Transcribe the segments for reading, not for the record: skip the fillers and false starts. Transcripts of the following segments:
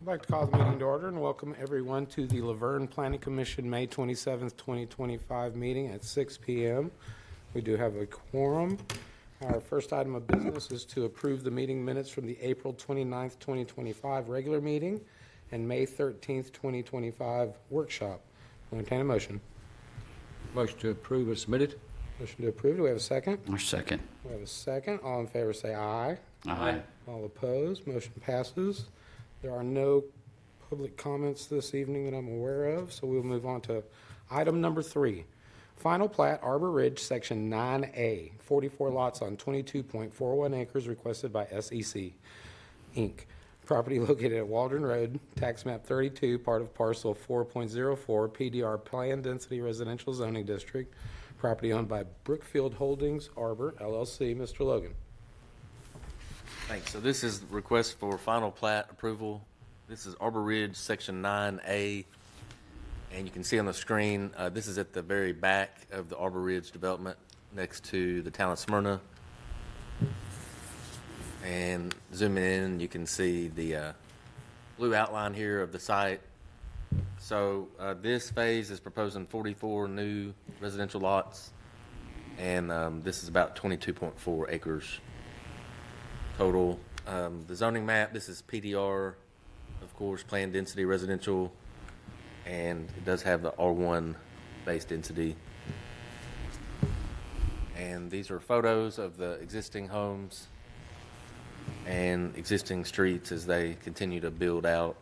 I'd like to call the meeting to order and welcome everyone to the LaVergne Planning Commission May 27th, 2025 meeting at 6 p.m. We do have a quorum. Our first item of business is to approve the meeting minutes from the April 29th, 2025 regular meeting and May 13th, 2025 workshop. Will entertain a motion. Motion to approve as submitted. Motion to approve. Do we have a second? Or second. We have a second. All in favor say aye. Aye. All opposed, motion passes. There are no public comments this evening that I'm aware of, so we'll move on to item number 3. Final plat, Arbor Ridge, Section 9A, 44 lots on 22.41 acres requested by SEC, Inc. Property located at Waldron Road, tax map 32, part of parcel 4.04, PDR Plan Density Residential Zoning District. Property owned by Brookfield Holdings Arbor, LLC. Mr. Logan. Thanks. So this is the request for final plat approval. This is Arbor Ridge, Section 9A. And you can see on the screen, this is at the very back of the Arbor Ridge development next to the town of Smyrna. And zooming in, you can see the blue outline here of the site. So this phase is proposing 44 new residential lots. And this is about 22.4 acres total. The zoning map, this is PDR, of course, planned density residential, and it does have the R1 base density. And these are photos of the existing homes and existing streets as they continue to build out.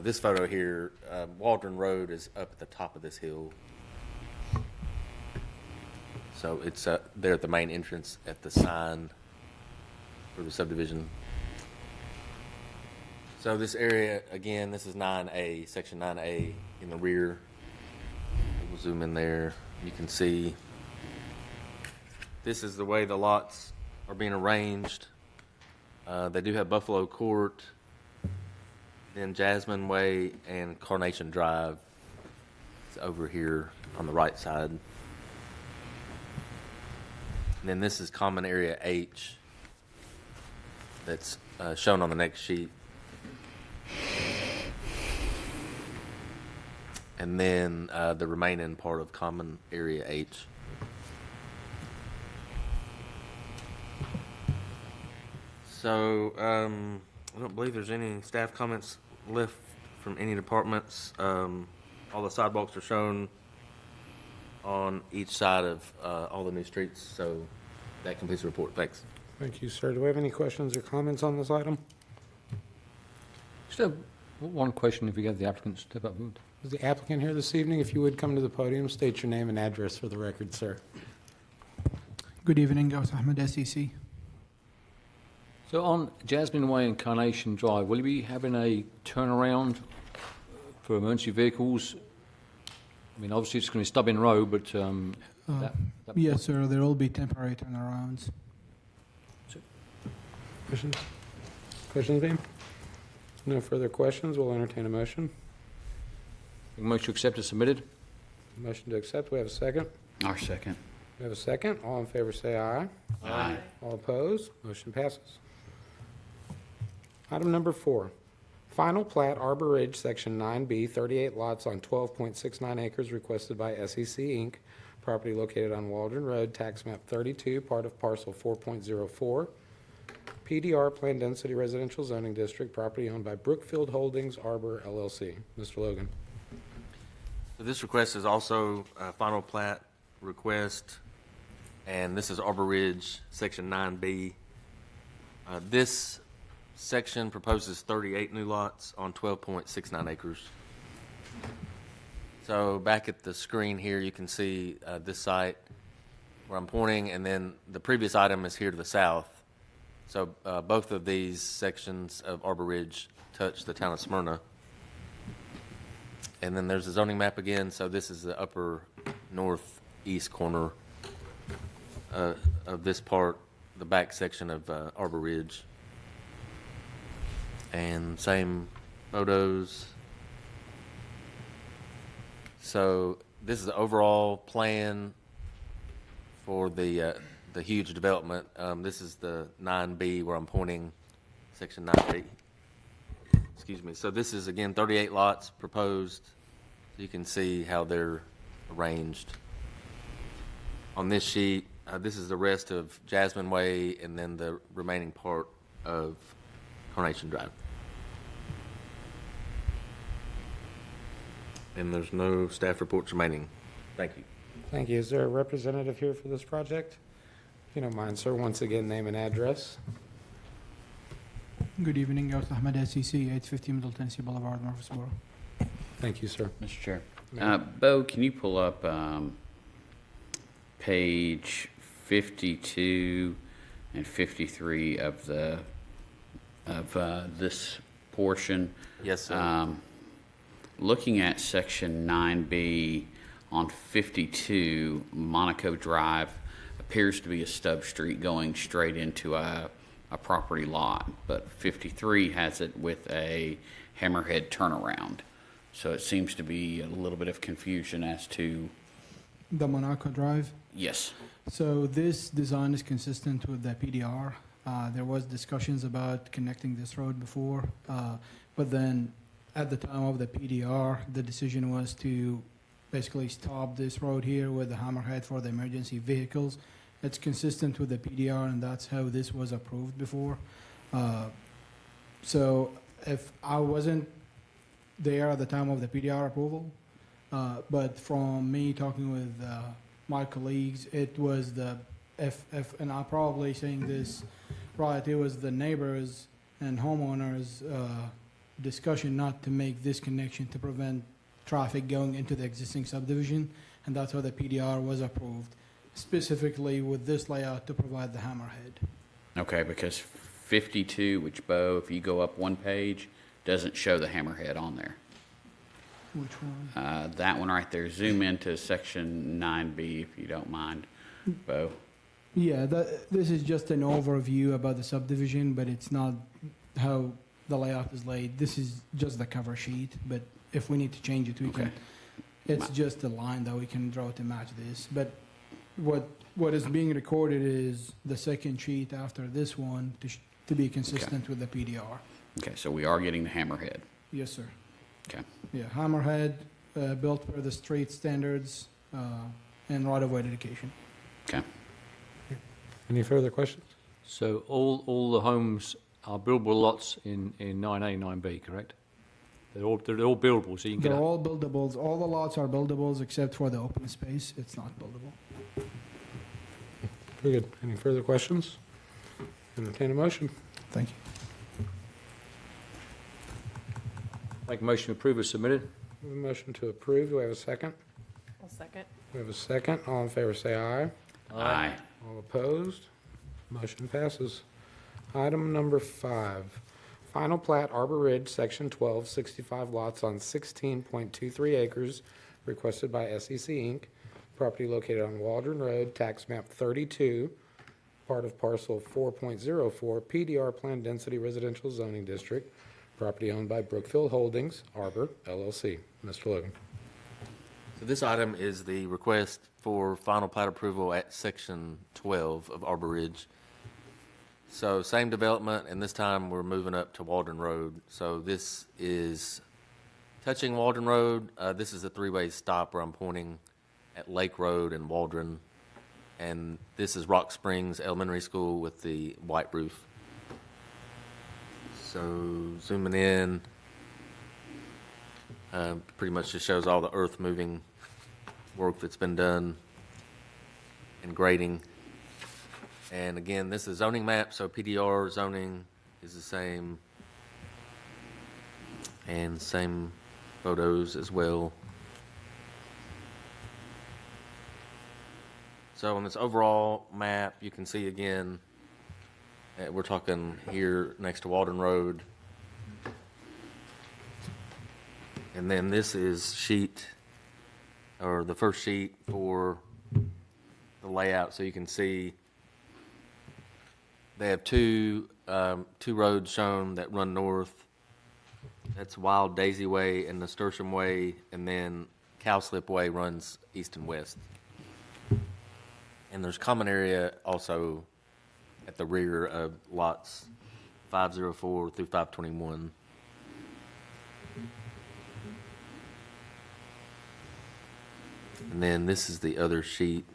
This photo here, Waldron Road is up at the top of this hill. So it's there at the main entrance at the sign for the subdivision. So this area, again, this is 9A, Section 9A in the rear. We'll zoom in there. You can see this is the way the lots are being arranged. They do have Buffalo Court, then Jasmine Way, and Carnation Drive. It's over here on the right side. And then this is common area H that's shown on the next sheet. And then the remaining part of common area H. So I don't believe there's any staff comments left from any departments. All the sidewalks are shown on each side of all the new streets. So that completes the report. Thanks. Thank you, sir. Do we have any questions or comments on this item? Just have one question if you get the applicant step up. Is the applicant here this evening? If you would come to the podium, state your name and address for the record, sir. Good evening, Gauss Ahmed, SEC. So on Jasmine Way and Carnation Drive, will you be having a turnaround for emergency vehicles? I mean, obviously it's going to be Stubbing Road, but Yes, sir. There will be temporary turnarounds. Questions? Questions, ma'am? No further questions. We'll entertain a motion. motion to accept is submitted. Motion to accept. We have a second. Or second. We have a second. All in favor say aye. Aye. All opposed? Motion passes. Item number 4. Final plat, Arbor Ridge, Section 9B, 38 lots on 12.69 acres requested by SEC, Inc. Property located on Waldron Road, tax map 32, part of parcel 4.04. PDR, Planned Density Residential Zoning District. Property owned by Brookfield Holdings Arbor, LLC. Mr. Logan. So this request is also a final plat request, and this is Arbor Ridge, Section 9B. This section proposes 38 new lots on 12.69 acres. So back at the screen here, you can see this site where I'm pointing, and then the previous item is here to the south. So both of these sections of Arbor Ridge touch the town of Smyrna. And then there's the zoning map again. So this is the upper northeast corner of this part, the back section of Arbor Ridge. And same photos. So this is the overall plan for the huge development. This is the 9B where I'm pointing, section 9B. Excuse me. So this is, again, 38 lots proposed. You can see how they're arranged. On this sheet, this is the rest of Jasmine Way and then the remaining part of Carnation Drive. And there's no staff reports remaining. Thank you. Thank you. Is there a representative here for this project? If you don't mind, sir, once again, name and address. Good evening, Gauss Ahmed, SEC, 850 Middle Tennessee Boulevard, Murfreesboro. Thank you, sir. Mr. Chair. Mayor. Bo, can you pull up page 52 and 53 of this portion? Yes, sir. Looking at section 9B on 52, Monaco Drive appears to be a stub street going straight into a property lot, but 53 has it with a hammerhead turnaround. So it seems to be a little bit of confusion as to, The Monaco Drive. yes, So this design is consistent with the PDR. There was discussions about connecting this road before, but then at the time of the PDR, the decision was to basically stop this road here with the hammerhead for the emergency vehicles. It's consistent with the PDR, and that's how this was approved before. So if I wasn't there at the time of the PDR approval, but from me talking with my colleagues, it was and I'm probably saying this right, it was the neighbors and homeowners discussion not to make this connection to prevent traffic going into the existing subdivision, and that's why the PDR was approved, specifically with this layout to provide the hammerhead. okay, because 52, which Bo, if you go up one page, doesn't show the hammerhead on there. Which one? That one right there, zoom into section 9B if you don't mind, Bo. Yeah, this is just an overview about the subdivision, but it's not how the layout is laid. This is just the cover sheet, but if we need to change it, we Okay. can. It's just a line that we can draw to match this. But what is being recorded is the second sheet after this one to be consistent with the PDR. Okay, so we are getting the hammerhead. Yes, sir. Okay. Yeah, hammerhead, built per the street standards, and right-of-way dedication. Okay. Any further questions? So all the homes are buildable lots in 9A, 9B, correct? They're all buildable, so you can get They're up. all buildables. All the lots are buildables except for the open space. It's not buildable. Very good. Any further questions? Entertain a motion. Thank you. Make a motion to approve as submitted. We have a motion to approve. Do we have a second? I'll second. We have a second. All in favor, say aye. Aye. All opposed? Motion passes. Item number 5, final plat Arbor Ridge, Section 12, 65 lots on 16.23 acres, requested by SEC Inc., property located on Waldron Road, tax map 32, part of parcel 4.04, PDR Planned Density Residential Zoning District, property owned by Brookfield Holdings, Arbor, LLC. Mr. Logan. So this item is the request for final plat approval at Section 12 of Arbor Ridge. So same development, and this time we're moving up to Waldron Road. So this is touching Waldron Road. This is a three-way stop where I'm pointing at Lake Road and Waldron. And this is Rock Springs Elementary School with the white roof. So zooming in, pretty much just shows all the earth moving work that's been done and grading. And again, this is zoning map, so PDR zoning is the same, and same photos as well. So on this overall map, you can see again, we're talking here next to Waldron Road. And then this is the first sheet for the layout, so you can see they have two roads shown that run north. That's Wild Daisy Way and Nasturtium Way, and then Cowslip Way runs east and west. And there's common area also at the rear of lots 504 through 521. And then this is the other sheet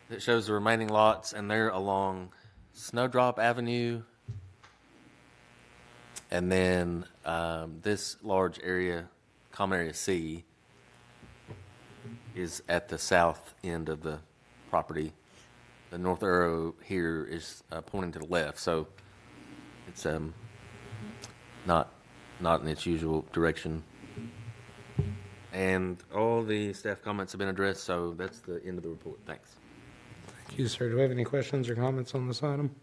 that shows the remaining lots, and they're along Snowdrop Avenue And then this large area, common area C, is at the south end of the property. The north arrow here is pointing to the left, so it's not in its usual direction. And all the staff comments have been addressed, so that's the end of the report. Thanks. Thank you, sir. Do we have any questions or comments on this item?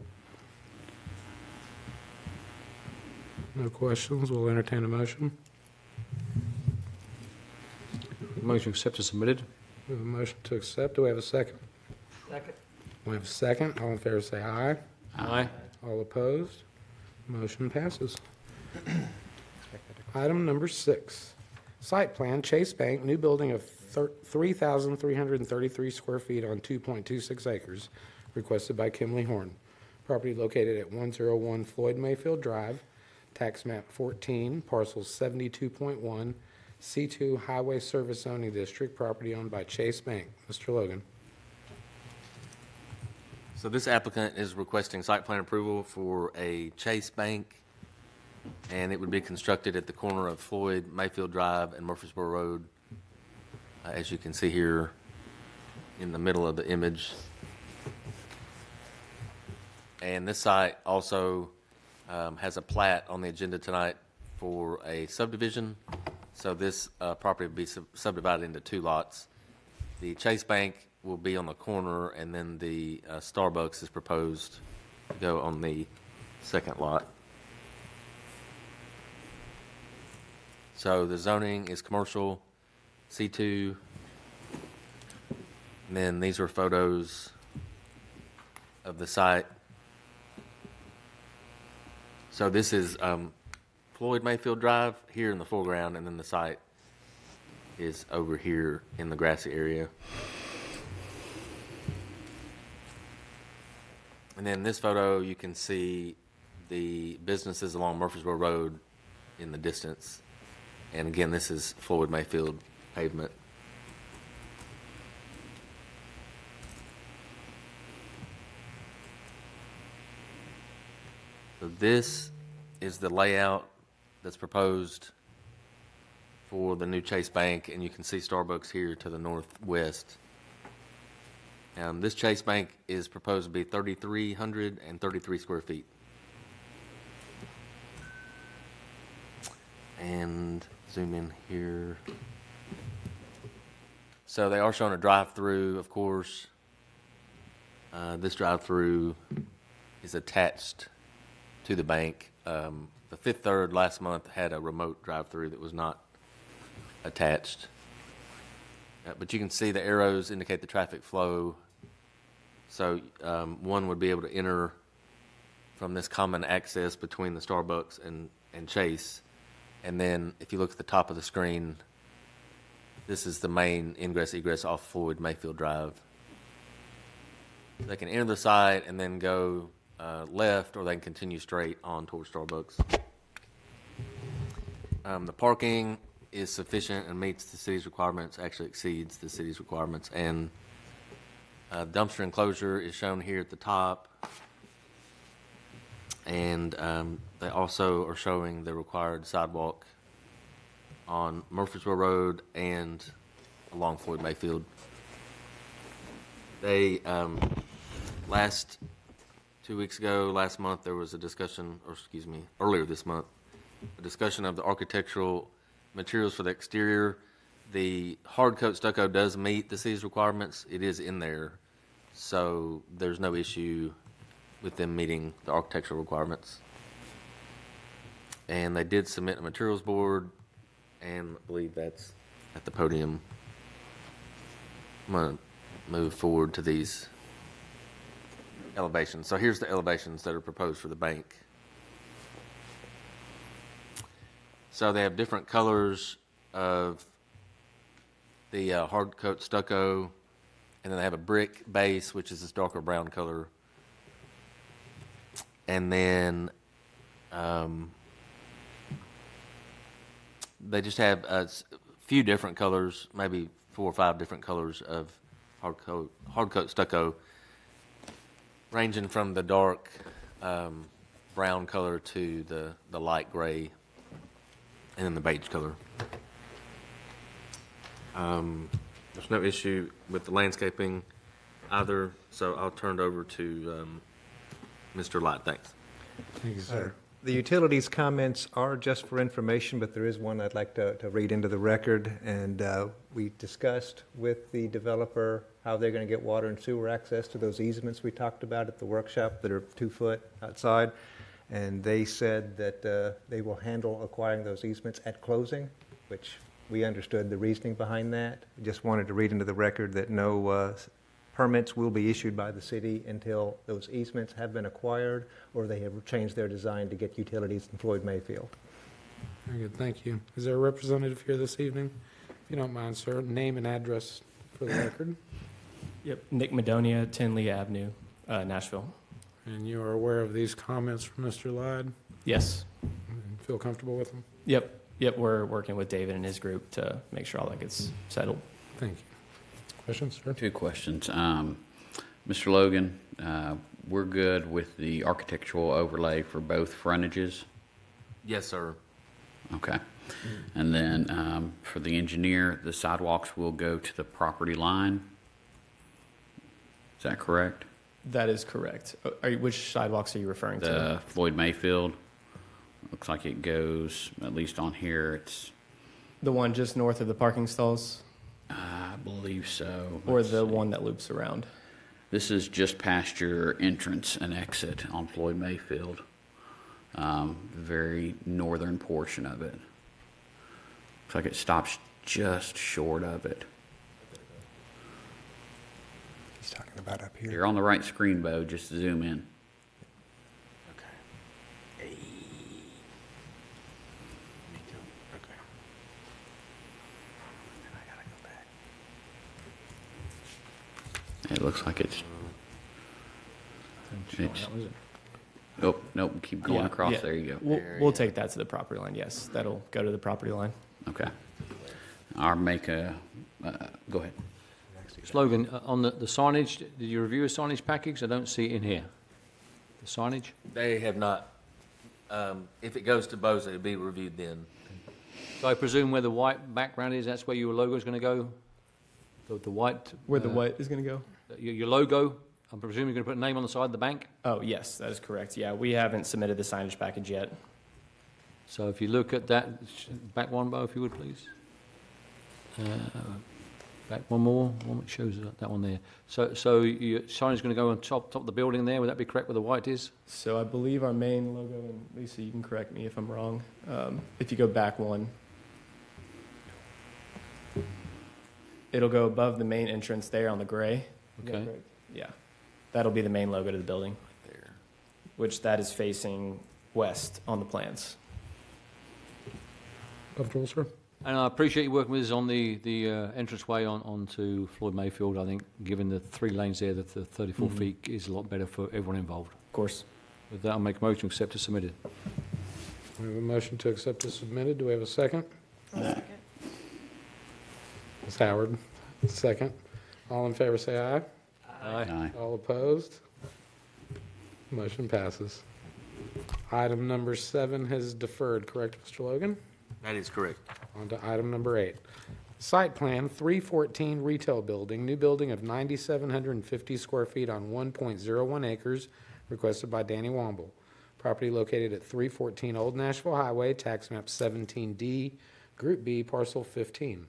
No questions. We'll entertain a motion. Motion accepted, submitted. We have a motion to accept. Do we have a second? Second. We have a second. All in favor say aye. Aye. All opposed? Motion passes. Item number 6, site plan, Chase Bank, new building of 3,333 square feet on 2.26 acres, requested by Kimley Horn. Property located at 101 Floyd Mayfield Drive, tax map 14, parcel 72.1, C2 Highway Service Zoning District, property owned by Chase Bank. Mr. Logan. So this applicant is requesting site plan approval for a Chase Bank, and it would be constructed at the corner of Floyd Mayfield Drive and Murfreesboro Road, as you can see here in the middle of the image. And this site also has a plat on the agenda tonight for a subdivision. So this property would be subdivided into 2 lots. The Chase Bank will be on the corner, and then the Starbucks is proposed to go on the second lot. So the zoning is commercial, C2. And then these are photos of the site. So this is Floyd Mayfield Drive here in the foreground, and then the site is over here in the grassy area. And then this photo, you can see the businesses along Murfreesboro Road in the distance. And again, this is Floyd Mayfield pavement. So this is the layout that's proposed for the new Chase Bank, and you can see Starbucks here to the northwest. This Chase Bank is proposed to be 3,333 square feet. And zoom in here. So they are showing a drive-through, of course. This drive-through is attached to the bank. The Fifth Third last month had a remote drive-through that was not attached. But you can see the arrows indicate the traffic flow. So one would be able to enter from this common access between the Starbucks and Chase. And then if you look at the top of the screen, this is the main ingress-egress off Floyd Mayfield Drive. They can enter the site and then go left, or they can continue straight on towards Starbucks. The parking is sufficient and meets the city's requirements, actually exceeds the city's requirements. And dumpster enclosure is shown here at the top. And they also are showing the required sidewalk on Murfreesboro Road and along Floyd Mayfield. They, last 2 weeks ago, last month, there was a discussion, or excuse me, earlier this month, a discussion of the architectural materials for the exterior. The hard coat stucco does meet the city's requirements. It is in there, so there's no issue with them meeting the architectural requirements. And they did submit a materials board, and I believe that's at the podium. I'm going to move forward to these elevations. So here's the elevations that are proposed for the bank. So they have different colors of the hard coat stucco, and then they have a brick base, which is this darker brown color. And then they just have a few different colors, maybe 4 or 5 different colors of hard coat stucco, ranging from the dark brown color to the light gray, and then the beige color. There's no issue with the landscaping either, so I'll turn it over to Mr. Light. Thanks. Thank you, sir. The utilities comments are just for information, but there is one I'd like to read into the record. And we discussed with the developer how they're going to get water and sewer access to those easements we talked about at the workshop that are 2 foot outside. And they said that they will handle acquiring those easements at closing, which we understood the reasoning behind that. Just wanted to read into the record that no permits will be issued by the city until those easements have been acquired or they have changed their design to get utilities in Floyd Mayfield. Very good, thank you. Is there a representative here this evening? If you don't mind, sir, name and address for the record. Yep, Nick Madonia, 10 Lee Avenue, Nashville. And you are aware of these comments from Mr. Lyde? Yes. And feel comfortable with them? Yep, we're working with David and his group to make sure all that gets settled. Thank you. Questions, sir? 2 questions. Mr. Logan, we're good with the architectural overlay for both frontages? Yes, sir. Okay. And then for the engineer, the sidewalks will go to the property line? Is that correct? That is correct. Which sidewalks are you referring to? The Floyd Mayfield? Looks like it goes, at least on here, it's, The one just north of the parking stalls, I believe so. or Let's the see. one that loops around? This is just past your entrance and exit on Floyd Mayfield. Very northern portion of it. Looks like it stops just short of it. He's talking about up here. You're on the right screen, Bo. Just zoom in. Okay. Me too. Okay. And I gotta go back. It looks like it's. It's That was it. nope. Keep going across. Yeah. There you go. We'll take that to the property line, yes. That'll go to the property line. Okay. I'll make a. Go ahead. Slogan, on the signage, did you review a signage package? I don't see it in here. The signage? They have not. If it goes to Boza, it'll be reviewed then. So I presume where the white background is, that's where your logo is going to go? The white? Where the white is going to go? Your logo, I'm presuming you're going to put a name on the side of the bank? Oh, yes, that is correct. Yeah, we haven't submitted the signage package yet. So if you look at that, back one, Bo, if you would, please. Back one more, one that shows that one there. So your sign is going to go on top of the building there, would that be correct where the white is? So I believe our main logo, and Lisa, you can correct me if I'm wrong, if you go back one, it'll go above the main entrance there on the gray. Is that Okay. correct? Yeah, that'll be the main logo to the building, There. which that is facing west on the plans. Comfortable, sir? And I appreciate you working with us on the entranceway onto Floyd Mayfield. I think given the 3 lanes there, that the 34 feet is a lot better for everyone involved. Of course. With that, I'll make a motion to accept as submitted. We have a motion to accept as submitted. Do we have a second? Ms. Howard, second. All in favor, say aye. Aye. All opposed? Motion passes. Item number 7 has deferred, correct, Mr. Logan? That is correct. On to item number 8. Site plan, 314 retail building, new building of 9,750 square feet on 1.01 acres, requested by Danny Womble. Property located at 314 Old Nashville Highway, tax map 17D, Group B, parcel 15.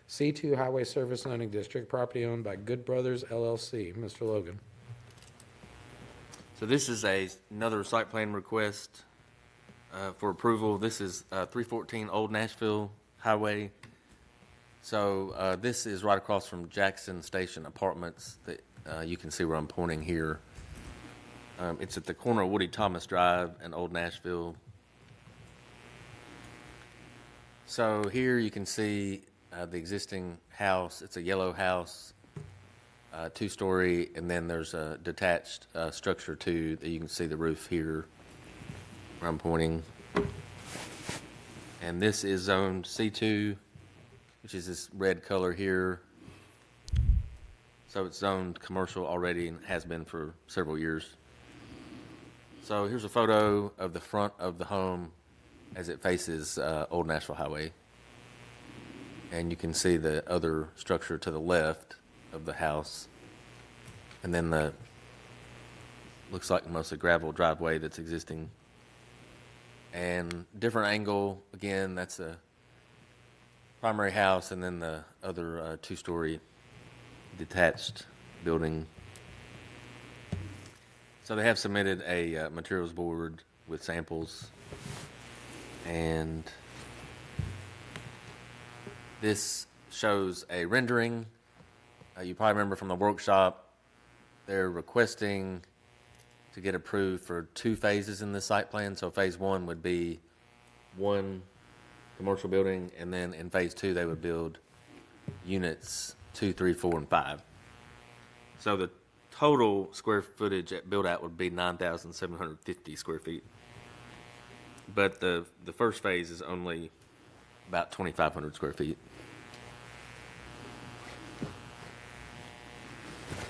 C2 Highway Service Zoning District, property owned by Good Brothers LLC. Mr. Logan. So this is another site plan request for approval. This is 314 Old Nashville Highway. So this is right across from Jackson Station Apartments that you can see where I'm pointing here. It's at the corner of Woody Thomas Drive and Old Nashville. So here you can see the existing house. It's a yellow house, 2-story, and then there's a detached structure too that you can see the roof here where I'm pointing. And this is zoned C2, which is this red color here. So it's zoned commercial already and has been for several years. So here's a photo of the front of the home as it faces Old Nashville Highway. And you can see the other structure to the left of the house. And then the, looks like mostly gravel driveway that's existing. And different angle, again, that's the primary house, and then the other two-story detached building. So they have submitted a materials board with samples, and this shows a rendering. You probably remember from the workshop, they're requesting to get approved for 2 phases in the site plan. So phase 1 would be 1 commercial building, and then in phase 2 they would build units 2, 3, 4, and 5. So the total square footage at build out would be 9,750 square feet. But the first phase is only about 2,500 square feet.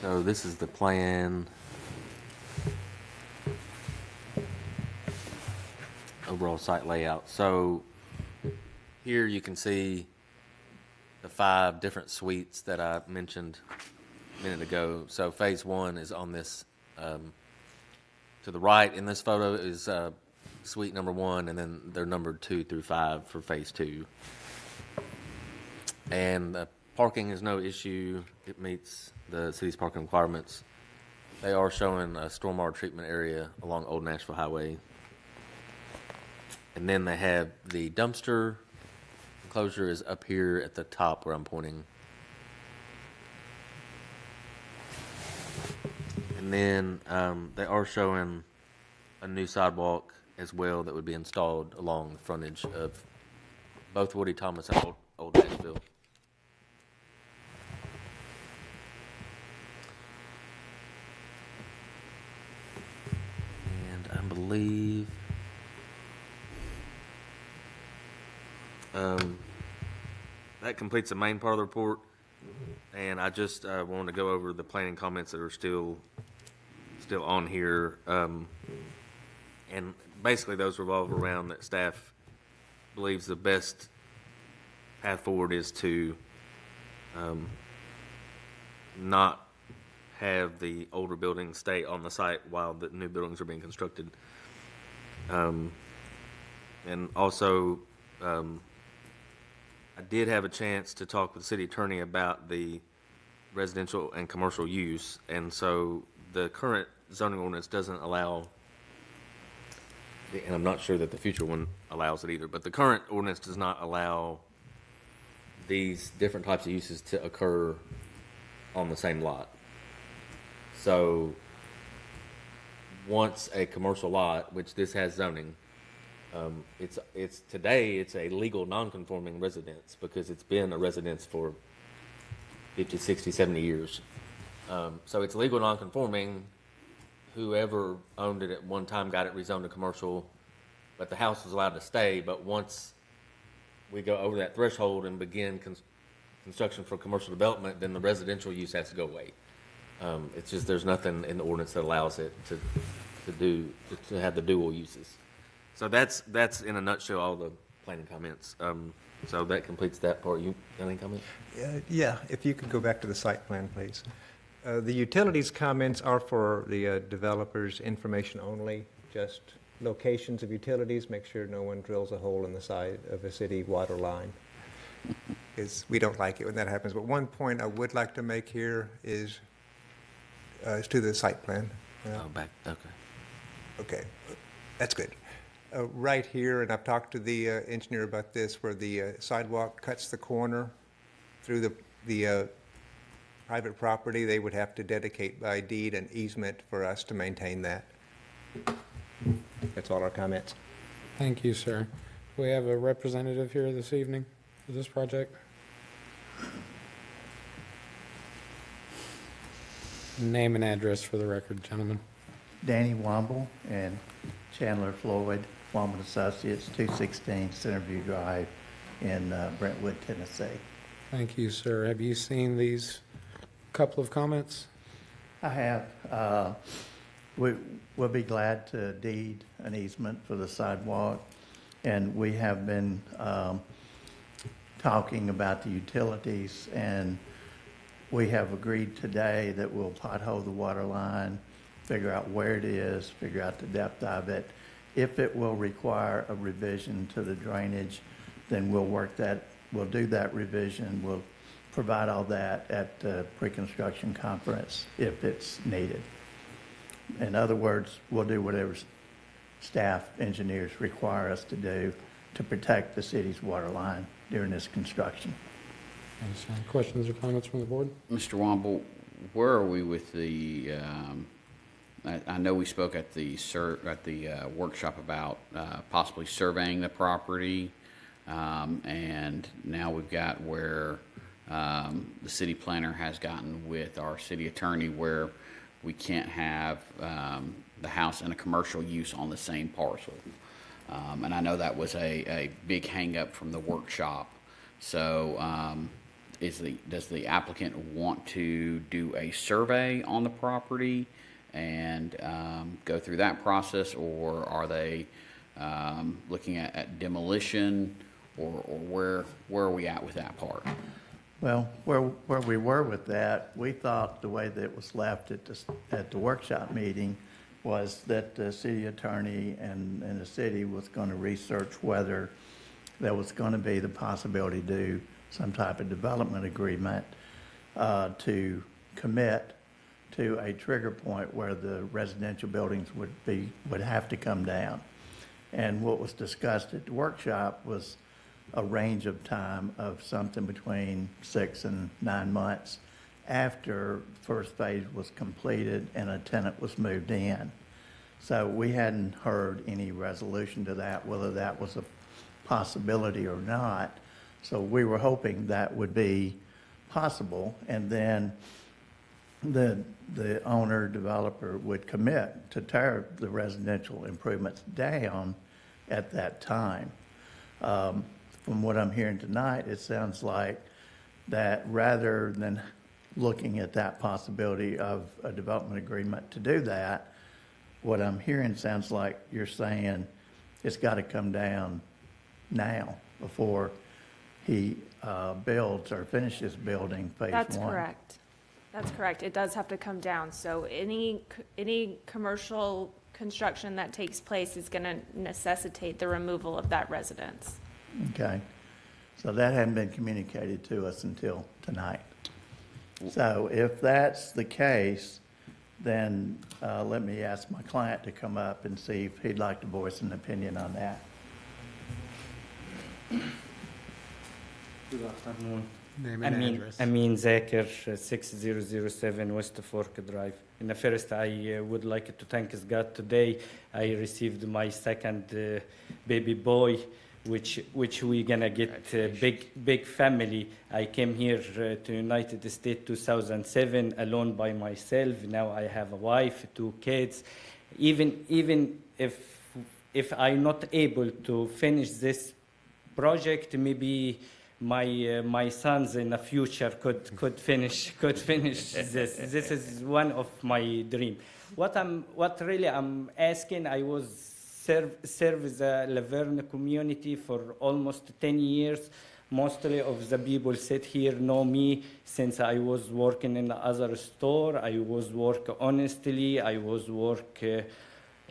So this is the plan. Overall site layout. So here you can see the 5 different suites that I mentioned a minute ago. So phase 1 is on this, to the right in this photo is suite number 1, and then they're numbered 2 through 5 for phase 2. And the parking is no issue. It meets the city's parking requirements. They are showing a stormwater treatment area along Old Nashville Highway. And then they have the dumpster enclosure is up here at the top where I'm pointing. And then they are showing a new sidewalk as well that would be installed along the frontage of both Woody Thomas and Old Nashville. And I believe that completes the main part of the report, and I just wanted to go over the planning comments that are still on here, and basically those revolve around that staff believes the best path forward is to not have the older buildings stay on the site while the new buildings are being constructed, and also I did have a chance to talk with the city attorney about the residential and commercial use, and so the current zoning ordinance doesn't allow, and I'm not sure that the future one allows it either, but the current ordinance does not allow these different types of uses to occur on the same lot. So once a commercial lot, which this has zoning, it's today it's a legal non-conforming residence because it's been a residence for 50, 60, 70 years. So it's legal non-conforming. Whoever owned it at one time got it rezoned to commercial, but the house was allowed to stay. But once we go over that threshold and begin construction for commercial development, then the residential use has to go away. It's just there's nothing in the ordinance that allows it to have the dual uses. So that's in a nutshell all the planning comments. So that completes that part. You got any comments? Yeah, if you could go back to the site plan, please. The utilities comments are for the developers' information only, just locations of utilities, make sure no one drills a hole in the side of a city water line, because we don't like it when that happens. But one point I would like to make here is to the site plan. Back. Okay. Okay, that's good. Right here, and I've talked to the engineer about this, where the sidewalk cuts the corner through the private property, they would have to dedicate by deed an easement for us to maintain that. That's all our comments. Thank you, sir. We have a representative here this evening for this project. Name and address for the record, gentlemen. Danny Womble and Chandler Floyd, Womble Associates, 216 Centerview Drive in Brentwood, Tennessee. Thank you, sir. Have you seen these couple of comments? I have, we'll be glad to deed an easement for the sidewalk. And we have been talking about the utilities, and we have agreed today that we'll pothole the water line, figure out where it is, figure out the depth of it. If it will require a revision to the drainage, then we'll do that revision. We'll provide all that at the pre-construction conference if it's needed. In other words, we'll do whatever staff engineers require us to do to protect the city's water line during this construction. Any questions or comments from the board? Mr. Womble, where are we with the, I know we spoke at the workshop about possibly surveying the property, and now we've got where the city planner has gotten with our city attorney where we can't have the house and a commercial use on the same parcel. And I know that was a big hang-up from the workshop. So does the applicant want to do a survey on the property and go through that process, or are they looking at demolition, or where are we at with that part? Well, where we were with that, we thought the way that it was left at the workshop meeting was that the city attorney and the city was going to research whether there was going to be the possibility to do some type of development agreement to commit to a trigger point where the residential buildings would have to come down. And what was discussed at the workshop was a range of time of something between 6 and 9 months after first phase was completed and a tenant was moved in. So we hadn't heard any resolution to that, whether that was a possibility or not. So we were hoping that would be possible, and then the owner developer would commit to tear the residential improvements down at that time. From what I'm hearing tonight, it sounds like that rather than looking at that possibility of a development agreement to do that, what I'm hearing sounds like you're saying it's got to come down now before he builds or finishes building phase 1. That's correct. That's correct. It does have to come down. So any commercial construction that takes place is going to necessitate the removal of that residence. Okay. So that hadn't been communicated to us until tonight. So if that's the case, then let me ask my client to come up and see if he'd like to voice an opinion on that. Good afternoon. Name and address. Amin Zakir, 6007 West Fork Drive. In the first, I would like to thank God today. I received my second baby boy, which we gonna get big family. I came here to United States 2007 alone by myself. Now I have a wife, 2 kids. Even if I'm not able to finish this project, maybe my sons in the future could finish this. This is one of my dream. What really I'm asking, I was serve the LaVergne community for almost 10 years. Mostly of the people sit here know me since I was working in the other store. I was work honestly. I was work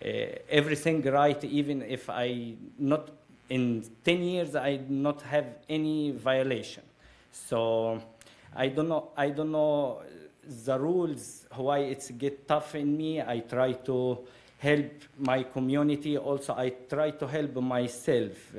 everything right, even if I not in 10 years I not have any violation. So I don't know the rules why it's get tough in me. I try to help my community. Also, I try to help myself.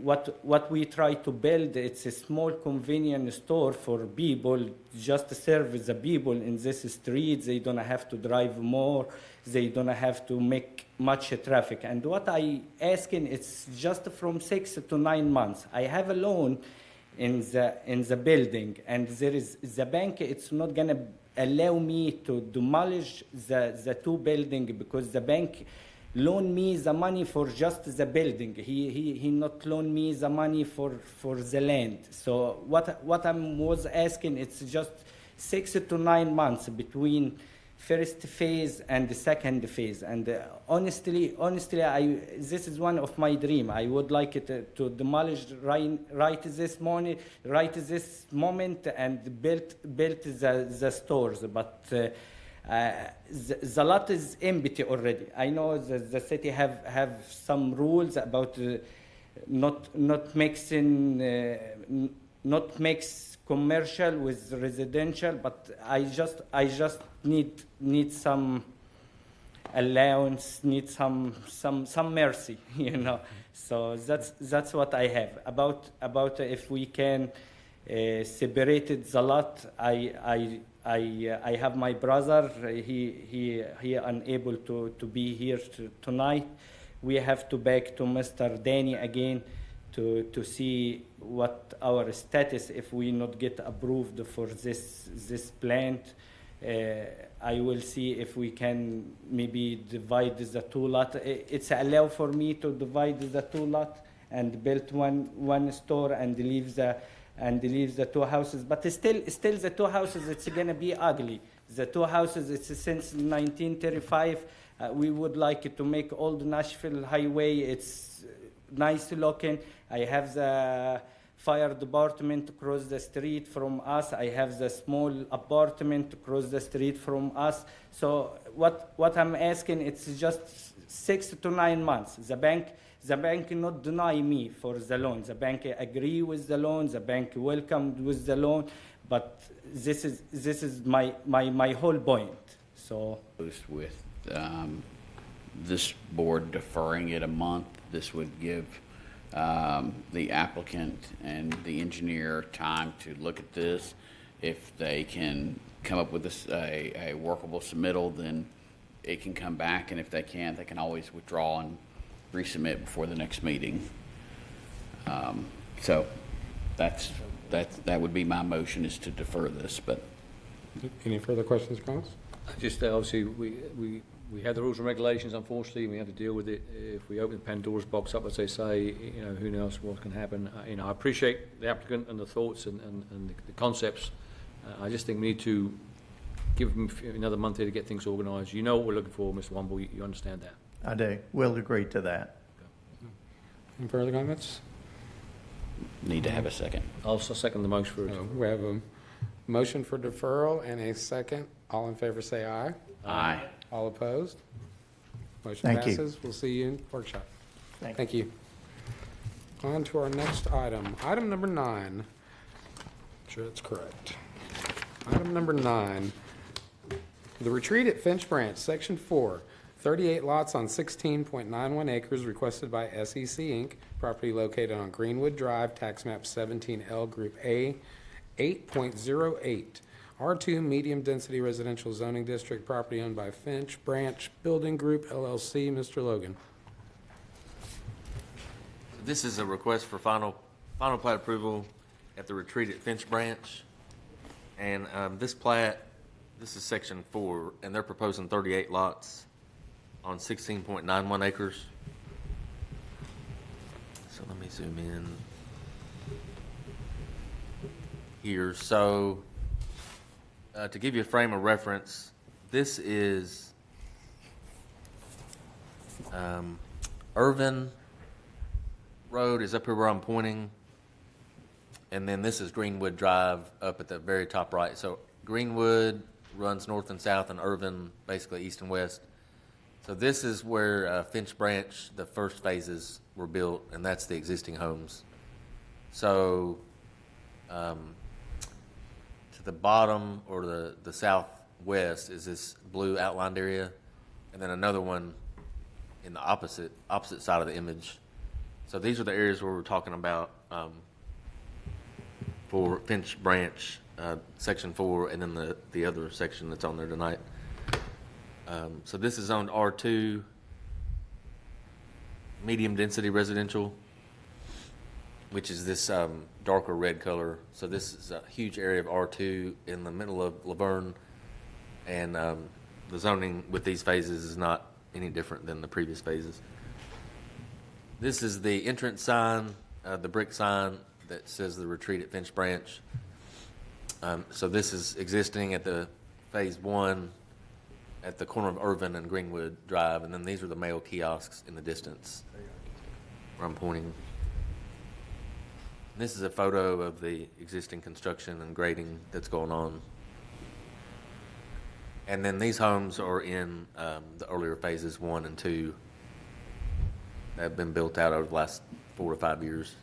What we try to build, it's a small convenience store for people, just to serve the people in this street. They don't have to drive more. They don't have to make much traffic. And what I asking, it's just from 6 to 9 months. I have a loan in the building, and there is the bank. It's not gonna allow me to demolish the 2 buildings because the bank loan me the money for just the building. He not loan me the money for the land. So what I was asking, it's just 6 to 9 months between first phase and the second phase. And honestly, this is one of my dream. I would like it to demolish right this morning, right this moment, and build the stores. But the lot is empty already. I know the city have some rules about not mix commercial with residential, but I just need some allowance, need some mercy, you know. So that's what I have about if we can separate it the lot. I have my brother. He unable to be here tonight. We have to back to Mr. Danny again to see what our status if we not get approved for this plant. I will see if we can maybe divide the two lot. It's allow for me to divide the two lot and build one store and leave the two houses. But still the two houses, it's gonna be ugly. The two houses, it's since 1935. We would like to make Old Nashville Highway. It's nice looking. I have the fire department across the street from us. I have the small apartment across the street from us. So what I'm asking, it's just 6 to 9 months. The bank not deny me for the loan. The bank agree with the loan. The bank welcomed with the loan. But this is my whole point. So With this board deferring it a month, this would give the applicant and the engineer time to look at this. If they can come up with a workable submittal, then it can come back, and if they can't, they can always withdraw and resubmit before the next meeting. So that would be my motion, is to defer this. But Any further questions or comments? Just obviously, we have the rules and regulations, unfortunately, and we have to deal with it. If we open Pandora's box up, as they say, who knows what can happen. I appreciate the applicant and the thoughts and the concepts. I just think we need to give them another month here to get things organised. You know what we're looking for, Mr. Womble. You understand that. I do. We'll agree to that. Any further comments? need to have a second. I'll second the motion for it. We have a motion for deferral and a second. All in favor say aye. Aye. All opposed? Motion Thank you. passes. We'll see you in workshop. Thank Thank you. On to our next item. Item number 9. Sure that's correct. Item number 9. The retreat at Finch Branch, Section 4, 38 lots on 16.91 acres requested by SEC Inc., property located on Greenwood Drive, tax map 17L, Group A, 8.08. R2 Medium Density Residential Zoning District, property owned by Finch Branch Building Group, LLC. Mr. Logan. This is a request for final plat approval at the retreat at Finch Branch. And this plat, this is section 4, and they're proposing 38 lots on 16.91 acres. So let me zoom in here. So to give you a frame of reference, this is Irvin Road is up here where I'm pointing, and then this is Greenwood Drive up at the very top right. So Greenwood runs north and south, and Irvin basically east and west. So this is where Finch Branch, the first phases were built, and that's the existing homes. So to the bottom, or the southwest, is this blue outlined area, and then another one in the opposite side of the image. So these are the areas where we're talking about for Finch Branch, Section 4, and then the other section that's on there tonight. So this is zoned R2, medium density residential, which is this darker red color. So this is a huge area of R2 in the middle of LaVergne, and the zoning with these phases is not any different than the previous phases. This is the entrance sign, the brick sign that says the retreat at Finch Branch. So this is existing at the phase 1, at the corner of Irvin and Greenwood Drive, and then these are the mail kiosks in the distance where I'm pointing. This is a photo of the existing construction and grading that's going on. And then these homes are in the earlier phases 1 and 2 that have been built out over the last 4 to 5 years.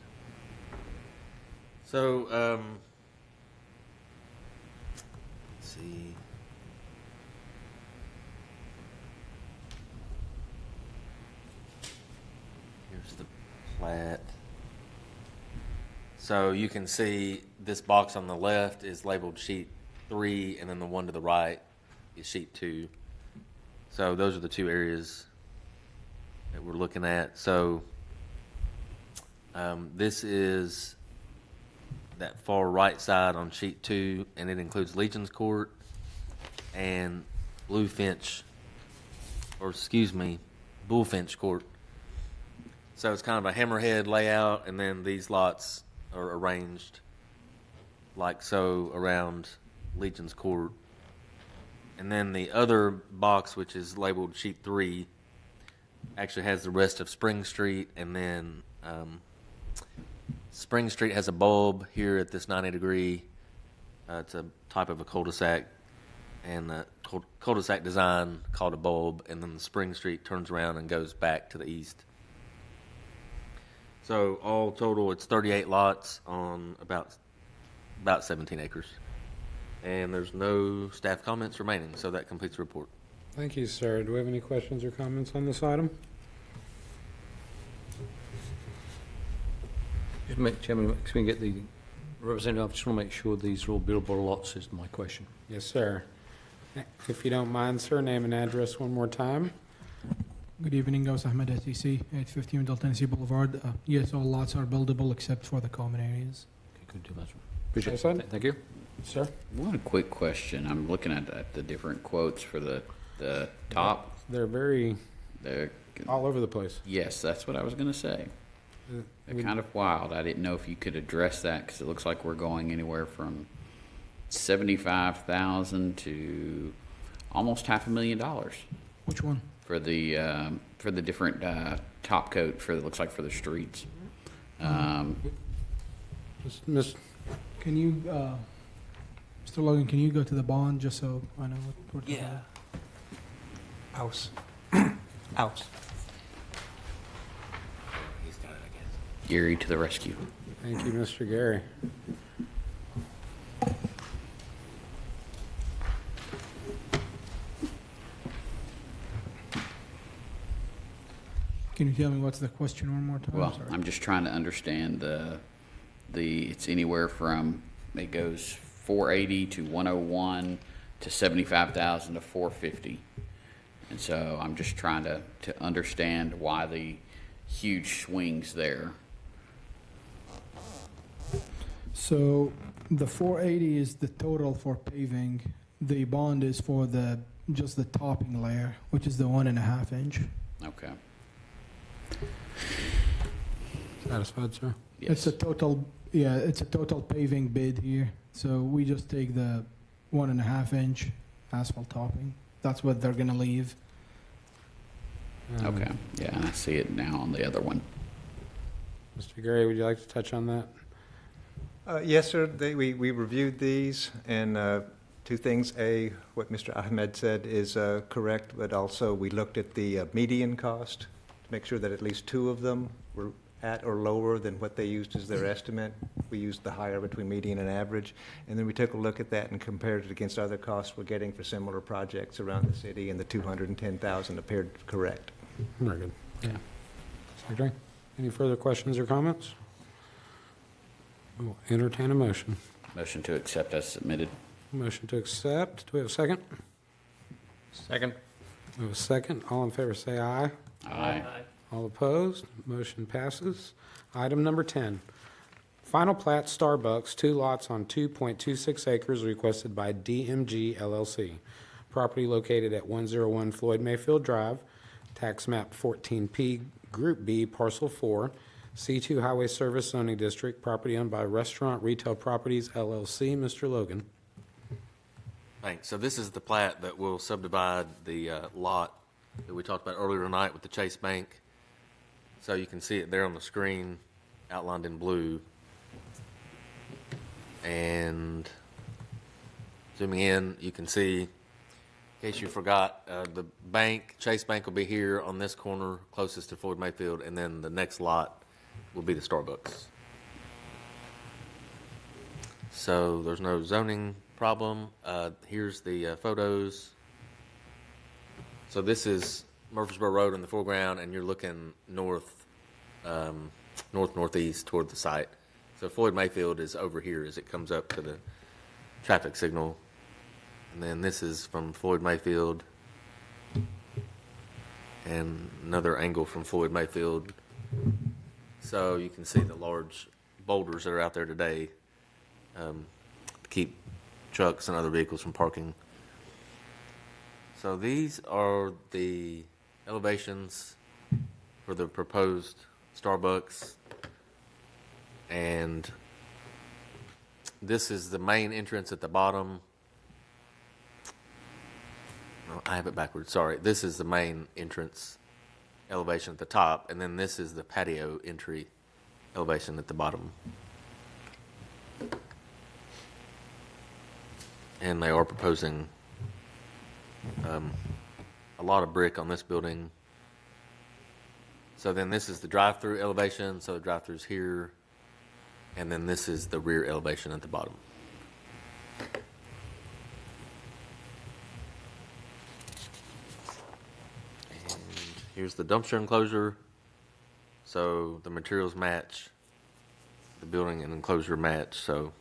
So, let's see. Here's the plat. So you can see this box on the left is labeled sheet 3, and then the one to the right is sheet 2. So those are the two areas that we're looking at. So this is that far right side on sheet 2, and it includes Legion's Court and Bullfinch Court. So it's kind of a hammerhead layout, and then these lots are arranged like so around Legion's Court. And then the other box, which is labeled sheet 3, actually has the rest of Spring Street, and then Spring Street has a bulb here at this 90-degree. It's a type of a cul-de-sac, and the cul-de-sac design called a bulb, and then the Spring Street turns around and goes back to the east. So all total, it's 38 lots on about 17 acres. And there's no staff comments remaining, so that completes the report. Thank you, sir. Do we have any questions or comments on this item? Chairman, can we get the representative? I just want to make sure these are all buildable lots is my question. Yes, sir. If you don't mind, sir, name and address one more time. Good evening, Gauss Ahmed, SEC, 850 Middle Tennessee Boulevard. Yes, all lots are buildable except for the common areas. Okay, good. Appreciate Yes, sir. it. Thank you. Sir? One quick question. I'm looking at the different quotes for the top. They're very They're, all over the place. yes, that's what I was going to say. They're we- kind of wild. I didn't know if you could address that because it looks like we're going anywhere from $75,000 to almost $500,000 Which one? for the different top coat for it looks like for the streets. Miss, Can you, Mr. Logan, can you go to the bond just so I know what we're talking about? House. House. Gary to the rescue. thank you, Mr. Gary. Can you tell me what's the question one more time? Well, Sorry. I'm just trying to understand the it's anywhere from it goes 480 to 101 to 75,000 to 450, and so I'm just trying to understand why the huge swings there. So the 480 is the total for paving. The bond is for just the topping layer, which is the 1.5 inch. Okay. Satisfied, sir? Yes. It's a total paving bid here. So we just take the 1.5 inch asphalt topping. That's what they're gonna leave. Okay. Yeah, and I see it now on the other one. Mr. Gary, would you like to touch on that? Yes, sir. We reviewed these, and two things. A, what Mr. Ahmed said is correct, but also we looked at the median cost to make sure that at least two of them were at or lower than what they used as their estimate. We used the higher between median and average. And then we took a look at that and compared it against other costs we're getting for similar projects around the city, and the 210,000 appeared correct. Very good. Yeah. Secretary, any further questions or comments? We will entertain a motion. Motion to accept as submitted. Motion to accept. Do we have a second? Second. We have a second. All in favor say aye. Aye. All opposed? Motion passes. Item number 10. Final plat Starbucks, 2 lots on 2.26 acres requested by DMG LLC. Property located at 101 Floyd Mayfield Drive, tax map 14P, Group B, Parcel 4, C2 Highway Service Zoning District, property owned by Restaurant Retail Properties LLC. Mr. Logan. Thanks. So this is the plat that will subdivide the lot that we talked about earlier tonight with the Chase Bank. So you can see it there on the screen, outlined in blue. And zooming in, you can see, in case you forgot, the bank, Chase Bank will be here on this corner closest to Floyd Mayfield, and then the next lot will be the Starbucks. So there's no zoning problem. Here's the photos. So this is Murfreesboro Road in the foreground, and you're looking north, northeast toward the site. So Floyd Mayfield is over here as it comes up to the traffic signal. And then this is from Floyd Mayfield. And another angle from Floyd Mayfield. So you can see the large boulders that are out there today to keep trucks and other vehicles from parking. So these are the elevations for the proposed Starbucks. And this is the main entrance at the bottom. Oh, I have it backwards, sorry. This is the main entrance elevation at the top, and then this is the patio entry elevation at the bottom. And they are proposing a lot of brick on this building. So then this is the drive-through elevation, so the drive-through's here, and then this is the rear elevation at the bottom. And here's the dumpster enclosure. So the materials match, the building and enclosure match, so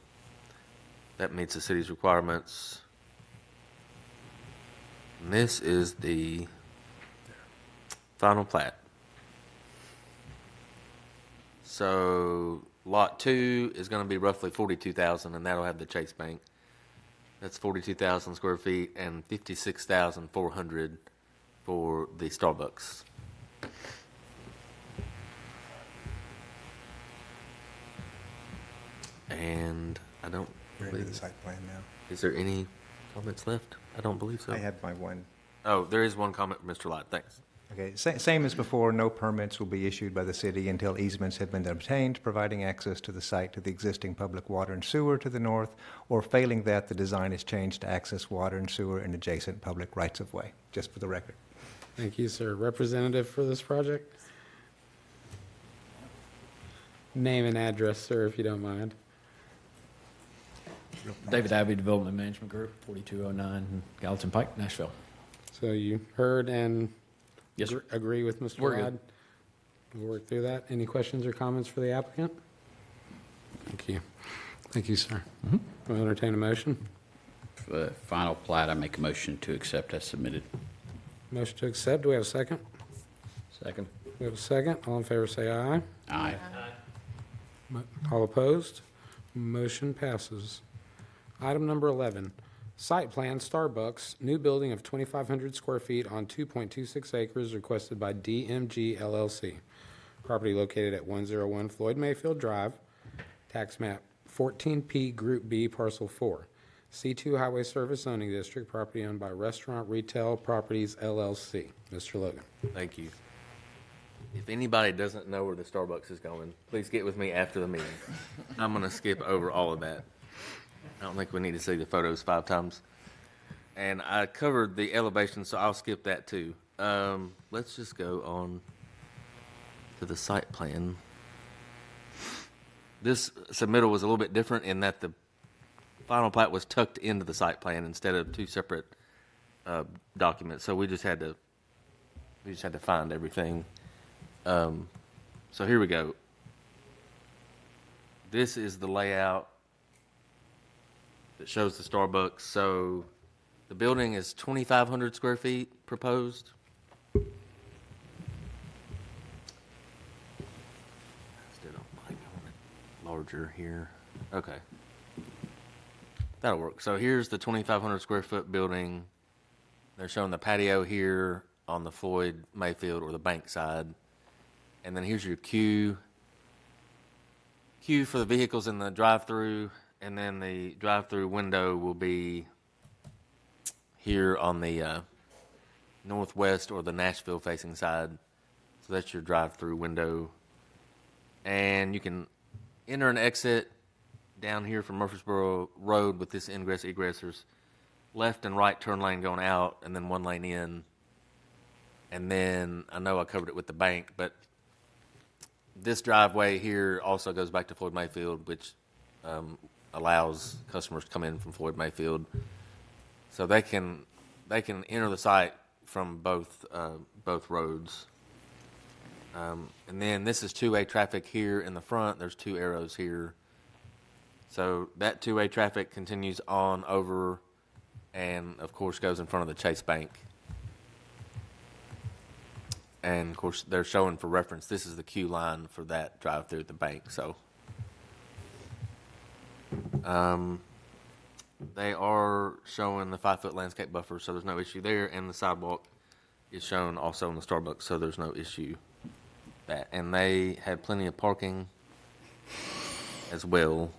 that meets the city's requirements. And this is the final plat. So lot 2 is going to be roughly 42,000, and that'll have the Chase Bank. That's 42,000 square feet and 56,400 for the Starbucks. And I don't We're into the believe, site plan now. is there any comments left? I don't believe so. I had my one. Oh, there is one comment from Mr. Lott. Thanks. Okay, same as before, no permits will be issued by the city until easements have been obtained, providing access to the site to the existing public water and sewer to the north, or failing that, the design is changed to access water and sewer in adjacent public rights-of-way, just for the record. Thank you, sir. Representative for this project? Name and address, sir, if you don't mind. David Abbey, Development Management Group, 4209 Gallatin Pike, Nashville. So you heard and Yes, sir. agree with Mr. We're good. Ladd? We'll work through that. Any questions or comments for the applicant? Thank you. Thank you, sir. We'll entertain a motion. For the final plat, I make a motion to accept as submitted. Motion to accept. Do we have a second? Second. We have a second. All in favor, say aye. Aye. All opposed? Motion passes. Item number 11, site plan Starbucks, new building of 2,500 square feet on 2.26 acres requested by DMG LLC. Property located at 101 Floyd Mayfield Drive, tax map 14P Group B, parcel 4. C2 Highway Service Zoning District, property owned by Restaurant Retail Properties LLC. Mr. Logan. Thank you. If anybody doesn't know where the Starbucks is going, please get with me after the meeting. I'm going to skip over all of that. I don't think we need to see the photos 5 times. And I covered the elevation, so I'll skip that too. Let's just go on to the site plan. This submittal was a little bit different in that the final plat was tucked into the site plan instead of 2 separate documents. So we just had to find everything. So here we go. This is the layout that shows the Starbucks. So the building is 2,500 square feet proposed. Still don't like it. I want it larger here. Okay. That'll work. So here's the 2,500 square foot building. They're showing the patio here on the Floyd Mayfield or the bank side. And then here's your queue for the vehicles in the drive-through, and then the drive-through window will be here on the northwest or the Nashville facing side. So that's your drive-through window. And you can enter and exit down here from Murfreesboro Road with this ingress egress. There's left and right turn lane going out, and then one lane in. And then I know I covered it with the bank, but this driveway here also goes back to Floyd Mayfield, which allows customers to come in from Floyd Mayfield. So they can enter the site from both roads. And then this is two-way traffic here in the front. There's two arrows here. So that two-way traffic continues on over and, of course, goes in front of the Chase Bank. And, of course, they're showing for reference, this is the queue line for that drive-through at the bank. So they are showing the 5-foot landscape buffer, so there's no issue there. And the sidewalk is shown also in the Starbucks, so there's no issue that. And they had plenty of parking as well.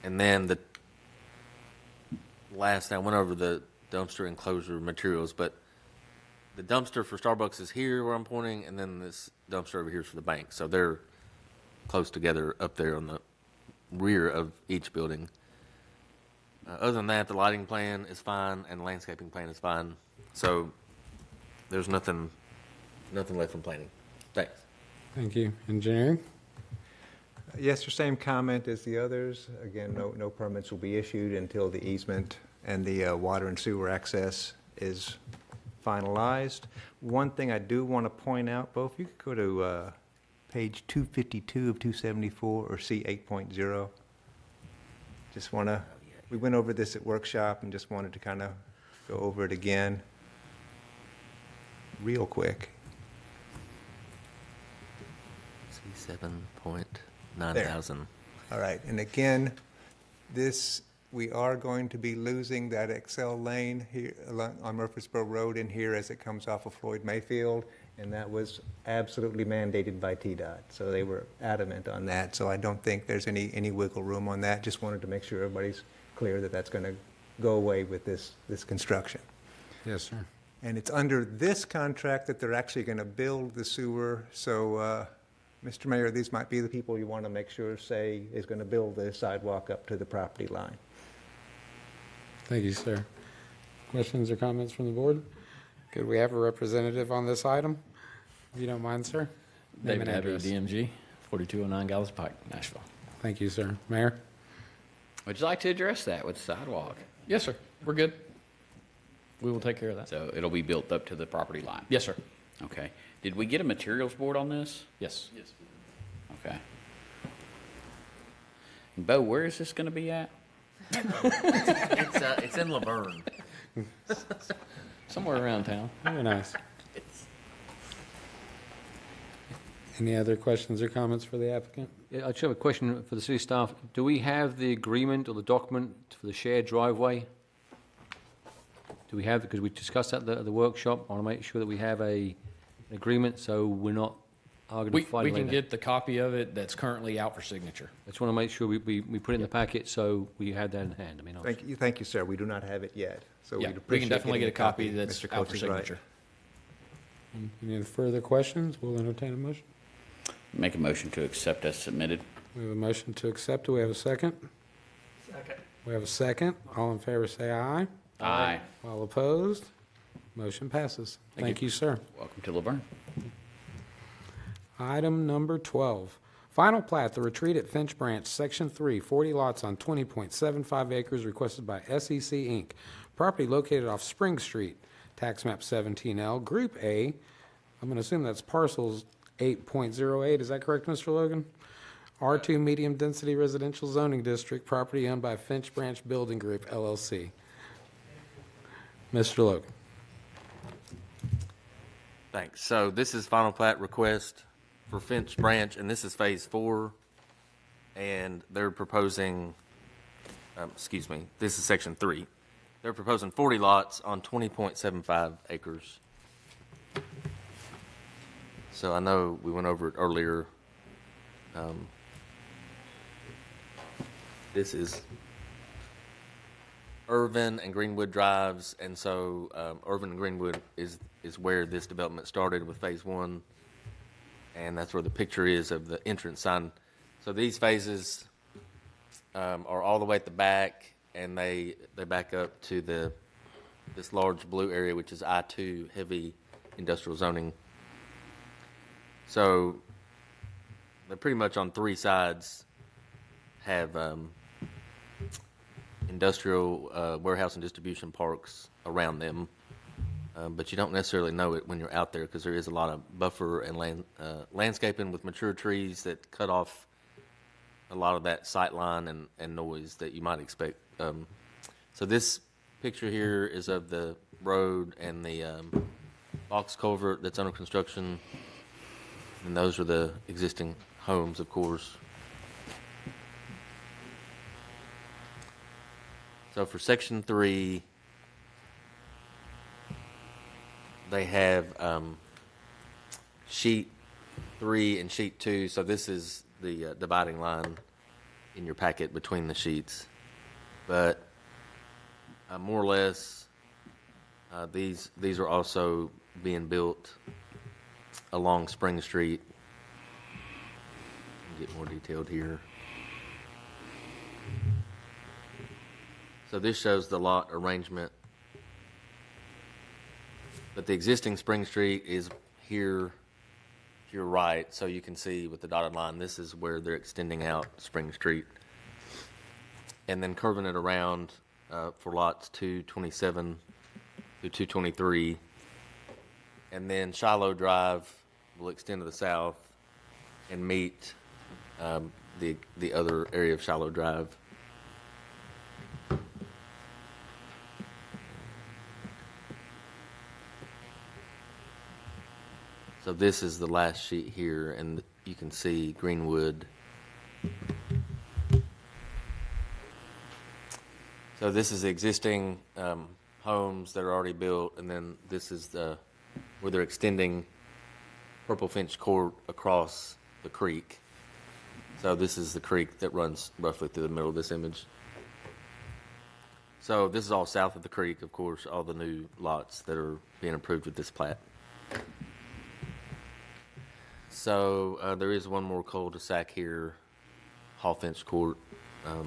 And then the last, I went over the dumpster enclosure materials, but the dumpster for Starbucks is here where I'm pointing, and then this dumpster over here is for the bank. So they're close together up there on the rear of each building. Other than that, the lighting plan is fine and the landscaping plan is fine. So there's nothing left from planning. Thanks. Thank you. Engineering? Yes, sir, same comment as the others. Again, no permits will be issued until the easement and the water and sewer access is finalized. One thing I do want to point out, both, you could go to page 252 of 274 or C 8.0. Just want to, we went over this at workshop and just wanted to kind of go over it again real quick. C7.9,000. All right, and again, this, we are going to be losing that XL lane here along on Murfreesboro Road in here as it comes off of Floyd Mayfield, and that was absolutely mandated by TDOT. So they were adamant on that. So I don't think there's any wiggle room on that. Just wanted to make sure everybody's clear that that's going to go away with this construction. Yes, sir. And it's under this contract that they're actually going to build the sewer. So, Mr. Mayor, these might be the people you want to make sure say is going to build the sidewalk up to the property line. Thank you, sir. Questions or comments from the board? Could we have a representative on this item? If you don't mind, sir. Name David and Abbey, address. DMG, 4209 Gallows Pike, Nashville. Thank you, sir. Mayor? Would you like to address that with the sidewalk? Yes, sir. We're good. We will take care of that. So it'll be built up to the property line? Yes, sir. Okay. Did we get a materials board on this? Yes. Yes. Okay. And Bo, where is this going to be at? It's in LaVergne. Somewhere around town. Very nice. Any other questions or comments for the applicant? Yeah, I just have a question for the city staff. Do we have the agreement or the document for the shared driveway? Do we have, because we discussed that at the workshop, I want to make sure that we have an agreement so we're not arguing We and fighting can later. get the copy of it that's currently out for signature. I just want to make sure we put it in the packet so we have that in hand. I mean, Thank you, sir. We do not have it yet. So Yeah, we'd we appreciate can definitely getting get a copy that's Mr. out Coates for is right. signature. Any further questions? We'll entertain a motion. Make a motion to accept as submitted. We have a motion to accept. Do we have a second? Second. We have a second. All in favor, say aye. Aye. All opposed? Motion passes. Thank you, sir. Welcome to LaVergne. Item number 12, final plat, the retreat at Finch Branch, Section 3, 40 lots on 20.75 acres requested by SEC Inc. Property located off Spring Street, tax map 17L, Group A. I'm going to assume that's parcels 8.08. Is that correct, Mr. Logan? R2 Medium Density Residential Zoning District, property owned by Finch Branch Building Group, LLC. Mr. Logan. Thanks. So this is final plat request for Finch Branch, and this is phase 4. And they're proposing, this is section 3. They're proposing 40 lots on 20.75 acres. So I know we went over it earlier. This is Irvin and Greenwood drives, and so Irvin and Greenwood is where this development started with phase one, and that's where the picture is of the entrance sign. So these phases are all the way at the back, and they back up to this large blue area, which is I-2 heavy industrial zoning. So they're pretty much on three sides have industrial warehouse and distribution parks around them, but you don't necessarily know it when you're out there because there is a lot of buffer and landscaping with mature trees that cut off a lot of that sight line and noise that you might expect. So this picture here is of the road and the box culvert that's under construction, and those are the existing homes, of course. So for section 3, they have sheet 3 and sheet 2. So this is the dividing line in your packet between the sheets. But more or less, these are also being built along Spring Street. Get more detailed here. So this shows the lot arrangement. But the existing Spring Street is here to your right, so you can see with the dotted line, this is where they're extending out Spring Street. And then curving it around for lots 227 to 223. And then Shiloh Drive will extend to the south and meet the other area of Shiloh Drive. So this is the last sheet here, and you can see Greenwood. So this is existing homes that are already built, and then this is where they're extending Purple Finch Court across the creek. So this is the creek that runs roughly through the middle of this image. So this is all south of the creek, of course, all the new lots that are being approved with this plat. So there is one more cul-de-sac here, Hallfinch Court. I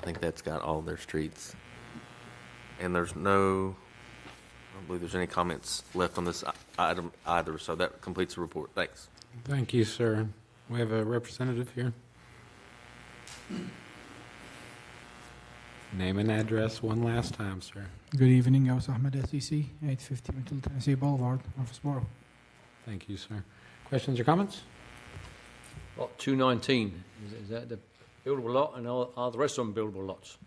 think that's got all their streets. And I don't believe there's any comments left on this item either, so that completes the report. Thanks. Thank you, sir. We have a representative here. Name and address one last time, sir. Good evening, Aus Ahmed, SEC, 850 Middle Tennessee Boulevard, Murfreesboro. Thank you, sir. Questions or comments? Lot 219, is that the buildable lot, and are the rest of them buildable lots?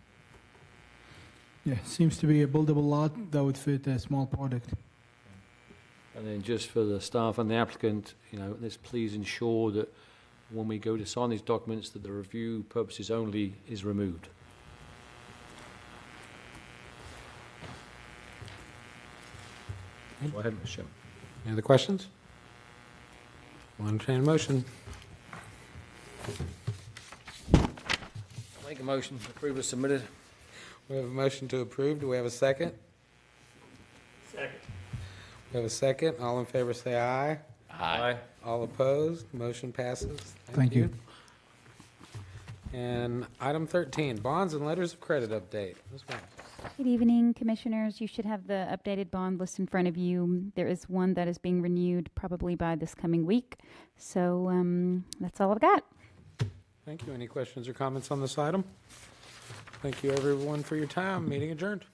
Yeah, seems to be a buildable lot that would fit a small project. And then just for the staff and the applicant, let's please ensure that when we go to sign these documents, that the review purposes only is removed. Go ahead, Mr. Chairman. Any other questions? I'll entertain a motion. Make a motion, approve as submitted. We have a motion to approve. Do we have a second? Second. We have a second. All in favor say aye. Aye. All opposed? Motion passes. Thank you. And item 13, bonds and letters of credit update. Ms. Brown. Good evening, Commissioners. You should have the updated bond list in front of you. There is one that is being renewed probably by this coming week. So that's all I've got. Thank you. Any questions or comments on this item? Thank you, everyone, for your time. Meeting adjourned.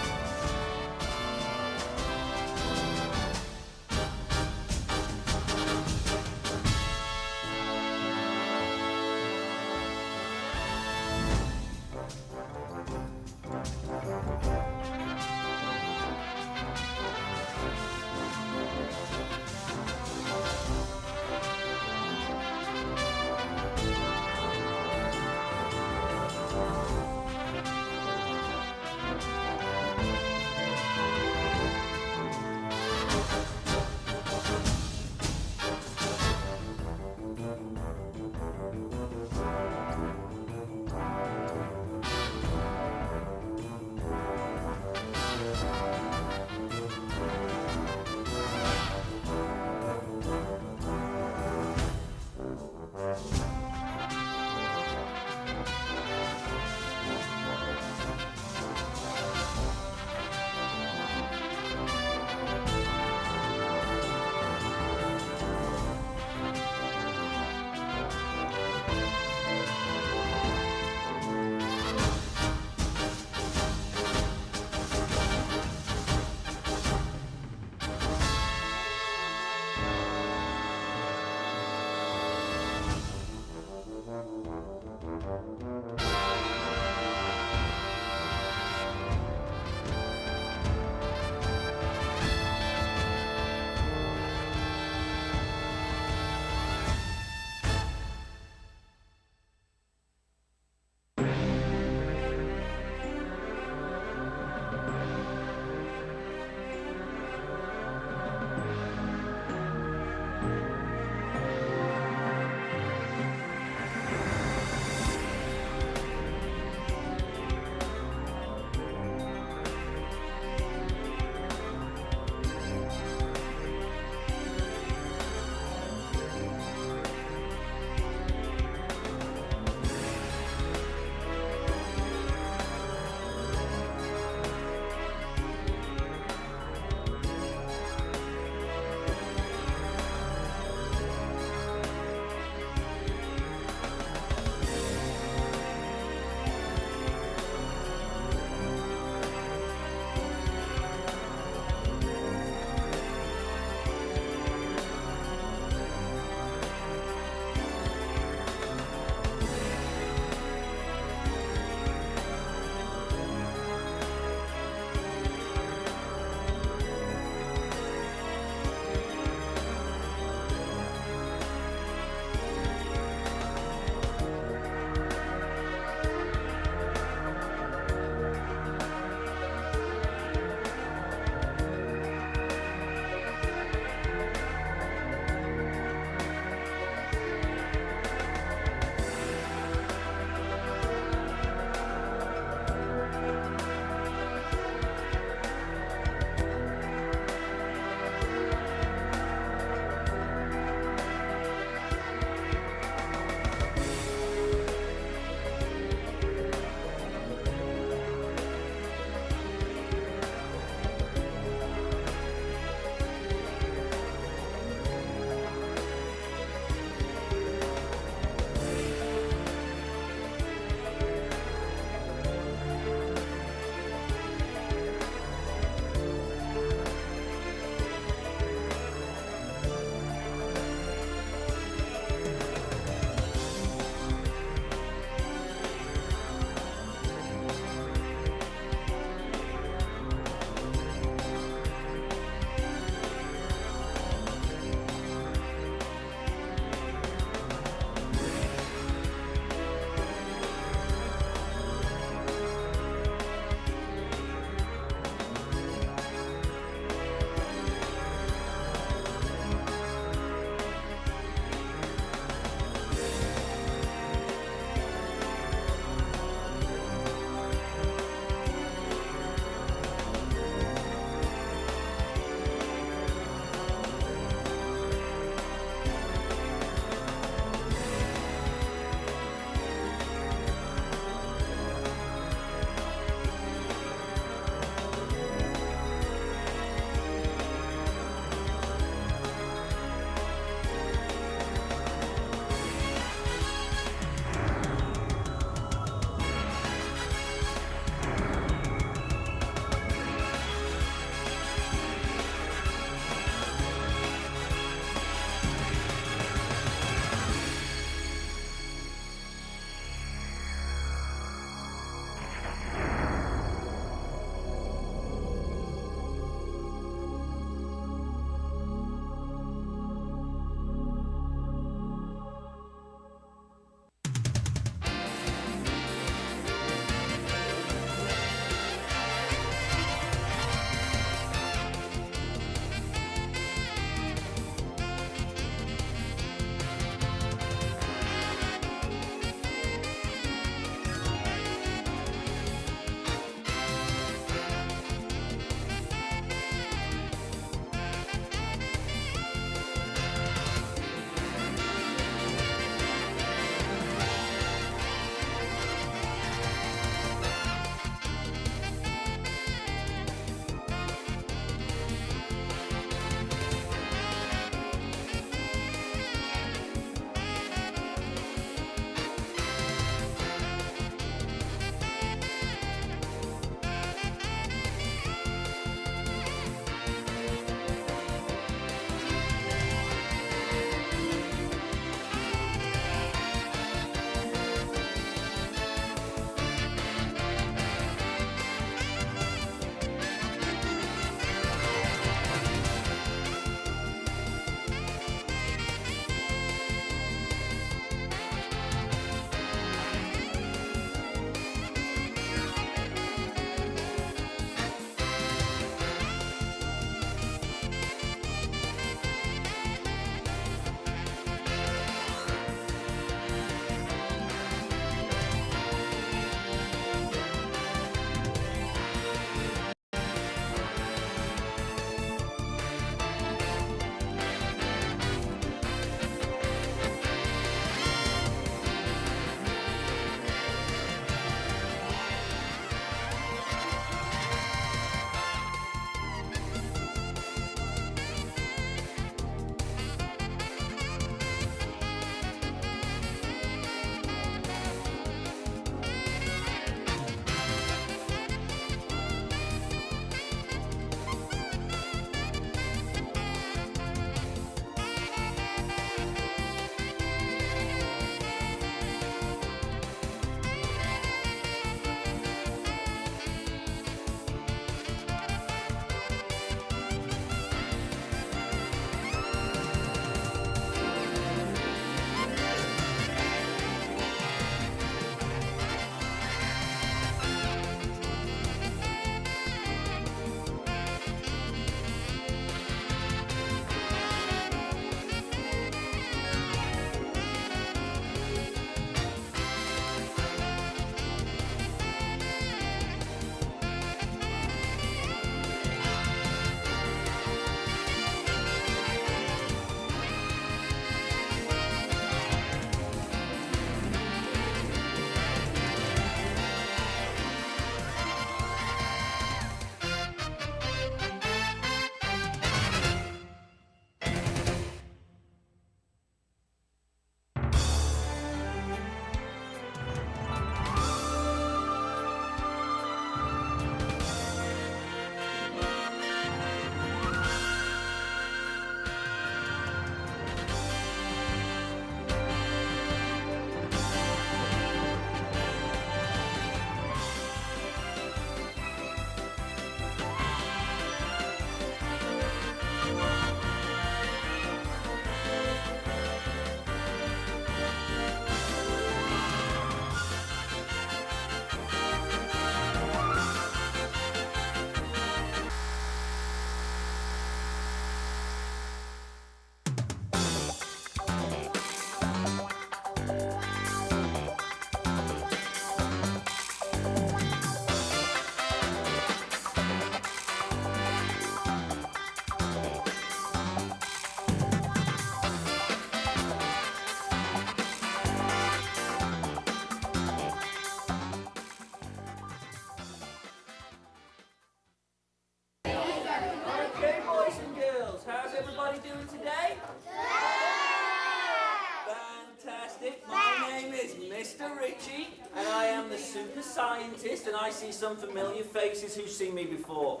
name is Mr. Ritchie, and I am the super scientist, and I see some familiar faces who've seen me before.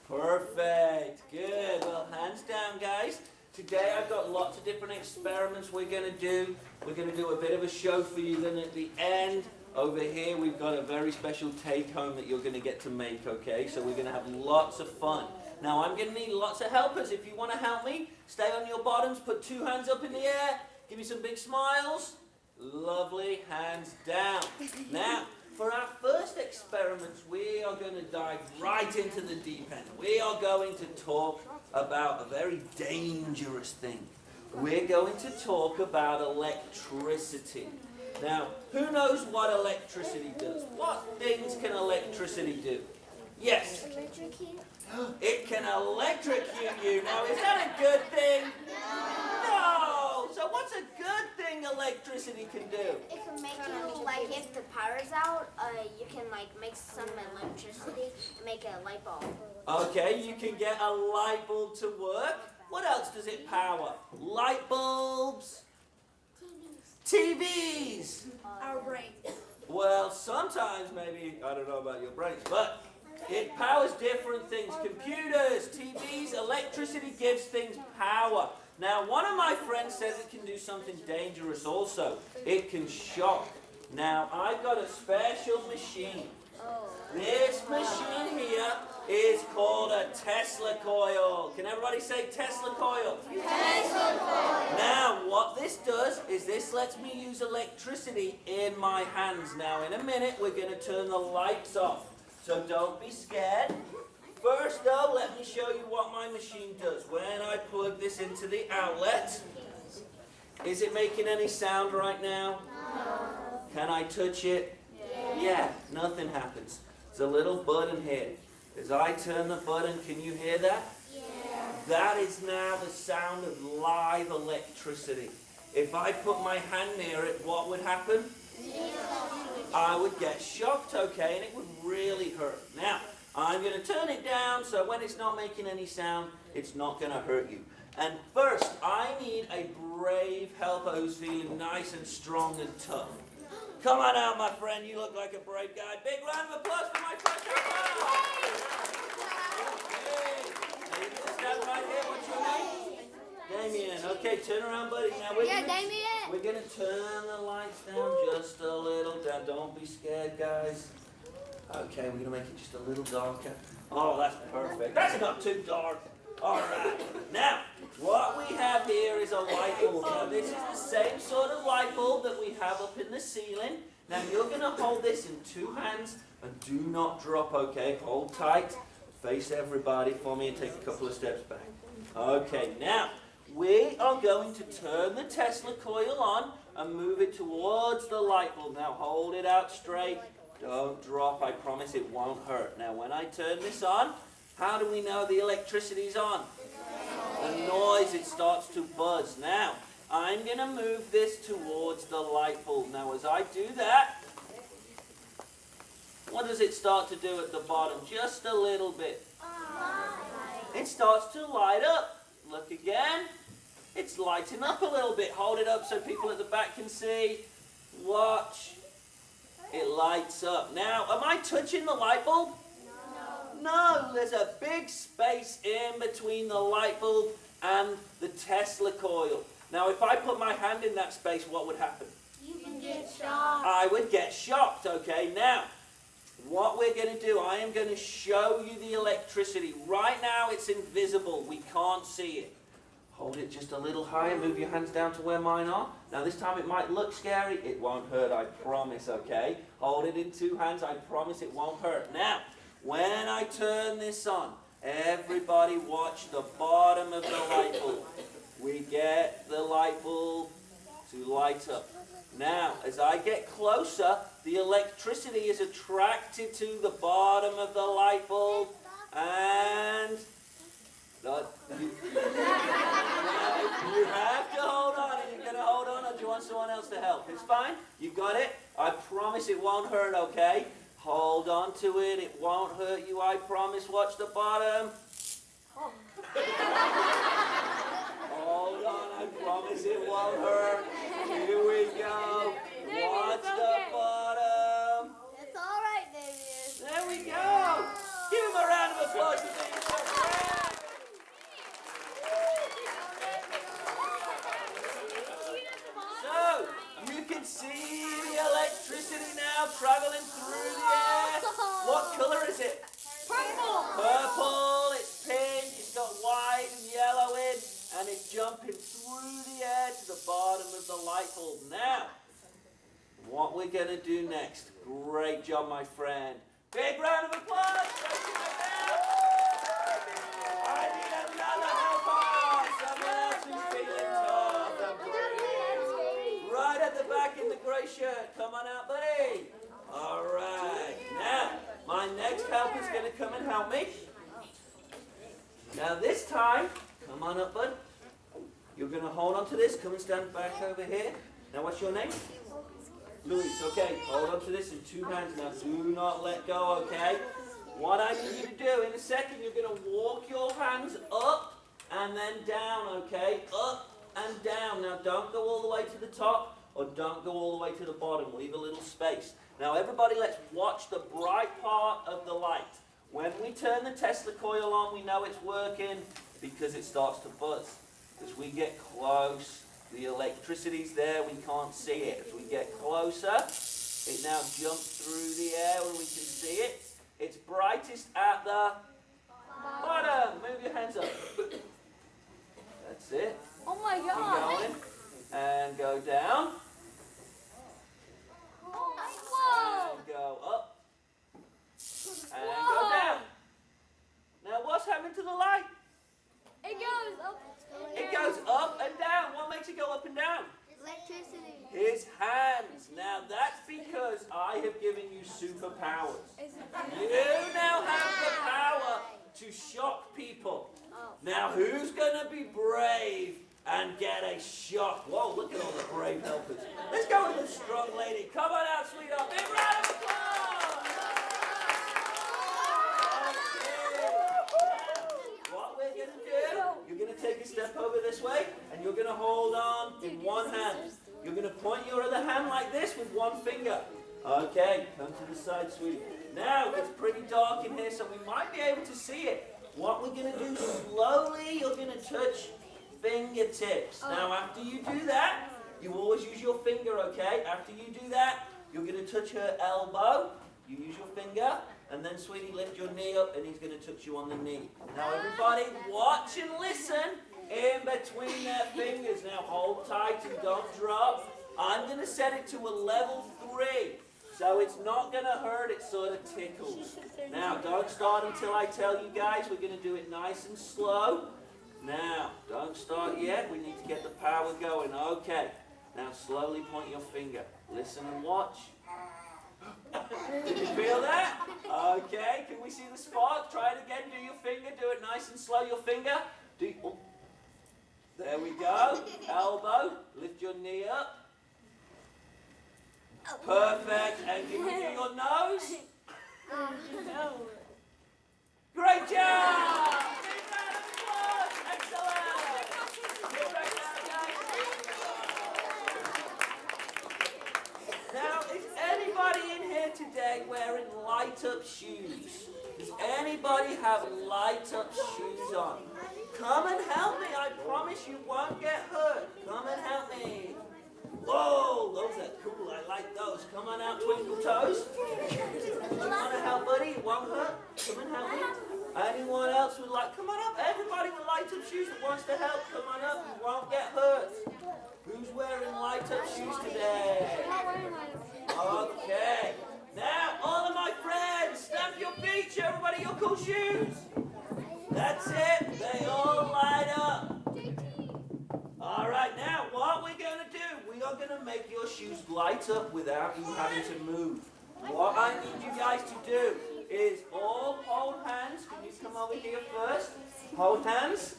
Perfect. Good. Well, hands down, guys. Today I've got lots of different experiments we're going to do. We're going to do a bit of a show for you. Then at the end, over here, we've got a very special take-home that you're going to get to make, okay? So we're going to have lots of fun. Now, I'm going to need lots of helpers. If you want to help me, stay on your bottoms, put 2 hands up in the air, give me some big smiles. Lovely. Hands down. Now, for our first experiments, we are going to dive right into the deep end. We are going to talk about a very dangerous thing. We're going to talk about electricity. Now, who knows what electricity does? What things can electricity do? Yes? It can electrocute you. Now, is that a good thing? No! So what's a good thing electricity can do? It can make you, like, if the power's out, you can, like, make some electricity and make a light bulb. Okay, you can get a light bulb to work. What else does it power? Light bulbs? TVs? Our brain. Well, sometimes maybe, I don't know about your brains, but it powers different things. Computers, TVs, electricity gives things power. Now, one of my friends says it can do something dangerous also. It can shock. Now, I've got a special machine. This machine here is called a Tesla coil. Can everybody say Tesla coil? Tesla coil. Now, what this does is this lets me use electricity in my hands. Now, in a minute, we're going to turn the lights off. So don't be scared. First, though, let me show you what my machine does. When I plug this into the outlet, is it making any sound right now? No. Can I touch it? Yeah, nothing happens. There's a little button here. As I turn the button, can you hear that? Yeah. That is now the sound of live electricity. If I put my hand near it, what would happen? I would get shocked, okay, and it would really hurt. Now, I'm going to turn it down so when it's not making any sound, it's not going to hurt you. And first, I need a brave helper who's feeling nice and strong and tough. Come on out, my friend. You look like a brave guy. Big round of applause for my friend. Okay. You can stand right here. What's your name? Damien. Okay, turn around, buddy. Now we're going to turn the lights down just a little. Down. Don't be scared, guys. Okay, we're going to make it just a little darker. Oh, that's perfect. That's not too dark. All right. Now, what we have here is a light bulb. Now, this is the same sort of light bulb that we have up in the ceiling. Now, you're going to hold this in 2 hands and do not drop, okay? Hold tight. Face everybody for me and take a couple of steps back. Okay, now, we are going to turn the Tesla coil on and move it towards the light bulb. Now, hold it out straight. Don't drop. I promise it won't hurt. Now, when I turn this on, how do we know the electricity's on? The noise, it starts to buzz. Now, I'm going to move this towards the light bulb. Now, as I do that, what does it start to do at the bottom? Just a little bit. It starts to light up. Look again. It's lighting up a little bit. Hold it up so people at the back can see. Watch. It lights up. Now, am I touching the light bulb? No, there's a big space in between the light bulb and the Tesla coil. Now, if I put my hand in that space, what would happen? You can get shocked. I would get shocked, okay? Now, what we're going to do, I am going to show you the electricity. Right now, it's invisible. We can't see it. Hold it just a little higher. Move your hands down to where mine are. Now, this time it might look scary. It won't hurt, I promise, okay? Hold it in 2 hands. I promise it won't hurt. Now, when I turn this on, everybody watch the bottom of the light bulb. We get the light bulb to light up. Now, as I get closer, the electricity is attracted to the bottom of the light bulb, and you have to hold on. Are you going to hold on, or do you want someone else to help? It's fine. You got it? I promise it won't hurt, okay? Hold on to it. It won't hurt you, I promise. Watch the bottom. Hold on, I promise it won't hurt. You Here we go. Watch the bottom. It's all right, David. There we go. Give him a round of applause for being so brave. So, you can see the electricity now traveling through the air. What color is it? Purple. Purple, it's pink, it's got white and yellow in, and it's jumping through the air to the bottom of the light bulb. Now, what we're going to do next. Great job, my friend. Big round of applause. I need another helper. Someone else who's feeling tough and brave. Right at the back in the grey shirt. Come on out, buddy. All right. Now, my next helper's going to come and help me. Now this time, come on up, bud. You're going to hold on to this. Come and stand back over here. Now, what's your name? Luis. Okay, hold on to this in 2 hands. Now, do not let go, okay? What I need you to do, in a second, you're going to walk your hands up and then down, okay? Up and down. Now, don't go all the way to the top or don't go all the way to the bottom. Leave a little space. Now, everybody, let's watch the bright part of the light. When we turn the Tesla coil on, we know it's working because it starts to buzz. As we get close, the electricity's there, we can't see it. As we get closer, it now jumps through the air and we can see it. It's brightest at the bottom. Move your hands up. That's it. Oh my Keep God. going. And go down. Whoa. And go up. And go down. Now what's happened to the light? It goes up. It goes up and down. What makes it go up and down? Electricity. His hands. Now that's because I have given you superpowers. You now have the power to shock people. Now who's going to be brave and get a shock? Whoa, look at all the brave helpers. Let's go with the strong lady. Come on out, sweetheart. Big round of applause. Okay. What we're going to do, you're going to take a step over this way and you're going to hold on in one hand. You're going to point your other hand like this with one finger. Okay, come to the side, sweetie. Now, it's pretty dark in here, so we might be able to see it. What we're going to do slowly, you're going to touch fingertips. Now, after you do that, you always use your finger, okay? After you do that, you're going to touch her elbow. You use your finger, and then, sweetie, lift your knee up, and he's going to touch you on the knee. Now, everybody, watch and listen in between their fingers. Now, hold tight and don't drop. I'm going to set it to a level 3. So it's not going to hurt, it sort of tickles. Now, don't start until I tell you guys. We're going to do it nice and slow. Now, don't start yet. We need to get the power going. Okay. Now, slowly point your finger. Listen and watch. Did you feel that? Okay. Can we see the spark? Try it again. Do your finger. Do it nice and slow. Your finger. Oh. There we go. Elbow. Lift your knee up. Perfect. And can you do your nose? Great job! Big round of applause. Excellent. Get back down, guys. Now, is anybody in here today wearing light-up shoes? Does anybody have light-up shoes on? Come and help me. I promise you won't get hurt. Come and help me. Whoa, those are cool. I like those. Come on out, Twinkle Toes. You want to help, buddy? It won't hurt. Come and help me. Anyone else would like? Come on up. Everybody with light-up shoes that wants to help, come on up. You won't get hurt. Who's wearing light-up shoes today? Okay. Now, all of my friends, stamp your feet. Show everybody your cool shoes. That's it. They all light up. All right, now what we're going to do, we are going to make your shoes light up without you having to move. What I need you guys to do is all hold hands. Can you come over here first? Hold hands.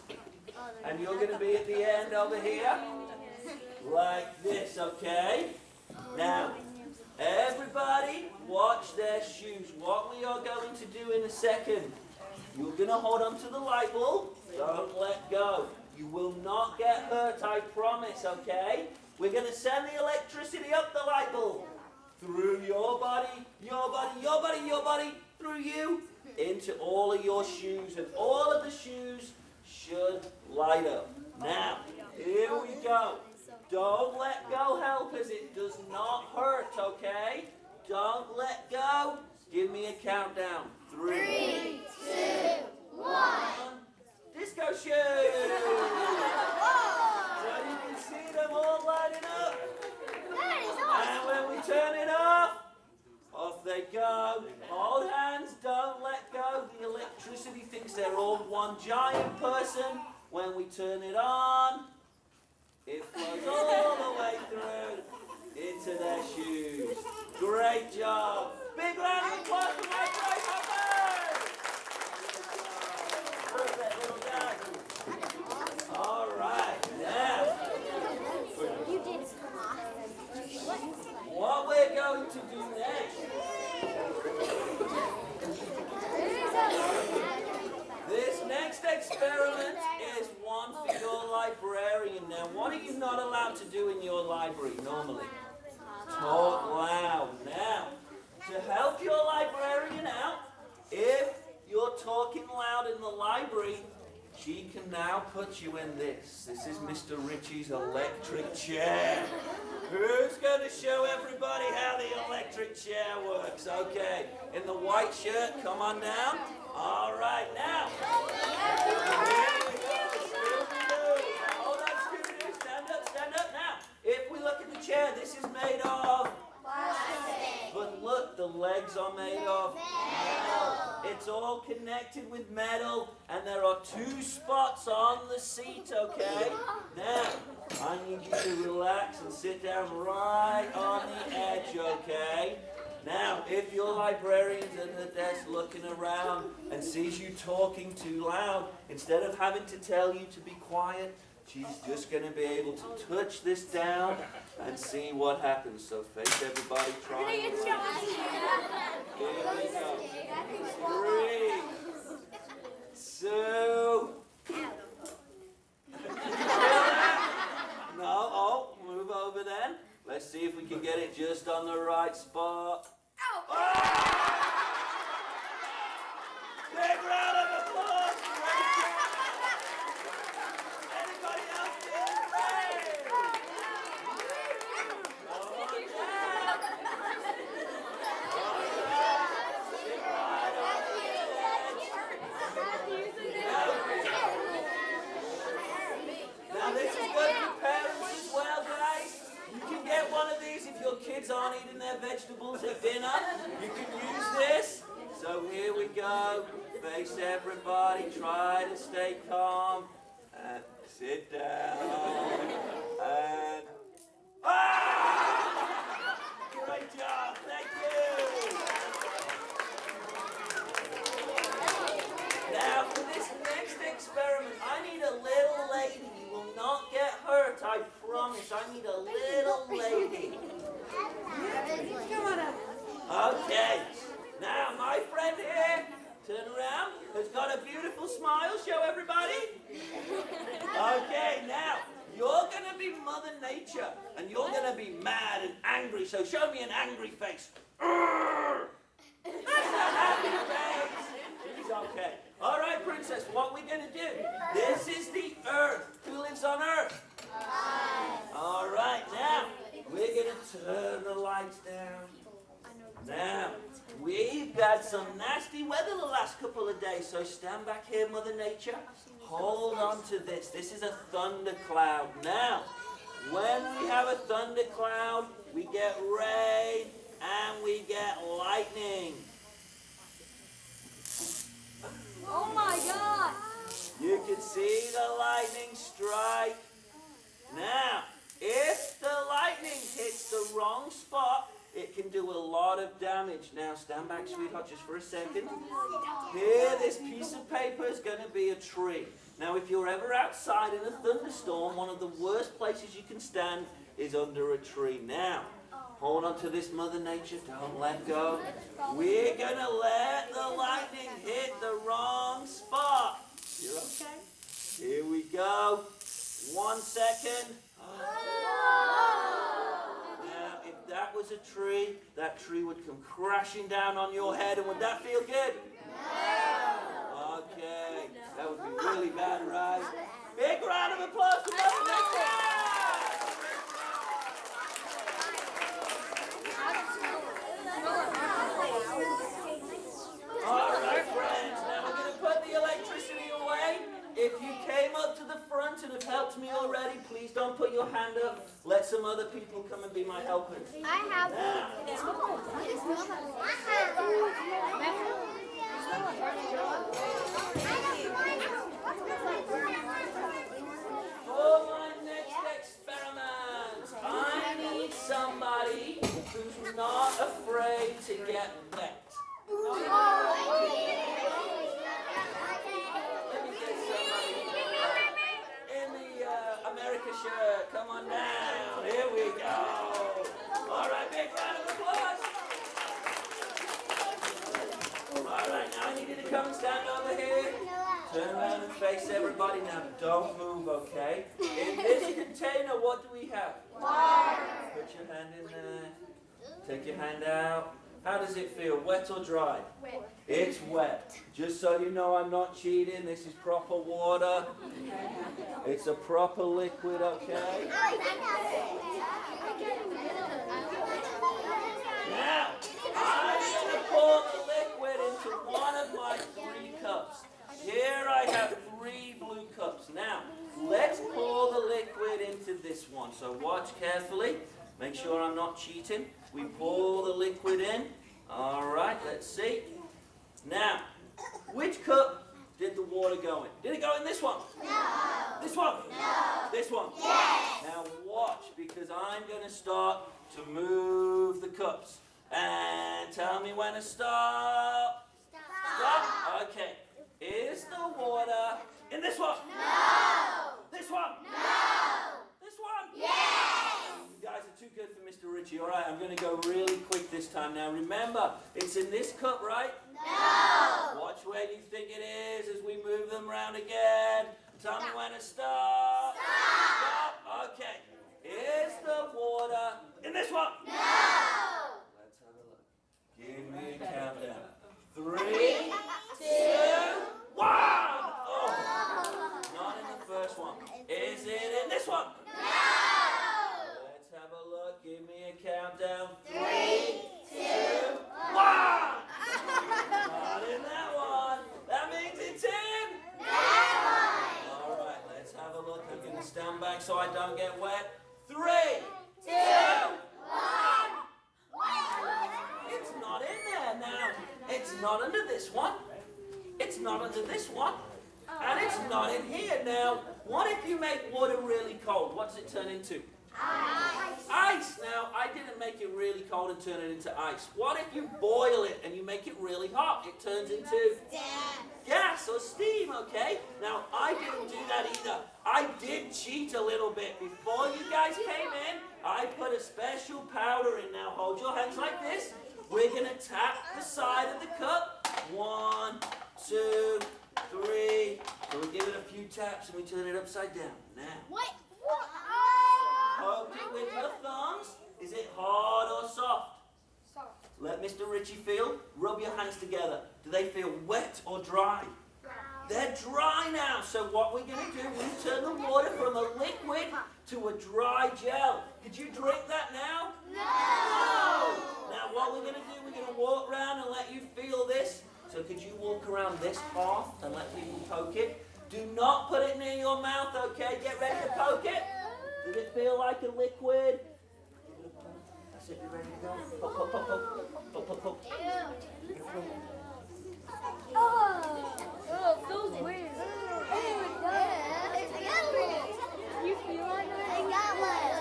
And you're going to be at the end over here. Like this, okay? Now, everybody watch their shoes. What we are going to do in a second, you're going to hold on to the light bulb. Don't let go. You will not get hurt, I promise, okay? We're going to send the electricity up the light bulb through your body, through you, into all of your shoes, and all of the shoes should light up. Now, here we go. Don't let go, helpers. It does not hurt, okay? Don't let go. Give me a countdown. 3, 2, 1. Disco shoes! So you can see them all lighting up. And when we turn it off they go. Hold hands, don't let go. The electricity thinks they're all one giant person. When we turn it on, it flows all the way through into their shoes. Great job. Big round of applause for my great hoppers. Perfect little guy. All right, now, what we're going to do next, this next experiment is one for your librarian. Now, what are you not allowed to do in your library normally? Talk loud. Now, to help your librarian out, if you're talking loud in the library, she can now put you in this. This is Mr. Ritchie's electric chair. Who's going to show everybody how the electric chair works? Okay, in the white shirt, come on down. All right, now. Hold on, Scooby-Doo. Stand up now. If we look at the chair, this is made of plastic. But look, the legs are made of metal. It's all connected with metal, and there are 2 spots on the seat, okay? Now, I need you to relax and sit down right on the edge, okay? Now, if your librarian's at her desk looking around and sees you talking too loud, instead of having to tell you to be quiet, she's just going to be able to touch this down and see what happens. So face everybody, try and relax. Here we go. 3, 2. No, oh, move over then. Let's see if we can get it just on the right spot. Oh! Big round of applause. Anybody else feeling great? Now this is good for parents as well, guys. You can get one of these if your kids aren't eating their vegetables at dinner. You can use this. So here we go. Face everybody. Try to stay calm. And sit down. And... Ah! Great job. Thank you. Now, for this next experiment, I need a little lady. You will not get hurt, I promise. I need a little lady. Okay. Now, my friend here, turn around, has got a beautiful smile. Show everybody. Okay, now, you're going to be Mother Nature, and you're going to be mad and angry, so show me an angry face. That's a happy face. She's okay. All right, Princess, what we're going to do, this is the Earth. Who lives on Earth? All right, now, we're going to turn the lights down. Now, we've got some nasty weather the last couple of days, so stand back here, Mother Nature. Hold on to this. This is a thundercloud. Now, when we have a thundercloud, we get rain and we get lightning. Oh my God! You can see the lightning strike. Now, if the lightning hits the wrong spot, it can do a lot of damage. Now, stand back, sweetheart, just for a second. Here, this piece of paper is going to be a tree. Now, if you're ever outside in a thunderstorm, one of the worst places you can stand is under a tree. Now, hold on to this, Mother Nature. Don't let go. We're going to let the lightning hit the wrong spot. You're okay? Here we go. 1 second. was a tree, that tree would come crashing down on your head, and would that feel good? No. Okay, that would be really bad, right? Big round of applause for Mother Nature! All right, friends, now we're going to put the electricity away. If you came up to the front and have helped me already, please don't put your hand up. Let some other people come and be my helpers. I have For my next experiment, I need somebody who's not afraid to get wet. Let me get somebody in the America shirt. Come on down. Here we go. All right, big round of applause. All right, now I need you to come and stand over here. Turn around and face everybody. Now, don't move, okay? In this container, what do we have? Water. Put your hand in there. Take your hand out. How does it feel, wet or dry? Wet. It's wet. Just so you know, I'm not cheating. This is proper water. It's a proper liquid, okay? Now, I'm going to pour the liquid into one of my 3 cups. Here I have 3 blue cups. Now, let's pour the liquid into this one. So watch carefully. Make sure I'm not cheating. We pour the liquid in. All right, let's see. Now, which cup did the water go in? Did it go in this one? No. This one? No. This one? Yes. Now watch, because I'm going to start to move the cups. And tell me when to stop. Stop. Okay. Is the water in this one? No. This one? No. This one? Yes. You guys are too good for Mr. Ritchie. All right, I'm going to go really quick this time. Now remember, it's in this cup, right? No. Watch where you think it is as we move them around again. Tell me when to stop. Stop. Okay. Is the water in this one? No. Let's have a look. Give me a countdown. 3, 2, 1. Oh, not in the first one. Is it in this one? No. Let's have a look. Give me a countdown. 3, 2, 1. Not in that one. That means it's in that one. All right, let's have a look. I'm going to stand back so I don't get wet. 3, 2, 1. It's not in there now. It's not under this one. It's not under this one. And it's not in here. Now, what if you make water really cold? What does it turn into? Ice. Ice. Now, I didn't make it really cold and turn it into ice. What if you boil it and you make it really hot? It turns into gas or steam, okay? Now, I didn't do that either. I did cheat a little bit. Before you guys came in, I put a special powder in. Now, hold your hands like this. We're going to tap the side of the cup. 1, 2, 3. So we give it a few taps and we turn it upside down. Now. What? Poke it with your thumbs. Is it hard or soft? Soft. Let Mr. Ritchie feel. Rub your hands together. Do they feel wet or dry? They're dry now. So what we're going to do, we turn the water from a liquid to a dry gel. Could you drink that now? No! Now what we're going to do, we're going to walk around and let you feel this. So could you walk around this path and let people poke it? Do not put it near your mouth, okay? Get ready to poke it. Does it feel like a liquid? That's it, you ready to go? Poke, poke, poke, poke, poke, poke, poke. Oh, it feels weird. You feel like that? I got one.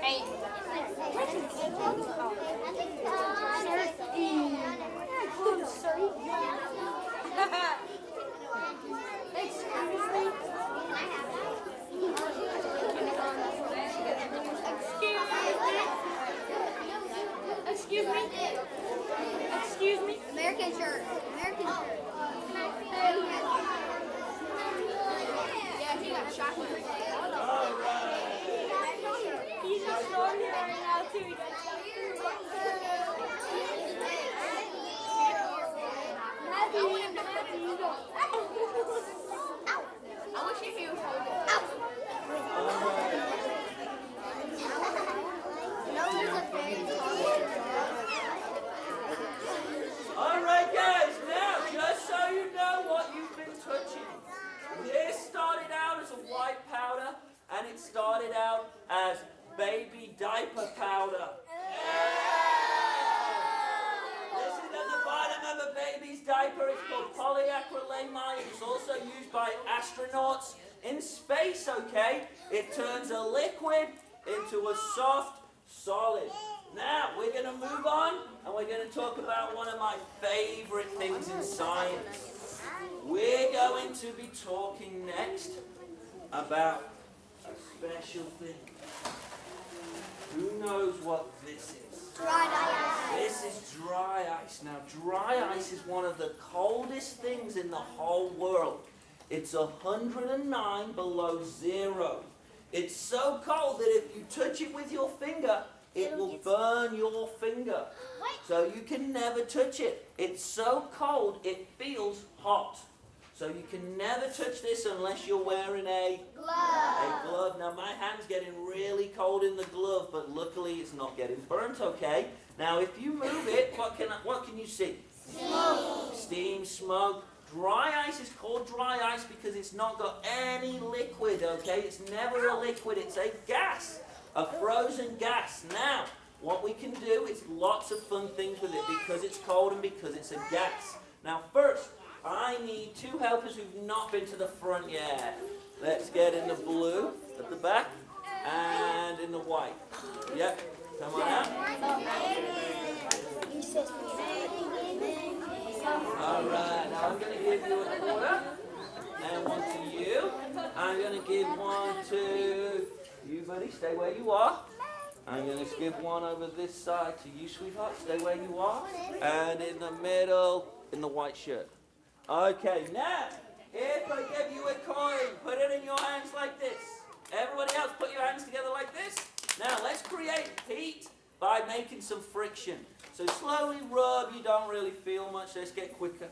Hey, you can. polyacrylamide. It's also used by astronauts in space, okay? It turns a liquid into a soft solid. Now, we're going to move on, and we're going to talk about one of my favorite things in science. We're going to be talking next about a special thing. Who knows what this is? Dry ice. This is dry ice. Now, dry ice is one of the coldest things in the whole world. It's 109 below zero. It's so cold that if you touch it with your finger, it will burn your finger. So you can never touch it. It's so cold, it feels hot. So you can never touch this unless you're wearing a glove. Now my hand's getting really cold in the glove, but luckily it's not getting burnt, okay? Now if you move it, what can you see? Smoke. Steam, smoke. Dry ice is called dry ice because it's not got any liquid, okay? It's never a liquid, it's a gas, a frozen gas. Now, what we can do is lots of fun things with it because it's cold and because it's a gas. Now first, I need two helpers who've not been to the front yet. Let's get in the blue at the back and in the white. Yep, come on out. All right, now I'm going to give you a quarter and one to you. I'm going to give one to you, buddy. Stay where you are. I'm going to give one over this side to you, sweetheart. Stay where you are. And in the middle, in the white shirt. Okay, now, if I give you a coin, put it in your hands like this. Everybody else, put your hands together like this. Now, let's create heat by making some friction. So slowly rub, you don't really feel much. Let's get quicker.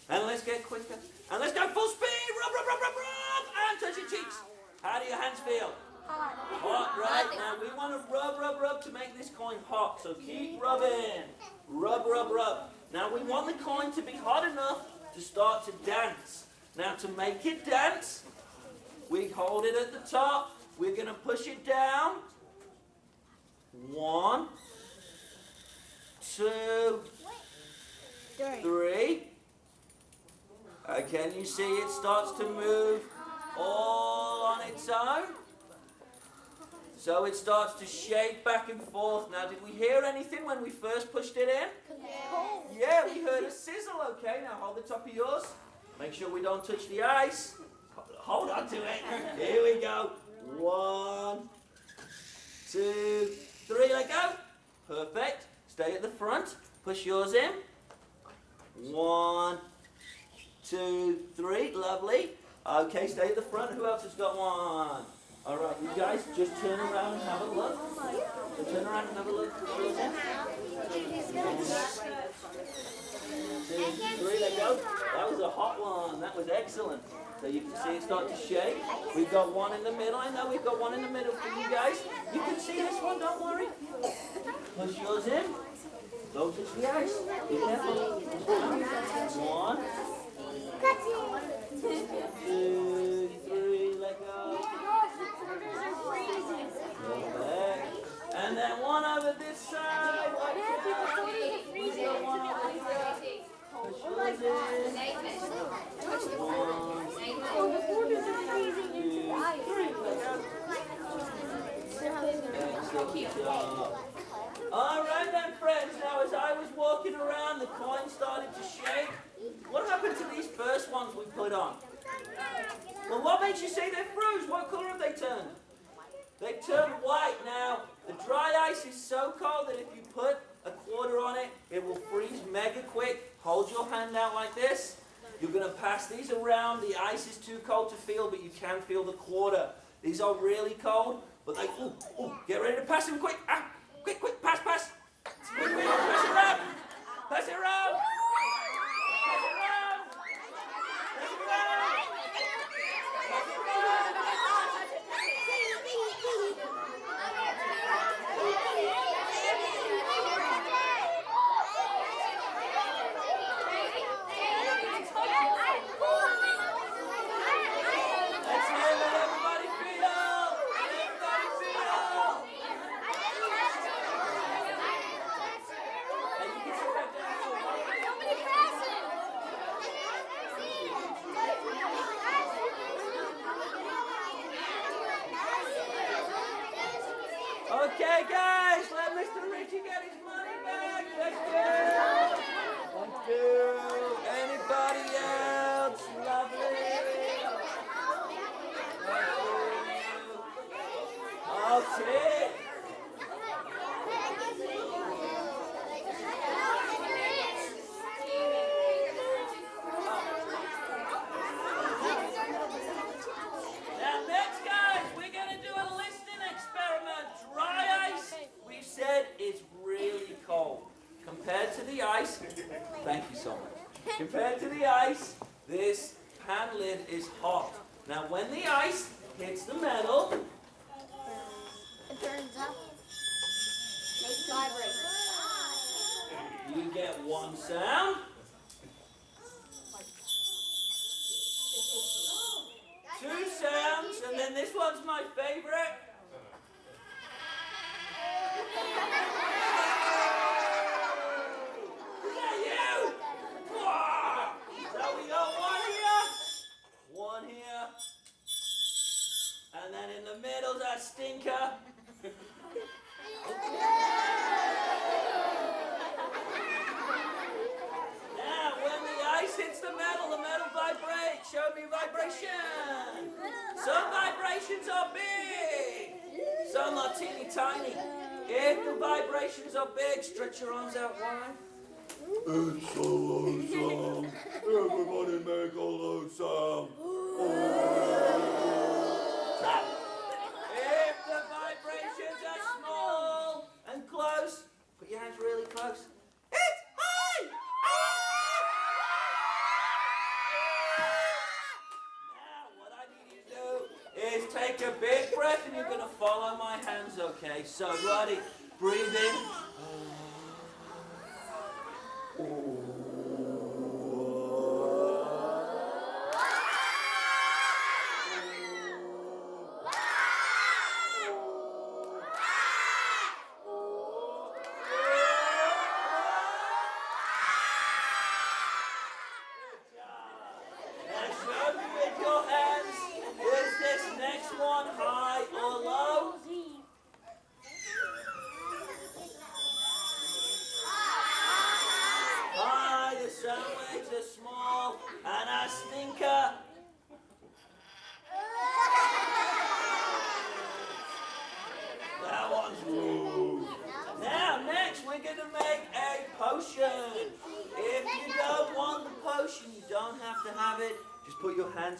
And let's get quicker. And let's go full speed. Rub, rub, rub, rub, rub. And touch your cheeks. How do your hands feel? Hot, right? Now we want to rub, rub, rub to make this coin hot. So keep rubbing. Rub, rub, rub. Now we want the coin to be hot enough to start to dance. Now to make it dance, we hold it at the top. We're going to push it down. 1, 2, 3. Can you see it starts to move all on its own? So it starts to shake back and forth. Now, did we hear anything when we first pushed it in? Yeah, we heard a sizzle, okay? Now hold the top of yours. Make sure we don't touch the ice. Hold on to it. Here we go. 1, 2, 3, let go. Perfect. Stay at the front. Push yours in. 1, 2, 3. Lovely. Okay, stay at the front. Who else has got one? All right, you guys just turn around and have a look. So turn around and have a look. Push yours in. 2, 3, let go. That was a hot one. That was excellent. So you can see it start to shake. We've got one in the middle. I know we've got one in the middle for you guys. You can see this one, don't worry. Push yours in. Don't touch the ice. Be careful. 1, 2, 3, let go. Perfect. And then one over this side. Watch out. We've got one over here. Push yours in. 1, 2, 3, let go. Excellent job. All right then, friends. Now, as I was walking around, the coin started to shake. What happened to these first ones we put on? Well, what makes you say they froze? What color have they turned? They turned white. Now, the dry ice is so cold that if you put a quarter on it, it will freeze mega quick. Hold your hand out like this. You're going to pass these around. The ice is too cold to feel, but you can feel the quarter. These are really cold, but they, get ready to pass them quick. Ah, quick, quick, pass, pass. Quick, quick, pass it around. Pass it around. Pass it around. Pass it around. Pass it around. Okay, guys, let Mr. Ritchie get his money back. Thank you. Thank you. Anybody else? Lovely. Okay. Now, next, guys, we're going to do a listening experiment. Dry ice, we've said, is really cold. Compared to the ice, thank you so much. Compared to the ice, this pan lid is hot. Now, when the ice hits the metal, It turns up. Makes vibrate. you get one sound. Two sounds, and then this one's my favorite. Is that you? Wah! So we got one here, and then in the middle's that stinker. Now, when the ice hits the metal vibrates. Show me vibration. Some vibrations are big. Some are teeny tiny. If the vibrations are big, stretch your arms out wide. It's so awesome. Everybody make a loud sound. If the vibrations are small and close, put your hands really close. It's high! Now, what I need you to do is take a big breath and you're going to follow my hands, okay? So, ready? Breathe in.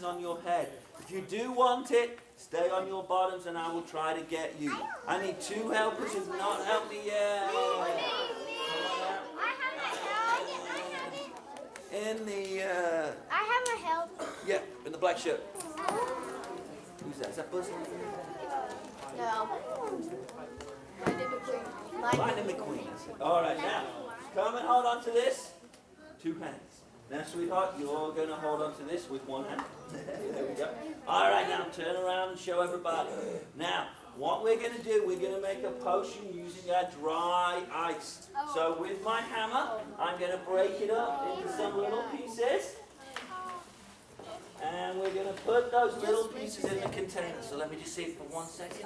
On your head. If you do want it, stay on your bottoms and I will try to get you. I need two helpers who've not helped me yet. In the, I have a help. yeah, in the black shirt. Who's that? Is that Buzz? No. Lightning McQueen. All right, now, come and hold on to this. Two hands. Now, sweetheart, you're going to hold on to this with one hand. There we go. All right, now turn around and show everybody. Now, what we're going to do, we're going to make a potion using our dry ice. So with my hammer, I'm going to break it up into some little pieces. And we're going to put those little pieces in the container. So let me just see it for 1 second.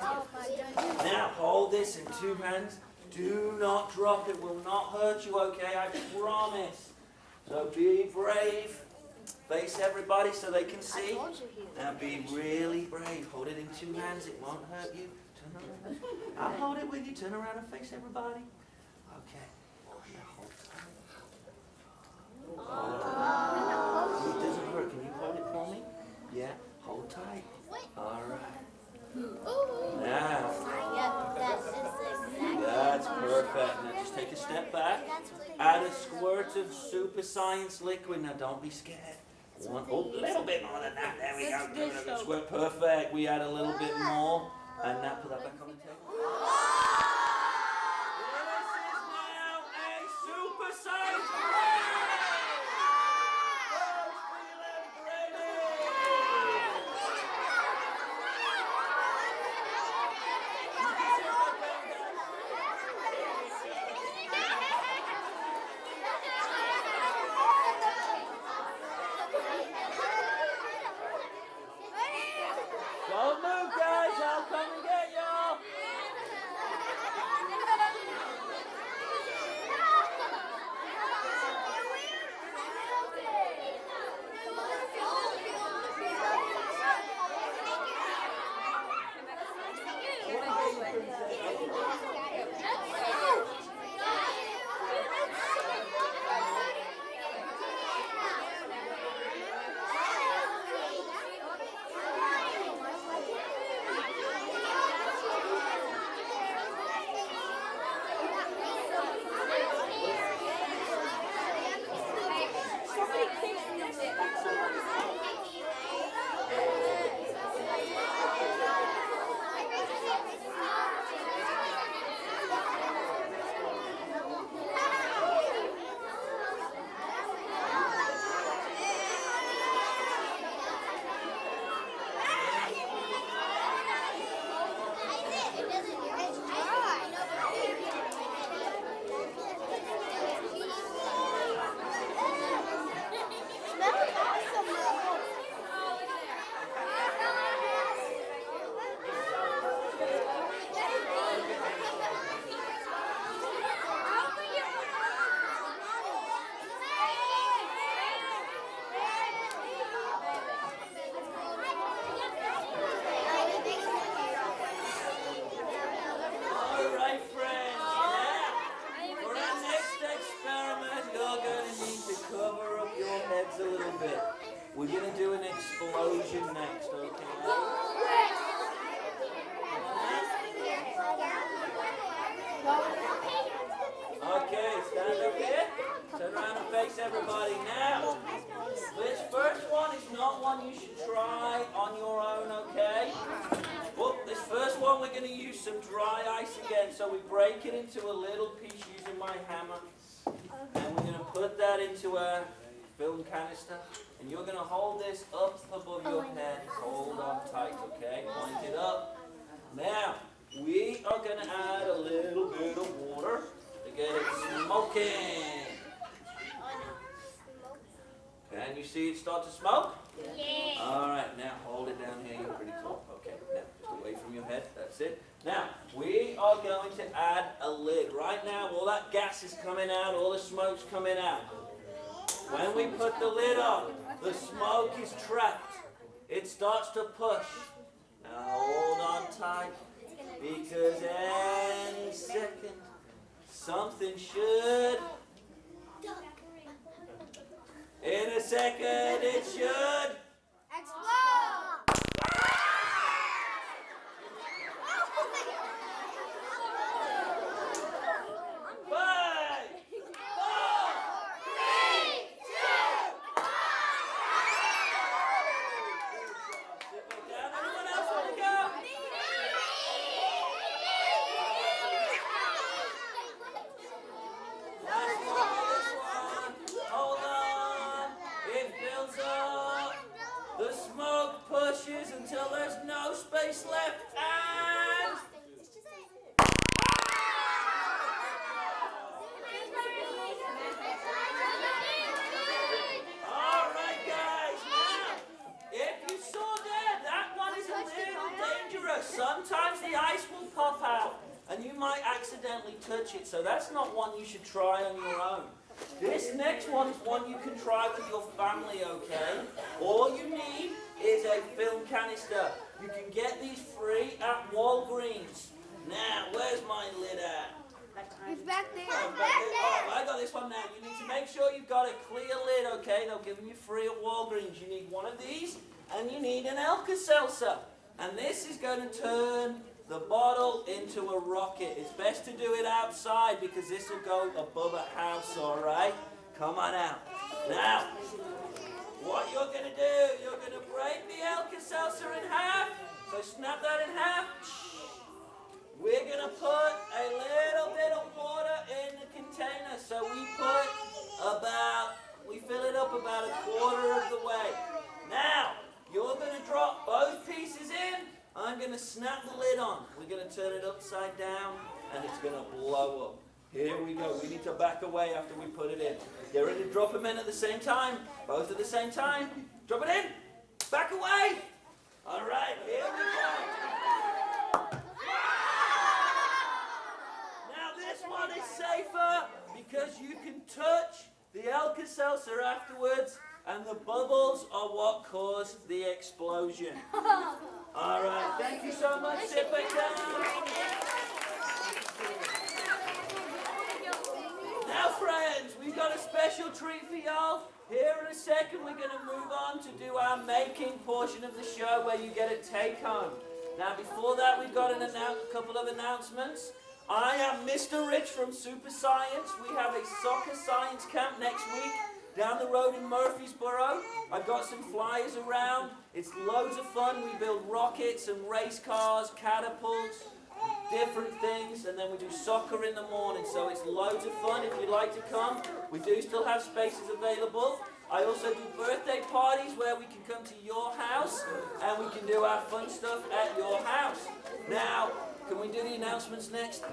Now, hold this in two hands. Do not drop it. Will not hurt you, okay? I promise. So be brave. Face everybody so they can see. Now be really brave. Hold it in two hands. It won't hurt you. Turn around. I'll hold it with you. Turn around and face everybody. Okay. Now hold tight. It doesn't hurt. Can you hold it for me? Yeah. Hold tight. All right. Now. That's perfect. Now just take a step back. Add a squirt of super science liquid. Now don't be scared. A little bit more than that. There we go. Give it a squirt. Perfect. We add a little bit more. And now put that back on the table. This is now a super science Don't move, guys. I'll come and get y'all. do an explosion next, okay? Okay, stand up here. Turn around and face everybody. Now, this first one is not one you should try on your own, okay? Well, this first one we're going to use some dry ice again. So we break it into a little piece using my hammer. And we're going to put that into a film canister. And you're going to hold this up above your head. Hold on tight, okay? Point it up. Now, we are going to add a little bit of water to get it smoking. Can you see it start to smoke? Yeah. All right, now hold it down here. You're pretty tall. Okay, now just away from your head. That's it. Now, we are going to add a lid. Right now, all that gas is coming out, all the smoke's coming out. When we put the lid on, the smoke is trapped. It starts to push. Now hold on tight, because any second, something should. In a second, it should. Explode! Five, 4, 3, 2, 1. sit back down. Anyone else want to go? Last one, this one. Hold on. It fills up. The smoke pushes until there's no space left. And all right, guys. Now, if you saw there, that one is a little dangerous. Sometimes the ice will pop out, and you might accidentally touch it. So that's not one you should try on your own. This next one is one you can try with your family, okay? All you need is a film canister. You can get these free at Walgreens. Now, where's my lid at? It's back there. Oh, I got this one now. You need to make sure you've got a clear lid, okay? They'll give them you free at Walgreens. You need one of these, and you need an Alka-Seltzer. And this is going to turn the bottle into a rocket. It's best to do it outside because this will go above a house, all right? Come on out. Now, what you're going to do, you're going to break the Alka-Seltzer in half. So snap that in half. We're going to put a little bit of water in the container. So we fill it up about a quarter of the way. Now, you're going to drop both pieces in. I'm going to snap the lid on. We're going to turn it upside down, and it's going to blow up. Here we go. We need to back away after we put it in. Get ready to drop them in at the same time. Both at the same time. Drop it in. Back away. All right, here we go. Now this one is safer because you can touch the Alka-Seltzer afterwards, and the bubbles are what caused the explosion. All right, thank you so much. Sit back down. Now, friends, we've got a special treat for y'all. Here in a second, we're going to move on to do our making portion of the show where you get a take-home. Now, before that, we've got a couple of announcements. I am Mr. Rich from Super Science. We have a soccer science camp next week down the road in Murfreesboro. I've got some flyers around. It's loads of fun. We build rockets and race cars, catapults, different things, and then we do soccer in the morning. So it's loads of fun. If you'd like to come, we do still have spaces available. I also do birthday parties where we can come to your house and we can do our fun stuff at your house. Now, can we do the announcements next?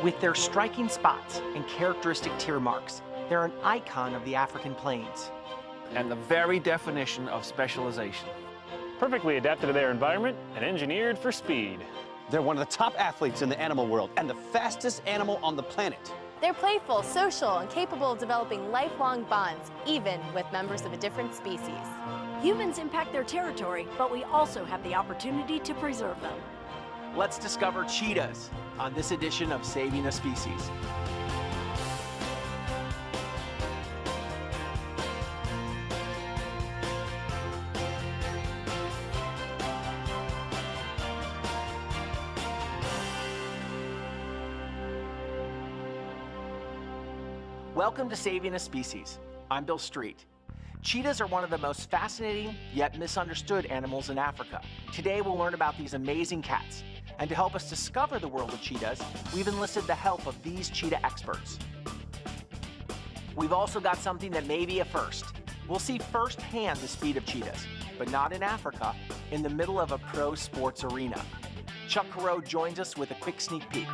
With their striking spots and characteristic tear marks, they're an icon of the African plains. And the very definition of specialization. Perfectly adapted to their environment and engineered for speed. They're one of the top athletes in the animal world and the fastest animal on the planet. They're playful, social, and capable of developing lifelong bonds, even with members of a different species. Humans impact their territory, but we also have the opportunity to preserve them. Let's discover cheetahs on this edition of Saving a Species. Welcome to Saving a Species. I'm Bill Street. Cheetahs are one of the most fascinating yet misunderstood animals in Africa. Today we'll learn about these amazing cats. And to help us discover the world of cheetahs, we've enlisted the help of these cheetah experts. We've also got something that may be a first. We'll see firsthand the speed of cheetahs, but not in Africa, in the middle of a pro sports arena. Chuck Carreau joins us with a quick sneak peek.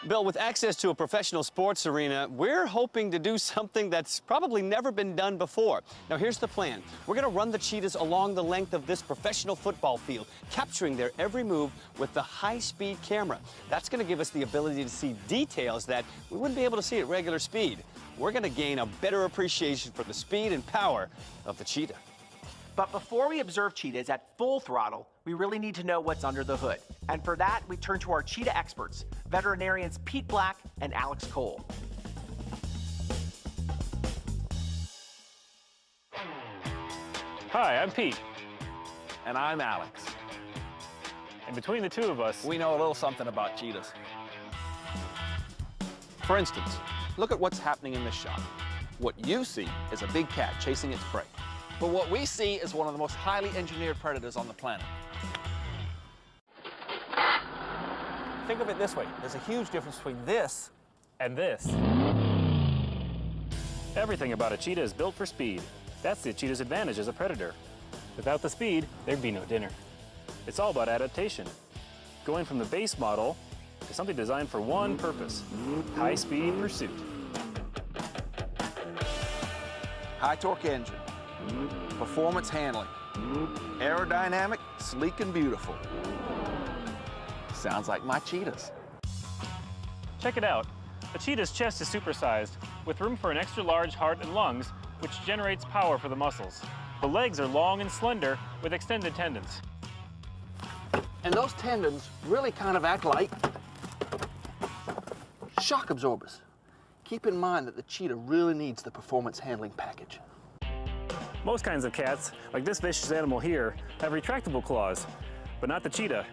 Bill, with access to a professional sports arena, we're hoping to do something that's probably never been done before. Now, here's the plan. We're going to run the cheetahs along the length of this professional football field, capturing their every move with the high-speed camera. That's going to give us the ability to see details that we wouldn't be able to see at regular speed. We're going to gain a better appreciation for the speed and power of the cheetah. But before we observe cheetahs at full throttle, we really need to know what's under the hood. And for that, we turn to our cheetah experts, veterinarians Pete Black and Alex Cole. Hi, I'm Pete. And I'm Alex. And between the two of us, We know a little something about cheetahs. For instance, look at what's happening in this shot. What you see is a big cat chasing its prey. But what we see is one of the most highly engineered predators on the planet. Think of it this way. There's a huge difference between this and this. Everything about a cheetah is built for speed. That's the cheetah's advantage as a predator. Without the speed, there'd be no dinner. It's all about adaptation. Going from the base model to something designed for one purpose, high-speed pursuit. high torque engine, performance handling, aerodynamic, sleek and beautiful. Sounds like my cheetahs. Check it out. A cheetah's chest is supersized, with room for an extra large heart and lungs, which generates power for the muscles. The legs are long and slender, with extended tendons. And those tendons really kind of act like shock absorbers. Keep in mind that the cheetah really needs the performance handling package. Most kinds of cats, like this vicious animal here, have retractable claws, but not the cheetah.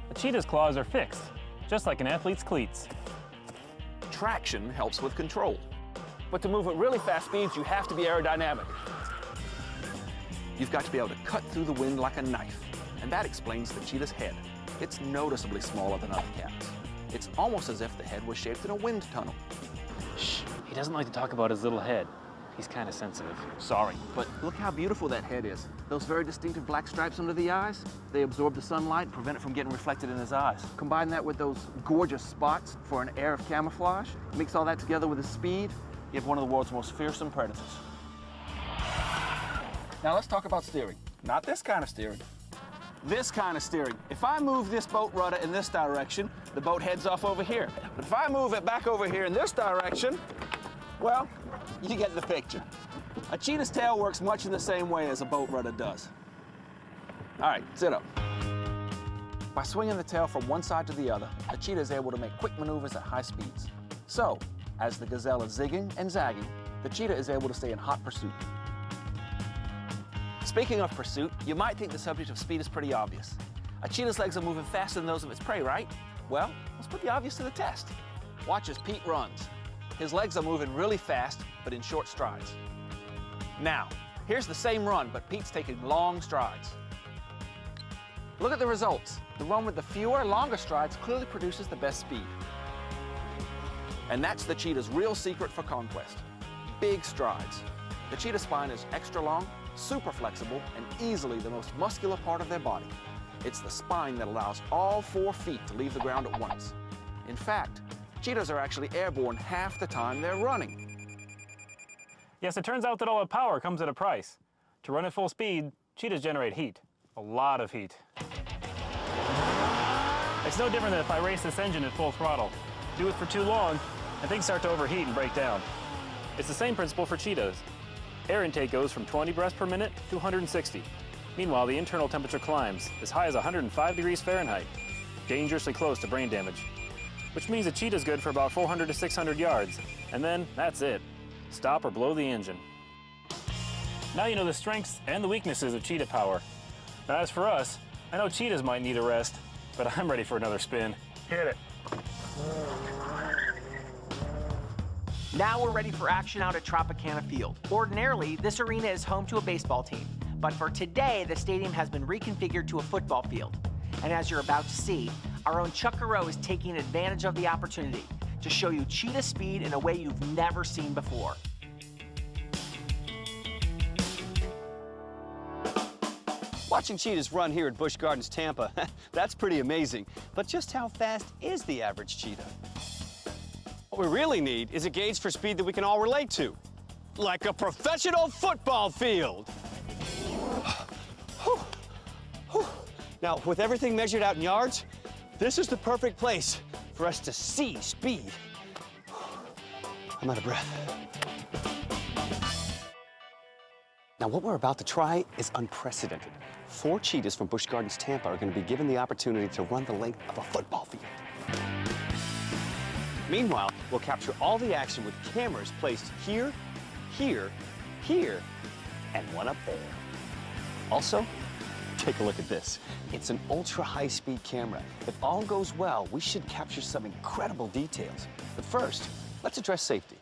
The cheetah's claws are fixed, just like an athlete's cleats. Traction helps with control. But to move at really fast speeds, you have to be aerodynamic. You've got to be able to cut through the wind like a knife. And that explains the cheetah's head. It's noticeably smaller than other cats. It's almost as if the head was shaped in a wind tunnel. Shh, he doesn't like to talk about his little head. He's kind of sensitive. Sorry, but look how beautiful that head is. Those very distinctive black stripes under the eyes, they absorb the sunlight and prevent it from getting reflected in his eyes. Combine that with those gorgeous spots for an air of camouflage, mix all that together with his speed, you have one of the world's most fearsome predators. Now let's talk about steering. Not this kind of steering. This kind of steering. If I move this boat rudder in this direction, the boat heads off over here. But if I move it back over here in this direction, well, you get the picture. A cheetah's tail works much in the same way as a boat rudder does. All right, sit up. By swinging the tail from one side to the other, a cheetah is able to make quick maneuvers at high speeds. So, as the gazelle is zigging and zagging, the cheetah is able to stay in hot pursuit. Speaking of pursuit, you might think the subject of speed is pretty obvious. A cheetah's legs are moving faster than those of its prey, right? Well, let's put the obvious to the test. Watch as Pete runs. His legs are moving really fast, but in short strides. Now, here's the same run, but Pete's taking long strides. Look at the results. The run with the fewer, longer strides clearly produces the best speed. And that's the cheetah's real secret for conquest. Big strides. The cheetah spine is extra long, super flexible, and easily the most muscular part of their body. It's the spine that allows all 4 feet to leave the ground at once. In fact, cheetahs are actually airborne half the time they're running. Yes, it turns out that all that power comes at a price. To run at full speed, cheetahs generate heat. A lot of heat. It's no different than if I race this engine at full throttle. Do it for too long, and things start to overheat and break down. It's the same principle for cheetahs. Air intake goes from 20 breaths per minute to 160. Meanwhile, the internal temperature climbs as high as 105 degrees Fahrenheit, dangerously close to brain damage. Which means a cheetah's good for about 400 to 600 yards, and then that's it. Stop or blow the engine. Now you know the strengths and the weaknesses of cheetah power. Now as for us, I know cheetahs might need a rest, but I'm ready for another spin. Hit it. Now we're ready for action out at Tropicana Field. Ordinarily, this arena is home to a baseball team, but for today, the stadium has been reconfigured to a football field. And as you're about to see, our own Chuck Garreau is taking advantage of the opportunity to show you cheetah speed in a way you've never seen before. Watching cheetahs run here at Busch Gardens, Tampa, that's pretty amazing. But just how fast is the average cheetah? What we really need is a gauge for speed that we can all relate to, like a professional football field. Now, with everything measured out in yards, this is the perfect place for us to see speed. I'm out of breath. Now, what we're about to try is unprecedented. 4 cheetahs from Busch Gardens, Tampa are going to be given the opportunity to run the length of a football field. Meanwhile, we'll capture all the action with cameras placed here, here, here, and one up there. Also, take a look at this. It's an ultra-high-speed camera. If all goes well, we should capture some incredible details. But first, let's address safety.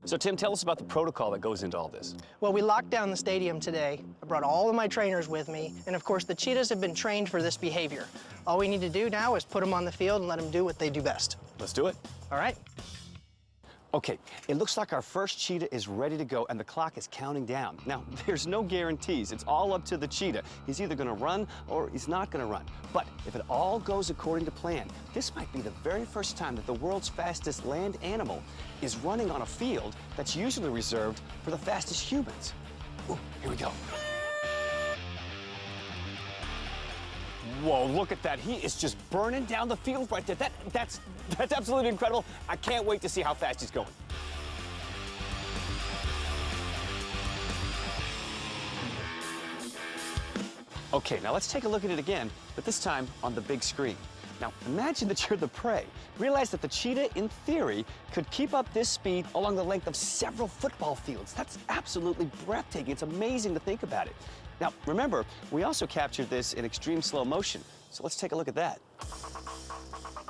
So, Tim, tell us about the protocol that goes into all this. Well, we locked down the stadium today. I brought all of my trainers with me, and of course, the cheetahs have been trained for this behavior. All we need to do now is put them on the field and let them do what they do best. Let's do it. All right. Okay, it looks like our first cheetah is ready to go, and the clock is counting down. Now, there's no guarantees. It's all up to the cheetah. He's either going to run or he's not going to run. But if it all goes according to plan, this might be the very first time that the world's fastest land animal is running on a field that's usually reserved for the fastest humans. Ooh, here we go. Whoa, look at that. He is just burning down the field right there. That's absolutely incredible. I can't wait to see how fast he's going. Okay, now let's take a look at it again, but this time on the big screen. Now, imagine that you're the prey. Realize that the cheetah, in theory, could keep up this speed along the length of several football fields. That's absolutely breathtaking. It's amazing to think about it. Now, remember, we also captured this in extreme slow motion. So let's take a look at that.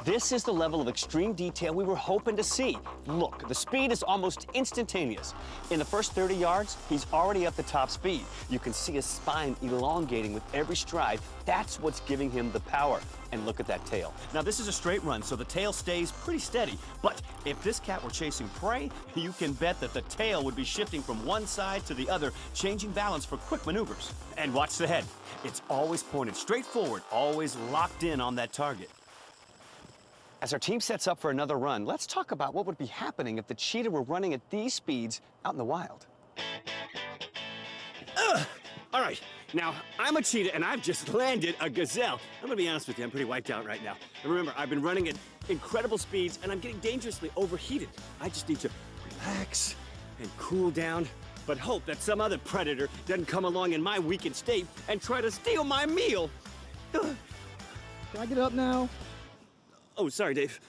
This is the level of extreme detail we were hoping to see. Look, the speed is almost instantaneous. In the first 30 yards, he's already up to top speed. You can see his spine elongating with every stride. That's what's giving him the power. And look at that tail. Now, this is a straight run, so the tail stays pretty steady. But if this cat were chasing prey, you can bet that the tail would be shifting from one side to the other, changing balance for quick maneuvers. And watch the head. It's always pointed straight forward, always locked in on that target. As our team sets up for another run, let's talk about what would be happening if the cheetah were running at these speeds out in the wild. All right, now, I'm a cheetah and I've just landed a gazelle. I'm gonna be honest with you, I'm pretty wiped out right now. And remember, I've been running at incredible speeds and I'm getting dangerously overheated. I just need to relax and cool down, but hope that some other predator doesn't come along in my weakened state and try to steal my meal. Can I get up now? Oh, sorry, Dave.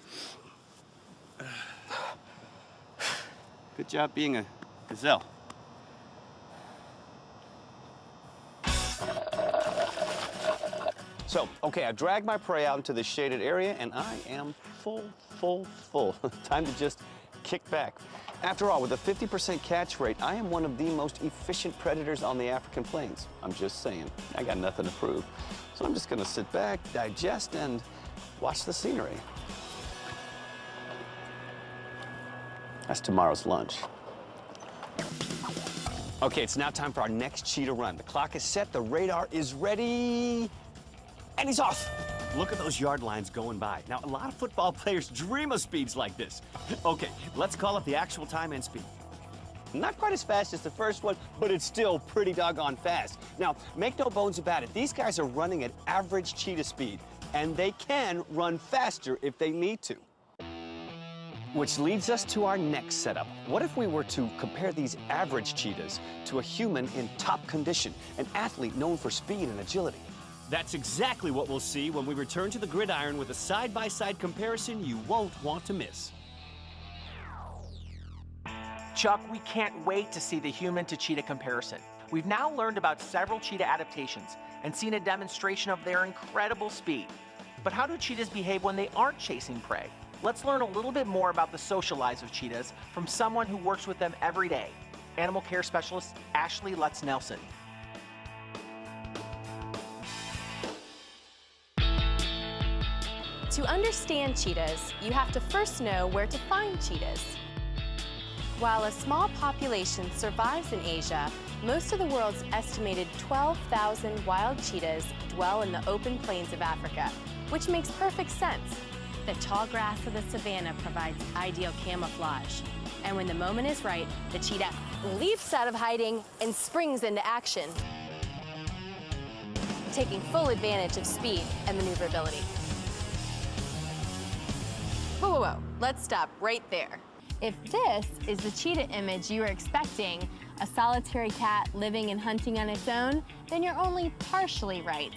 Good job being a gazelle. So, okay, I've dragged my prey out into this shaded area, and I am full. Time to just kick back. After all, with a 50% catch rate, I am one of the most efficient predators on the African plains. I'm just saying. I got nothing to prove. So I'm just gonna sit back, digest, and watch the scenery. That's tomorrow's lunch. Okay, it's now time for our next cheetah run. The clock is set, the radar is ready, and he's off. Look at those yard lines going by. Now, a lot of football players dream of speeds like this. Okay, let's call up the actual time and speed. Not quite as fast as the first one, but it's still pretty doggone fast. Now, make no bones about it, these guys are running at average cheetah speed, and they can run faster if they need to. Which leads us to our next setup. What if we were to compare these average cheetahs to a human in top condition, an athlete known for speed and agility? That's exactly what we'll see when we return to the gridiron with a side-by-side comparison you won't want to miss. Chuck, we can't wait to see the human to cheetah comparison. We've now learned about several cheetah adaptations and seen a demonstration of their incredible speed. But how do cheetahs behave when they aren't chasing prey? Let's learn a little bit more about the social lives of cheetahs from someone who works with them every day, animal care specialist Ashley Lutz-Nelson. To understand cheetahs, you have to first know where to find cheetahs. While a small population survives in Asia, most of the world's estimated 12,000 wild cheetahs dwell in the open plains of Africa, which makes perfect sense. The tall grass of the savanna provides ideal camouflage. And when the moment is right, the cheetah leaps out of hiding and springs into action, taking full advantage of speed and maneuverability. Whoa, let's stop right there. If this is the cheetah image you were expecting, a solitary cat living and hunting on its own, then you're only partially right.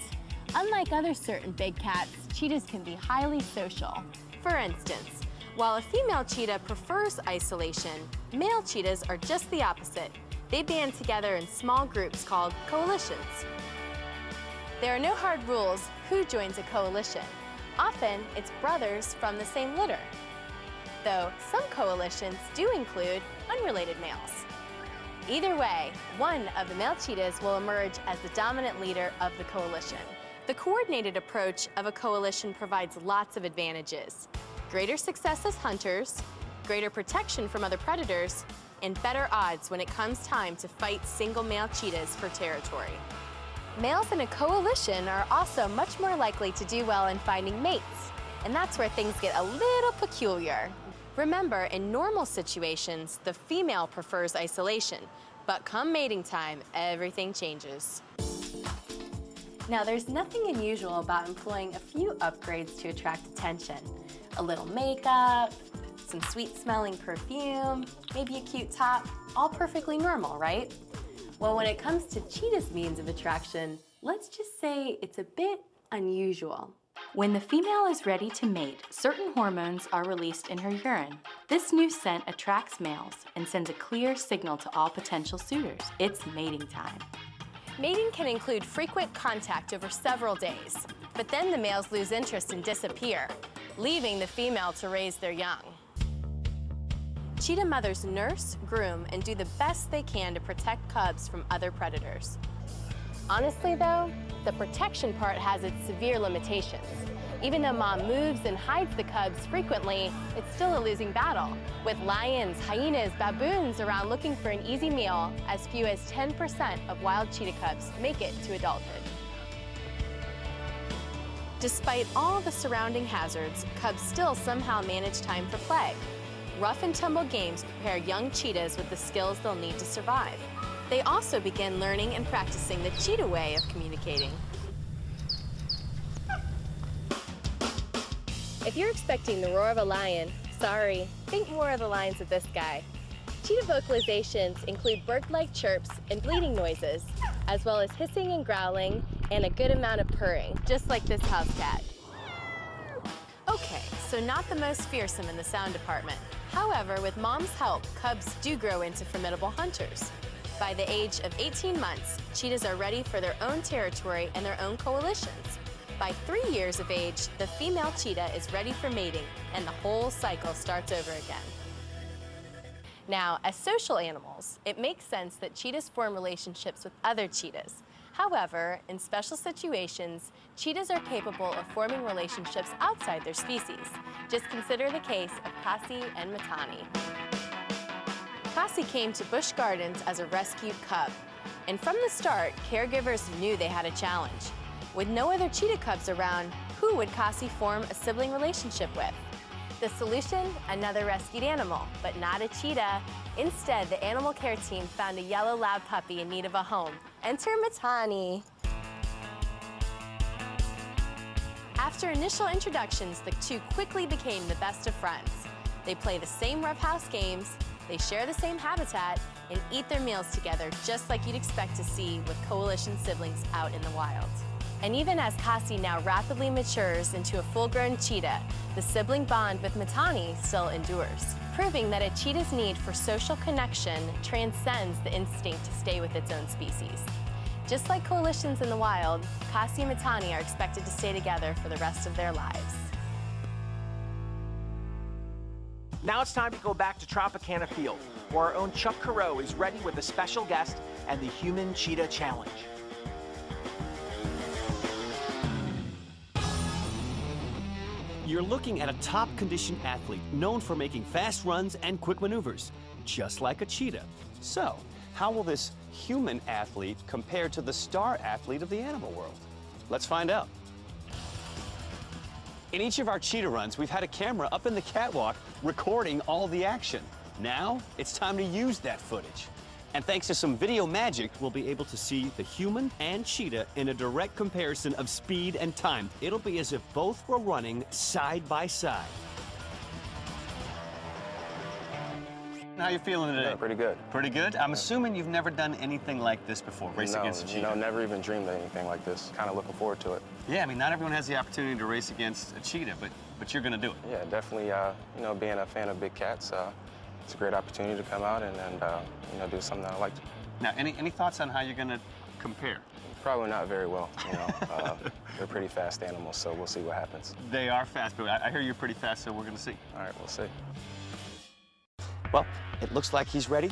Unlike other certain big cats, cheetahs can be highly social. For instance, while a female cheetah prefers isolation, male cheetahs are just the opposite. They band together in small groups called coalitions. There are no hard rules who joins a coalition. Often, it's brothers from the same litter. Though some coalitions do include unrelated males. Either way, one of the male cheetahs will emerge as the dominant leader of the coalition. The coordinated approach of a coalition provides lots of advantages. Greater success as hunters, greater protection from other predators, and better odds when it comes time to fight single male cheetahs for territory. Males in a coalition are also much more likely to do well in finding mates, and that's where things get a little peculiar. Remember, in normal situations, the female prefers isolation, but come mating time, everything changes. Now, there's nothing unusual about employing a few upgrades to attract attention. A little makeup, some sweet-smelling perfume, maybe a cute top, all perfectly normal, right? Well, when it comes to cheetah's means of attraction, let's just say it's a bit unusual. When the female is ready to mate, certain hormones are released in her urine. This new scent attracts males and sends a clear signal to all potential suitors. It's mating time. Mating can include frequent contact over several days, but then the males lose interest and disappear, leaving the female to raise their young. Cheetah mothers nurse, groom, and do the best they can to protect cubs from other predators. Honestly though, the protection part has its severe limitations. Even though mom moves and hides the cubs frequently, it's still a losing battle, with lions, hyenas, baboons around looking for an easy meal. As few as 10% of wild cheetah cubs make it to adulthood. Despite all the surrounding hazards, cubs still somehow manage time for play. Rough and tumble games prepare young cheetahs with the skills they'll need to survive. They also begin learning and practicing the cheetah way of communicating. If you're expecting the roar of a lion, sorry, think more of the lines of this guy. Cheetah vocalizations include bird-like chirps and bleating noises, as well as hissing and growling, and a good amount of purring, just like this house cat. Okay, so not the most fearsome in the sound department. However, with mom's help, cubs do grow into formidable hunters. By the age of 18 months, cheetahs are ready for their own territory and their own coalitions. By 3 years of age, the female cheetah is ready for mating, and the whole cycle starts over again. Now, as social animals, it makes sense that cheetahs form relationships with other cheetahs. However, in special situations, cheetahs are capable of forming relationships outside their species. Just consider the case of Cassie and Matani. Cassie came to Busch Gardens as a rescued cub, and from the start, caregivers knew they had a challenge. With no other cheetah cubs around, who would Cassie form a sibling relationship with? The solution? Another rescued animal, but not a cheetah. Instead, the animal care team found a yellow lab puppy in need of a home. Enter Matani. After initial introductions, the two quickly became the best of friends. They play the same roughhouse games, they share the same habitat, and eat their meals together just like you'd expect to see with coalition siblings out in the wild. And even as Cassie now rapidly matures into a full-grown cheetah, the sibling bond with Matani still endures, proving that a cheetah's need for social connection transcends the instinct to stay with its own species. Just like coalitions in the wild, Cassie and Matani are expected to stay together for the rest of their lives. Now it's time to go back to Tropicana Field, where our own Chuck Carreau is ready with a special guest and the Human Cheetah Challenge. You're looking at a top-conditioned athlete known for making fast runs and quick maneuvers, just like a cheetah. So, how will this human athlete compare to the star athlete of the animal world? Let's find out. In each of our cheetah runs, we've had a camera up in the catwalk recording all the action. Now, it's time to use that footage. And thanks to some video magic, we'll be able to see the human and cheetah in a direct comparison of speed and time. It'll be as if both were running side by side. How you feeling today? Yeah, pretty good. Pretty good? I'm assuming you've never done anything like this before, race against a cheetah. No, never even dreamed of anything like this. Kind of looking forward to it. Yeah, I mean, not everyone has the opportunity to race against a cheetah, but you're going to do it. Yeah, definitely, you know, being a fan of big cats, it's a great opportunity to come out and you know, do something that I like to. Now, any thoughts on how you're going to compare? Probably not very well, you know. They're pretty fast animals, so we'll see what happens. They are fast, but I hear you're pretty fast, so we're going to see. All right, we'll see. Well, it looks like he's ready,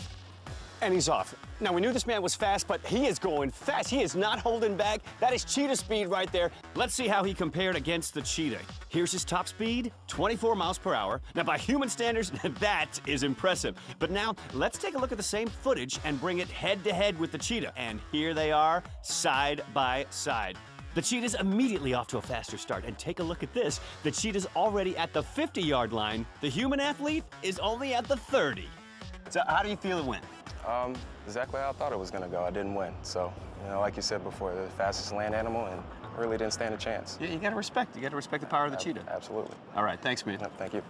and he's off. Now, we knew this man was fast, but he is going fast. He is not holding back. That is cheetah speed right there. Let's see how he compared against the cheetah. Here's his top speed, 24 miles per hour. Now, by human standards, that is impressive. But now, let's take a look at the same footage and bring it head-to-head with the cheetah. And here they are, side by side. The cheetah's immediately off to a faster start, and take a look at this. The cheetah's already at the 50-yard line. The human athlete is only at the 30. So how do you feel it went? Exactly how I thought it was gonna go. I didn't win. So, you know, like you said before, they're the fastest land animal and really didn't stand a chance. Yeah, you gotta respect the power of the cheetah. Absolutely. All right, thanks, man. Yep, thank you.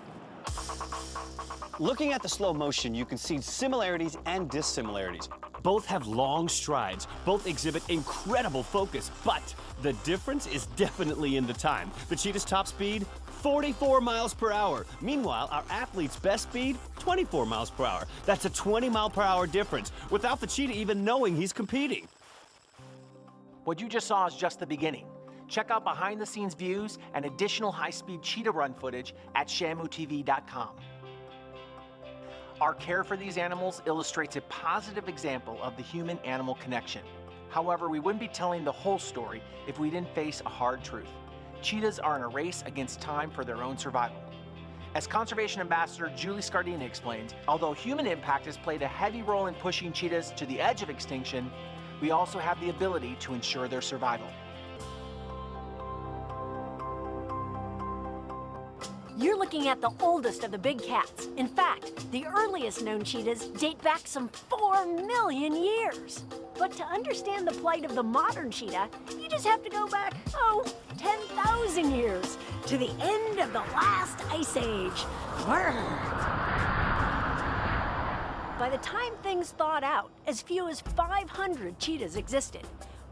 Looking at the slow motion, you can see similarities and dissimilarities. Both have long strides. Both exhibit incredible focus, but the difference is definitely in the time. The cheetah's top speed, 44 miles per hour. Meanwhile, our athlete's best speed, 24 miles per hour. That's a 20-mile-per-hour difference without the cheetah even knowing he's competing. What you just saw is just the beginning. Check out behind-the-scenes views and additional high-speed cheetah run footage at shamutv.com. Our care for these animals illustrates a positive example of the human-animal connection. However, we wouldn't be telling the whole story if we didn't face a hard truth. Cheetahs are in a race against time for their own survival. As Conservation Ambassador Julie Scardini explains, although human impact has played a heavy role in pushing cheetahs to the edge of extinction, we also have the ability to ensure their survival. You're looking at the oldest of the big cats. In fact, the earliest known cheetahs date back some 4 million years. But to understand the plight of the modern cheetah, you just have to go back, 10,000 years, to the end of the last ice age. Brr. By the time things thawed out, as few as 500 cheetahs existed,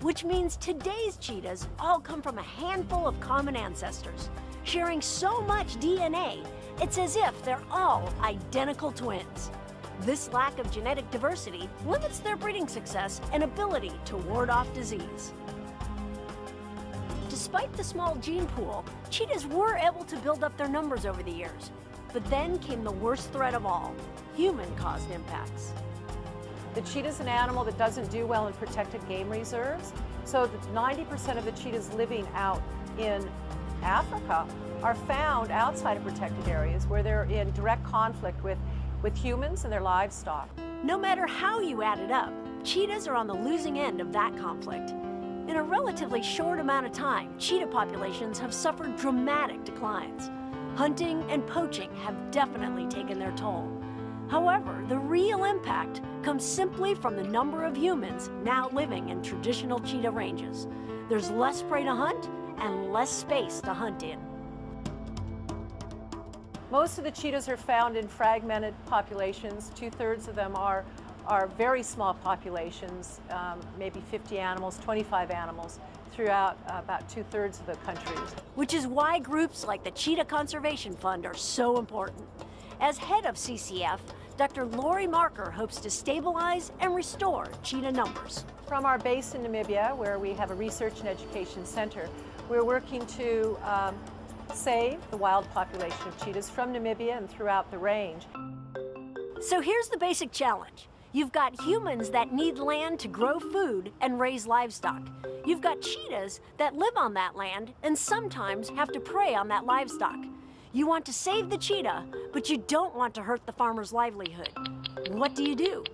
which means today's cheetahs all come from a handful of common ancestors, sharing so much DNA, it's as if they're all identical twins. This lack of genetic diversity limits their breeding success and ability to ward off disease. Despite the small gene pool, cheetahs were able to build up their numbers over the years. But then came the worst threat of all, human-caused impacts. The cheetah is an animal that doesn't do well in protected game reserves, so 90% of the cheetahs living out in Africa are found outside of protected areas where they're in direct conflict with humans and their livestock. No matter how you add it up, cheetahs are on the losing end of that conflict. In a relatively short amount of time, cheetah populations have suffered dramatic declines. Hunting and poaching have definitely taken their toll. However, the real impact comes simply from the number of humans now living in traditional cheetah ranges. There's less prey to hunt and less space to hunt in. Most of the cheetahs are found in fragmented populations. 2/3 of them are very small populations, maybe 50 animals, 25 animals, throughout about 2/3 of the country. Which is why groups like the Cheetah Conservation Fund are so important. As head of CCF, Dr. Lori Marker hopes to stabilize and restore cheetah numbers. From our base in Namibia, where we have a research and education center, we're working to save the wild population of cheetahs from Namibia and throughout the range. So here's the basic challenge. You've got humans that need land to grow food and raise livestock. You've got cheetahs that live on that land and sometimes have to prey on that livestock. You want to save the cheetah, but you don't want to hurt the farmer's livelihood. What do you do?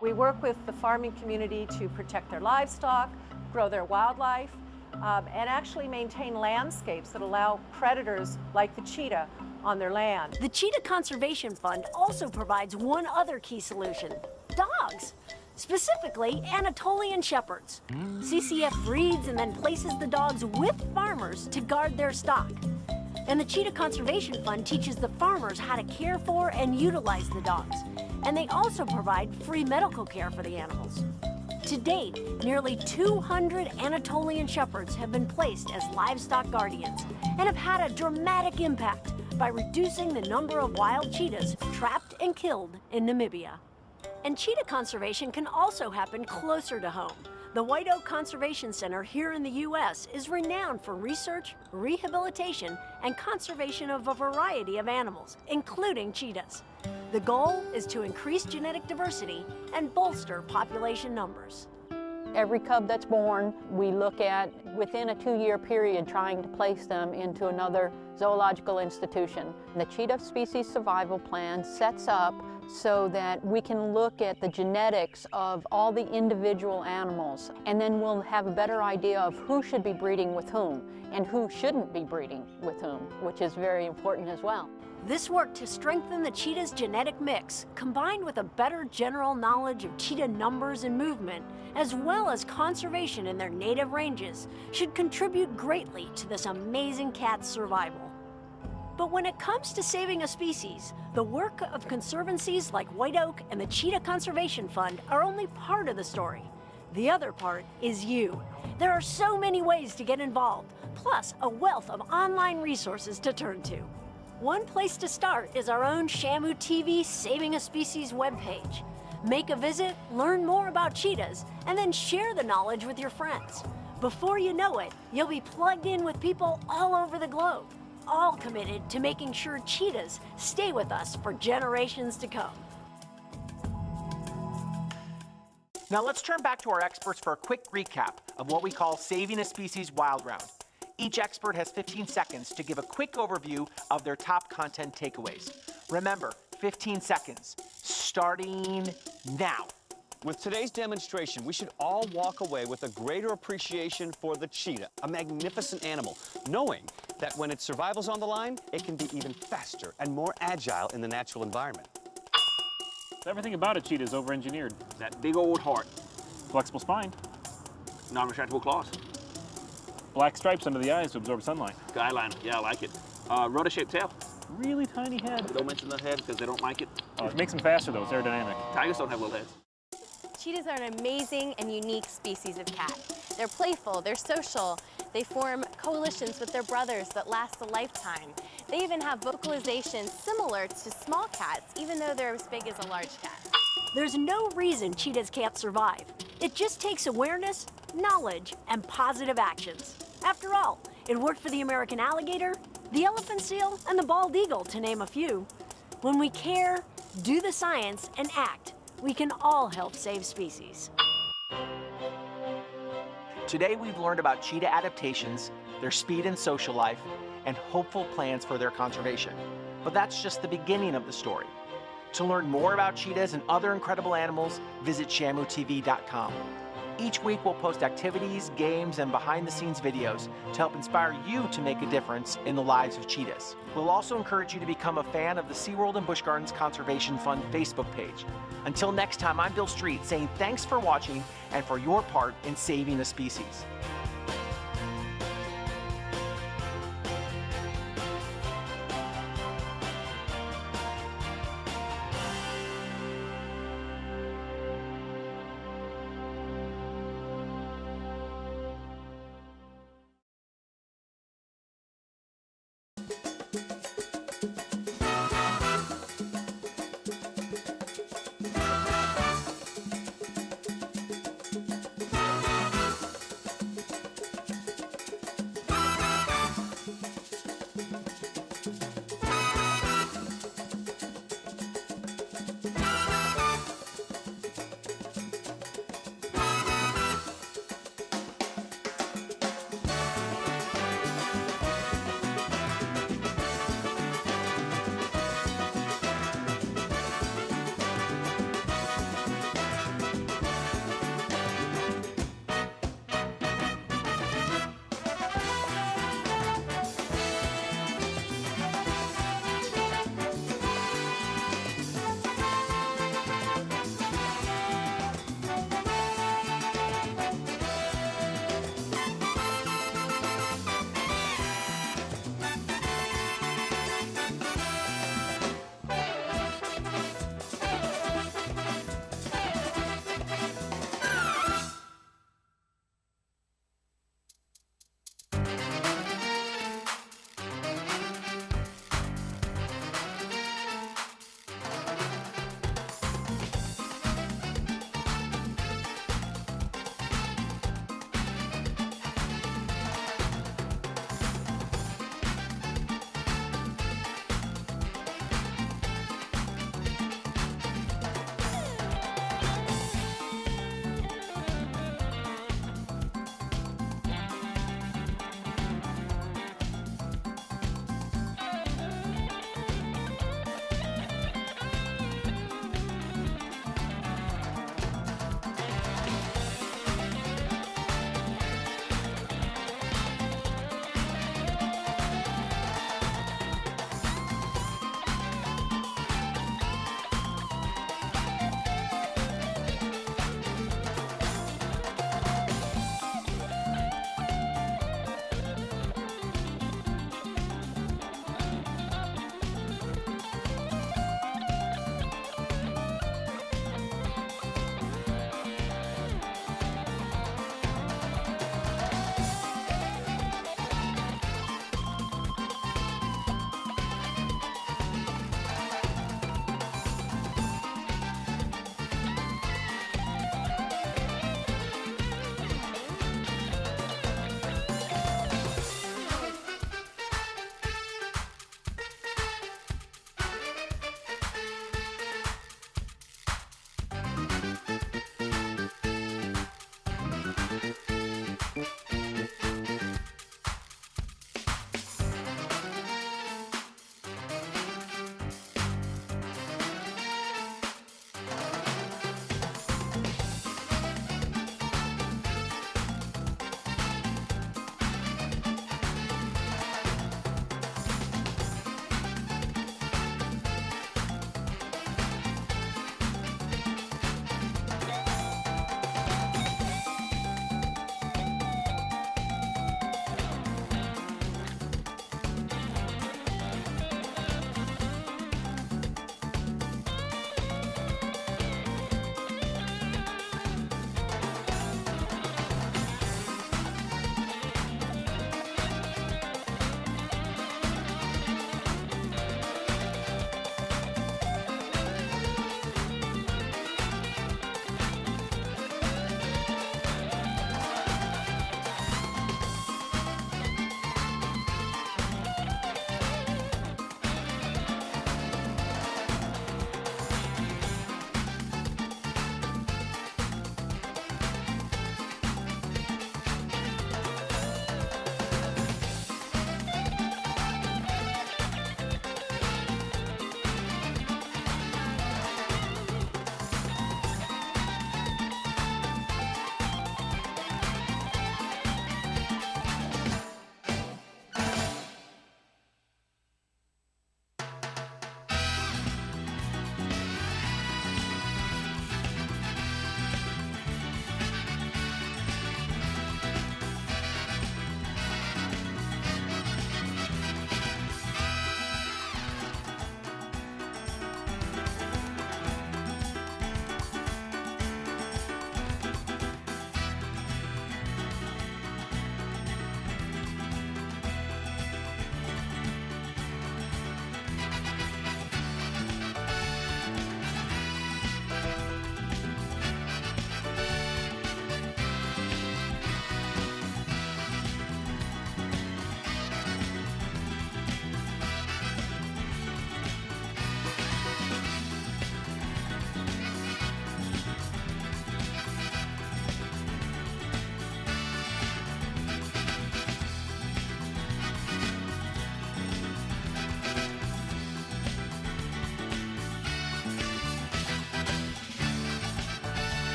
We work with the farming community to protect their livestock, grow their wildlife, and actually maintain landscapes that allow predators like the cheetah on their land. The Cheetah Conservation Fund also provides one other key solution: dogs. Specifically, Anatolian Shepherds. CCF breeds and then places the dogs with farmers to guard their stock. And the Cheetah Conservation Fund teaches the farmers how to care for and utilize the dogs. And they also provide free medical care for the animals. To date, nearly 200 Anatolian Shepherds have been placed as livestock guardians and have had a dramatic impact by reducing the number of wild cheetahs trapped and killed in Namibia. And cheetah conservation can also happen closer to home. The White Oak Conservation Center here in the U.S. is renowned for research, rehabilitation, and conservation of a variety of animals, including cheetahs. The goal is to increase genetic diversity and bolster population numbers. Every cub that's born, we look at within a 2-year period trying to place them into another zoological institution. The Cheetah Species Survival Plan sets up so that we can look at the genetics of all the individual animals, and then we'll have a better idea of who should be breeding with whom and who shouldn't be breeding with whom, which is very important as well. This work to strengthen the cheetah's genetic mix, combined with a better general knowledge of cheetah numbers and movement, as well as conservation in their native ranges, should contribute greatly to this amazing cat's survival. But when it comes to saving a species, the work of conservancies like White Oak and the Cheetah Conservation Fund are only part of the story. The other part is you. There are so many ways to get involved, plus a wealth of online resources to turn to. One place to start is our own Shamu TV Saving a Species webpage. Make a visit, learn more about cheetahs, and then share the knowledge with your friends. Before you know it, you'll be plugged in with people all over the globe, all committed to making sure cheetahs stay with us for generations to come. Now let's turn back to our experts for a quick recap of what we call Saving a Species Wild Round. Each expert has 15 seconds to give a quick overview of their top content takeaways. Remember, 15 seconds, starting now. With today's demonstration, we should all walk away with a greater appreciation for the cheetah, a magnificent animal, knowing that when its survival's on the line, it can be even faster and more agile in the natural environment. Everything about a cheetah is over-engineered. That big old heart. Flexible spine. Non-retractable claws. Black stripes under the eyes to absorb sunlight. Guideliner, yeah, I like it. Rudder-shaped tail. Really tiny head. Don't mention the head because they don't like it. It makes them faster though, it's aerodynamic. Tigers don't have little heads. Cheetahs are an amazing and unique species of cat. They're playful, they're social, they form coalitions with their brothers that last a lifetime. They even have vocalizations similar to small cats, even though they're as big as a large cat. There's no reason cheetahs can't survive. It just takes awareness, knowledge, and positive actions. After all, it worked for the American alligator, the elephant seal, and the bald eagle, to name a few. When we care, do the science, and act, we can all help save species. Today we've learned about cheetah adaptations, their speed and social life, and hopeful plans for their conservation. But that's just the beginning of the story. To learn more about cheetahs and other incredible animals, visit shamutv.com. Each week we'll post activities, games, and behind-the-scenes videos to help inspire you to make a difference in the lives of cheetahs. We'll also encourage you to become a fan of the SeaWorld and Busch Gardens Conservation Fund Facebook page. Until next time, I'm Bill Street saying thanks for watching and for your part in saving a species.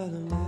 Say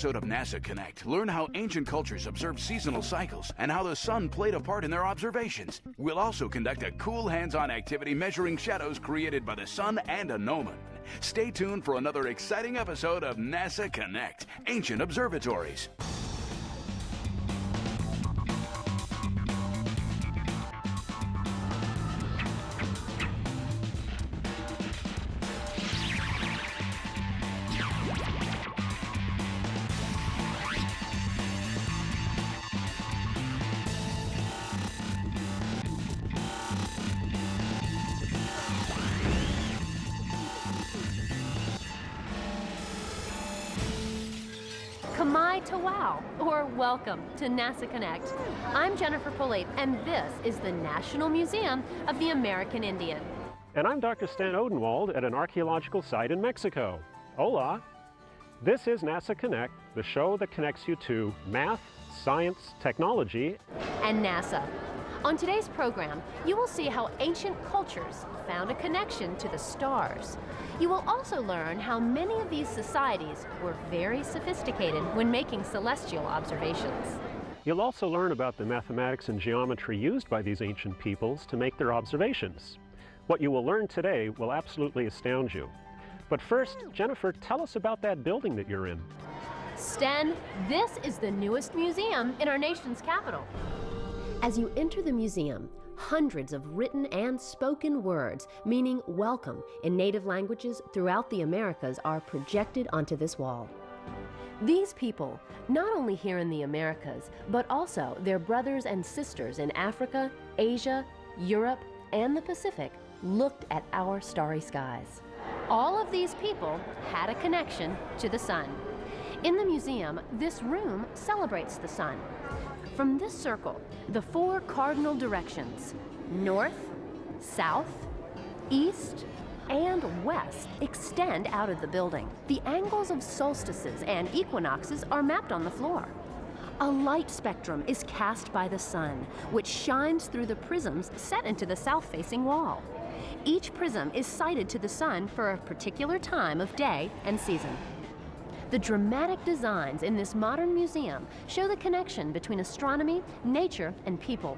episode of NASA Connect, learn how ancient cultures observed seasonal cycles and how the sun played a part in their observations. We'll also conduct a cool hands-on activity measuring shadows created by the sun and a gnomon. Stay tuned for another exciting episode of NASA Connect, Ancient Observatories. Kamai Tawau, or welcome to NASA Connect. I'm Jennifer Polate, and this is the National Museum of the American Indian. And I'm Dr. Stan Odenwald at an archaeological site in Mexico. Hola! This is NASA Connect, the show that connects you to math, science, technology, And NASA. On today's program, you will see how ancient cultures found a connection to the stars. You will also learn how many of these societies were very sophisticated when making celestial observations. You'll also learn about the mathematics and geometry used by these ancient peoples to make their observations. What you will learn today will absolutely astound you. But first, Jennifer, tell us about that building that you're in. Sten, this is the newest museum in our nation's capital. As you enter the museum, hundreds of written and spoken words meaning welcome in native languages throughout the Americas are projected onto this wall. These people, not only here in the Americas, but also their brothers and sisters in Africa, Asia, Europe, and the Pacific, looked at our starry skies. All of these people had a connection to the sun. In the museum, this room celebrates the sun. From this circle, the 4 cardinal directions, north, south, east, and west, extend out of the building. The angles of solstices and equinoxes are mapped on the floor. A light spectrum is cast by the sun, which shines through the prisms set into the south-facing wall. Each prism is sighted to the sun for a particular time of day and season. The dramatic designs in this modern museum show the connection between astronomy, nature, and people.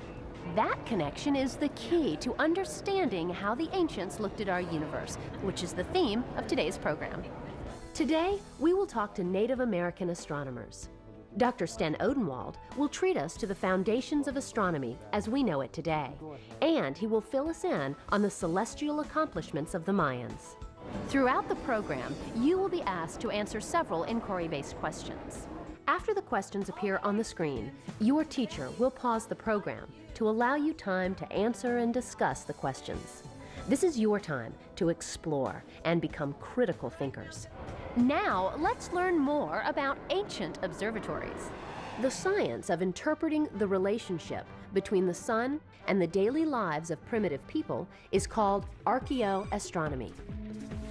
That connection is the key to understanding how the ancients looked at our universe, which is the theme of today's program. Today, we will talk to Native American astronomers. Dr. Sten Odenwald will treat us to the foundations of astronomy as we know it today, and he will fill us in on the celestial accomplishments of the Mayans. Throughout the program, you will be asked to answer several inquiry-based questions. After the questions appear on the screen, your teacher will pause the program to allow you time to answer and discuss the questions. This is your time to explore and become critical thinkers. Now, let's learn more about ancient observatories. The science of interpreting the relationship between the sun and the daily lives of primitive people is called archaeoastronomy.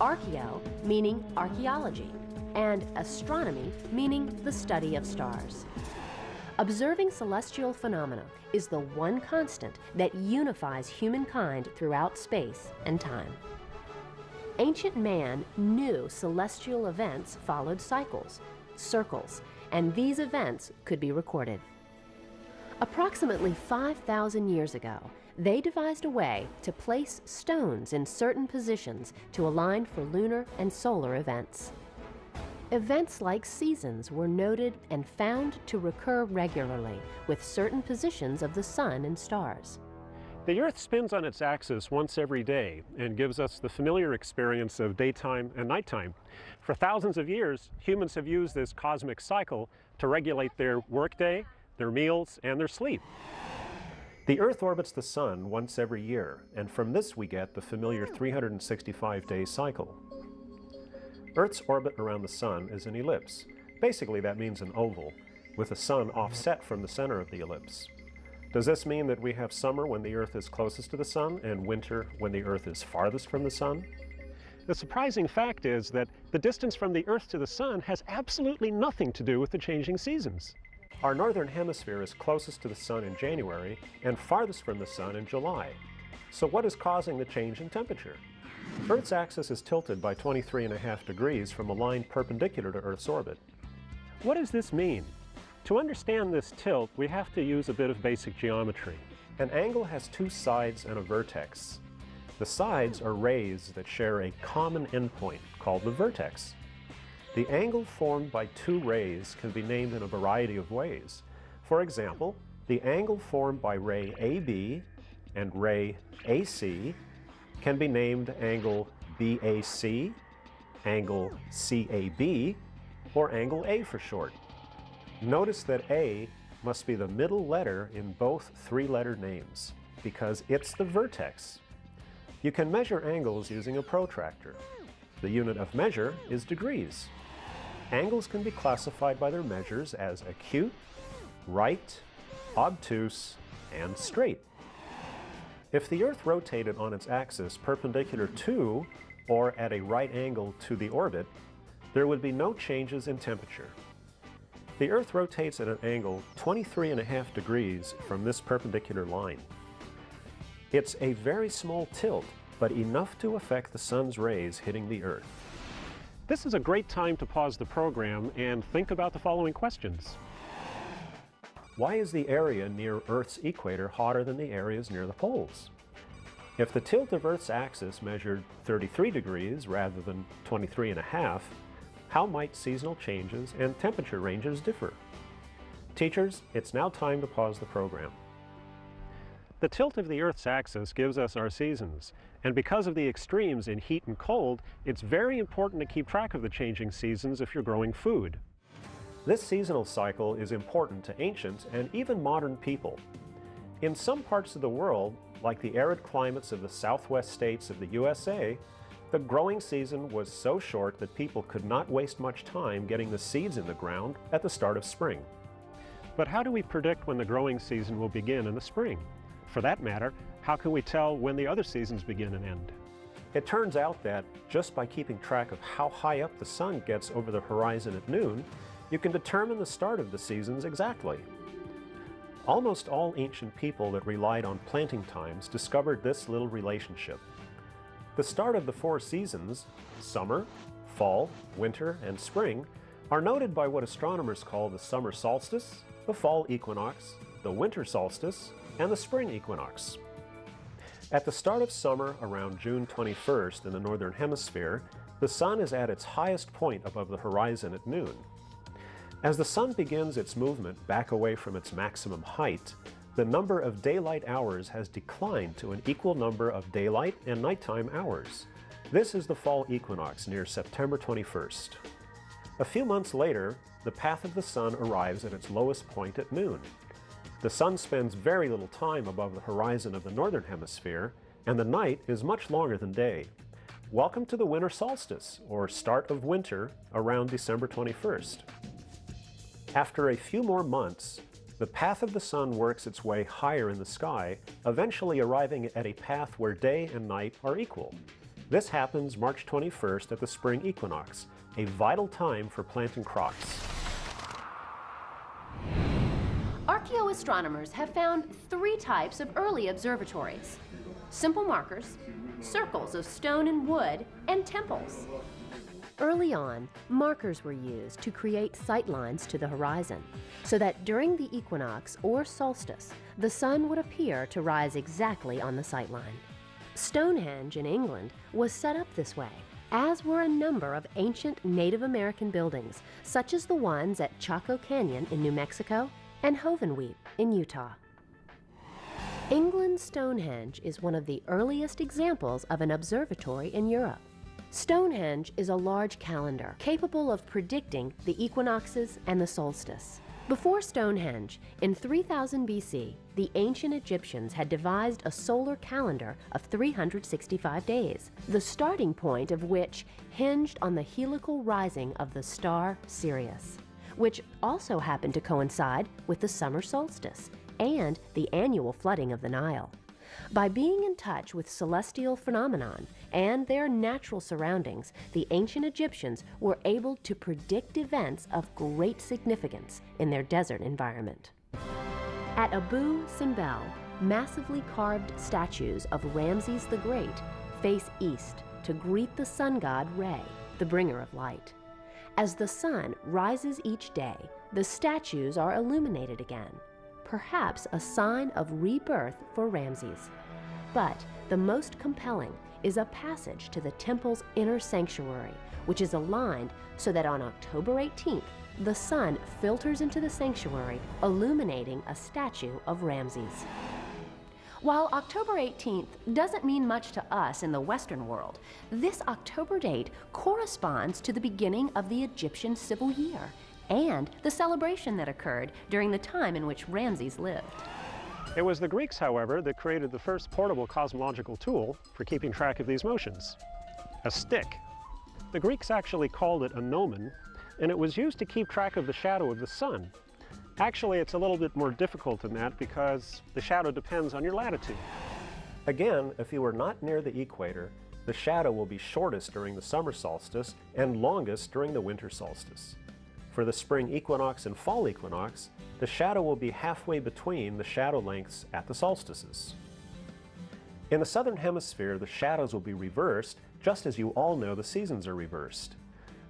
Archaeo meaning archaeology, and astronomy meaning the study of stars. Observing celestial phenomena is the one constant that unifies humankind throughout space and time. Ancient man knew celestial events followed cycles, circles, and these events could be recorded. Approximately 5,000 years ago, they devised a way to place stones in certain positions to align for lunar and solar events. Events like seasons were noted and found to recur regularly with certain positions of the sun and stars. The Earth spins on its axis once every day and gives us the familiar experience of daytime and nighttime. For thousands of years, humans have used this cosmic cycle to regulate their workday, their meals, and their sleep. The Earth orbits the Sun once every year, and from this we get the familiar 365-day cycle. Earth's orbit around the Sun is an ellipse. Basically, that means an oval, with the Sun offset from the center of the ellipse. Does this mean that we have summer when the Earth is closest to the Sun and winter when the Earth is farthest from the Sun? The surprising fact is that the distance from the Earth to the Sun has absolutely nothing to do with the changing seasons. Our northern hemisphere is closest to the Sun in January and farthest from the Sun in July. So what is causing the change in temperature? Earth's axis is tilted by 23.5 degrees from a line perpendicular to Earth's orbit. What does this mean? To understand this tilt, we have to use a bit of basic geometry. An angle has two sides and a vertex. The sides are rays that share a common endpoint called the vertex. The angle formed by two rays can be named in a variety of ways. For example, the angle formed by ray AB and ray AC can be named angle BAC, angle CAB, or angle A for short. Notice that A must be the middle letter in both three-letter names, because it's the vertex. You can measure angles using a protractor. The unit of measure is degrees. Angles can be classified by their measures as acute, right, obtuse, and straight. If the Earth rotated on its axis perpendicular to or at a right angle to the orbit, there would be no changes in temperature. The Earth rotates at an angle 23.5 degrees from this perpendicular line. It's a very small tilt, but enough to affect the sun's rays hitting the Earth. This is a great time to pause the program and think about the following questions. Why is the area near Earth's equator hotter than the areas near the poles? If the tilt of Earth's axis measured 33 degrees rather than 23.5, how might seasonal changes and temperature ranges differ? Teachers, it's now time to pause the program. The tilt of the Earth's axis gives us our seasons, and because of the extremes in heat and cold, it's very important to keep track of the changing seasons if you're growing food. This seasonal cycle is important to ancient and even modern people. In some parts of the world, like the arid climates of the southwest states of the USA, the growing season was so short that people could not waste much time getting the seeds in the ground at the start of spring. But how do we predict when the growing season will begin in the spring? For that matter, how can we tell when the other seasons begin and end? It turns out that just by keeping track of how high up the sun gets over the horizon at noon, you can determine the start of the seasons exactly. Almost all ancient people that relied on planting times discovered this little relationship. The start of the four seasons, summer, fall, winter, and spring, are noted by what astronomers call the summer solstice, the fall equinox, the winter solstice, and the spring equinox. At the start of summer, around June 21st in the northern hemisphere, the sun is at its highest point above the horizon at noon. As the sun begins its movement back away from its maximum height, the number of daylight hours has declined to an equal number of daylight and nighttime hours. This is the fall equinox near September 21st. A few months later, the path of the sun arrives at its lowest point at noon. The sun spends very little time above the horizon of the northern hemisphere, and the night is much longer than day. Welcome to the winter solstice, or start of winter, around December 21st. After a few more months, the path of the sun works its way higher in the sky, eventually arriving at a path where day and night are equal. This happens March 21st at the spring equinox, a vital time for planting crops. Archaeoastronomers have found 3 types of early observatories: simple markers, circles of stone and wood, and temples. Early on, markers were used to create sight lines to the horizon, so that during the equinox or solstice, the sun would appear to rise exactly on the sight line. Stonehenge in England was set up this way, as were a number of ancient Native American buildings, such as the ones at Chaco Canyon in New Mexico and Hovenweep in Utah. England's Stonehenge is one of the earliest examples of an observatory in Europe. Stonehenge is a large calendar capable of predicting the equinoxes and the solstice. Before Stonehenge, in 3000 BC, the ancient Egyptians had devised a solar calendar of 365 days, the starting point of which hinged on the heliacal rising of the star Sirius, which also happened to coincide with the summer solstice and the annual flooding of the Nile. By being in touch with celestial phenomenon and their natural surroundings, the ancient Egyptians were able to predict events of great significance in their desert environment. At Abu Simbel, massively carved statues of Ramses the Great face east to greet the sun god Re, the bringer of light. As the sun rises each day, the statues are illuminated again, perhaps a sign of rebirth for Ramses. But the most compelling is a passage to the temple's inner sanctuary, which is aligned so that on October 18th, the sun filters into the sanctuary, illuminating a statue of Ramses. While October 18th doesn't mean much to us in the Western world, this October date corresponds to the beginning of the Egyptian civil year and the celebration that occurred during the time in which Ramses lived. It was the Greeks, however, that created the first portable cosmological tool for keeping track of these motions, a stick. The Greeks actually called it a gnomon, and it was used to keep track of the shadow of the sun. Actually, it's a little bit more difficult than that because the shadow depends on your latitude. Again, if you are not near the equator, the shadow will be shortest during the summer solstice and longest during the winter solstice. For the spring equinox and fall equinox, the shadow will be halfway between the shadow lengths at the solstices. In the southern hemisphere, the shadows will be reversed, just as you all know the seasons are reversed.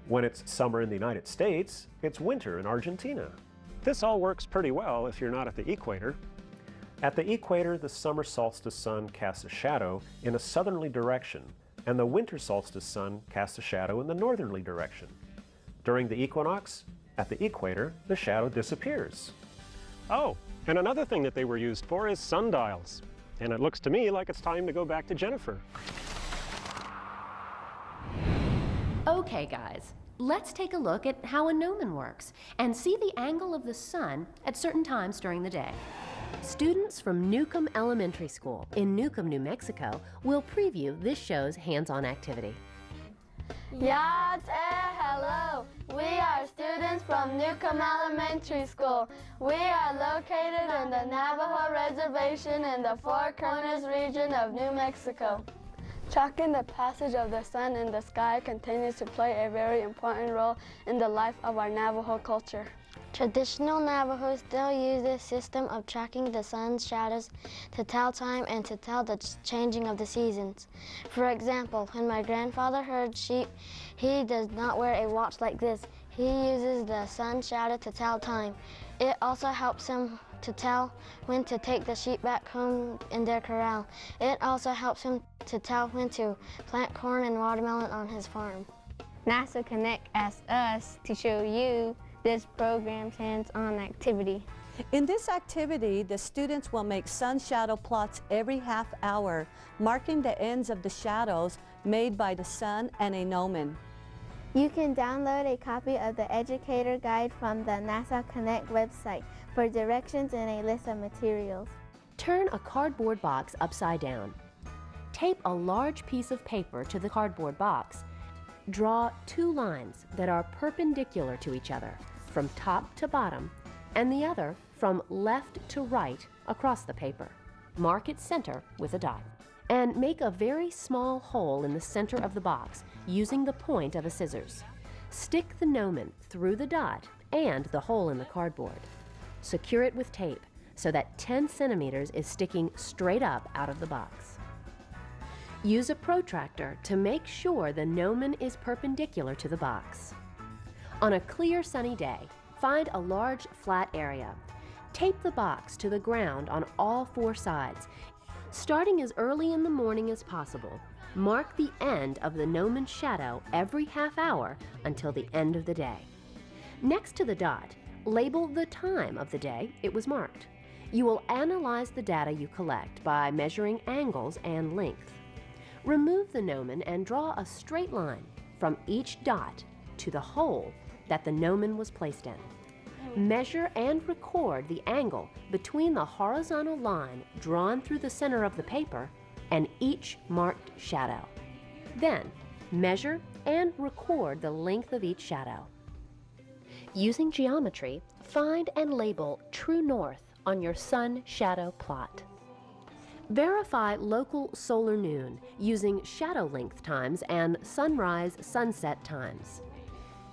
When it's summer in the United States, it's winter in Argentina. This all works pretty well if you're not at the equator. At the equator, the summer solstice sun casts a shadow in a southerly direction, and the winter solstice sun casts a shadow in the northerly direction. During the equinox, at the equator, the shadow disappears. Oh, and another thing that they were used for is sundials. And it looks to me like it's time to go back to Jennifer. Okay, guys, let's take a look at how a gnomon works and see the angle of the sun at certain times during the day. Students from Newcomb Elementary School in Newcomb, New Mexico will preview this show's hands-on activity. Yat hello. We are students from Newcomb Elementary School. We are located in the Navajo Reservation in the Four Corners region of New Mexico. Tracking the passage of the sun in the sky continues to play a very important role in the life of our Navajo culture. Traditional Navajo still use this system of tracking the sun's shadows to tell time and to tell the changing of the seasons. For example, when my grandfather herds sheep, he does not wear a watch like this. He uses the sun's shadow to tell time. It also helps him to tell when to take the sheep back home in their corral. It also helps him to tell when to plant corn and watermelon on his farm. NASA Connect asked us to show you this program's hands-on activity. In this activity, the students will make sun shadow plots every half hour, marking the ends of the shadows made by the sun and a gnomon. You can download a copy of the Educator Guide from the NASA Connect website for directions and a list of materials. Turn a cardboard box upside down. Tape a large piece of paper to the cardboard box. Draw two lines that are perpendicular to each other, from top to bottom, and the other from left to right across the paper. Mark its center with a dot. And make a very small hole in the center of the box using the point of a scissors. Stick the gnomon through the dot and the hole in the cardboard. Secure it with tape so that 10 centimeters is sticking straight up out of the box. Use a protractor to make sure the gnomon is perpendicular to the box. On a clear sunny day, find a large flat area. Tape the box to the ground on all four sides. Starting as early in the morning as possible, mark the end of the gnomon shadow every half hour until the end of the day. Next to the dot, label the time of the day it was marked. You will analyze the data you collect by measuring angles and length. Remove the gnomon and draw a straight line from each dot to the hole that the gnomon was placed in. Measure and record the angle between the horizontal line drawn through the center of the paper and each marked shadow. Then, measure and record the length of each shadow. Using geometry, find and label true north on your sun shadow plot. Verify local solar noon using shadow length times and sunrise-sunset times.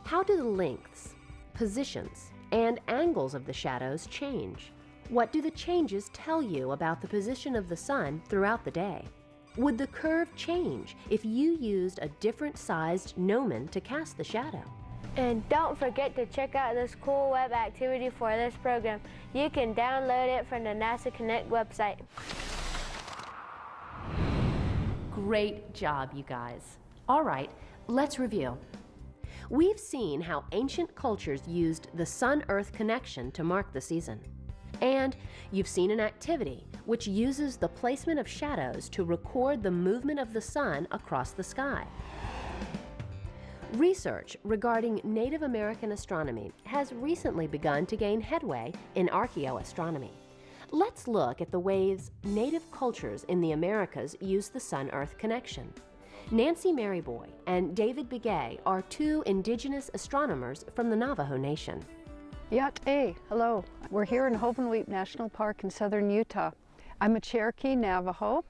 How do the lengths, positions, and angles of the shadows change? What do the changes tell you about the position of the sun throughout the day? Would the curve change if you used a different sized gnomon to cast the shadow? And don't forget to check out this cool web activity for this program. You can download it from the NASA Connect website. Great job, you guys. All right, let's review. We've seen how ancient cultures used the Sun-Earth connection to mark the season. And you've seen an activity which uses the placement of shadows to record the movement of the sun across the sky. Research regarding Native American astronomy has recently begun to gain headway in archaeoastronomy. Let's look at the ways Native cultures in the Americas use the Sun-Earth connection. Nancy Maryboy and David Begay are two indigenous astronomers from the Navajo Nation. Yat-eh, hello. We're here in Hovenweep National Park in southern Utah. I'm a Cherokee Navajo.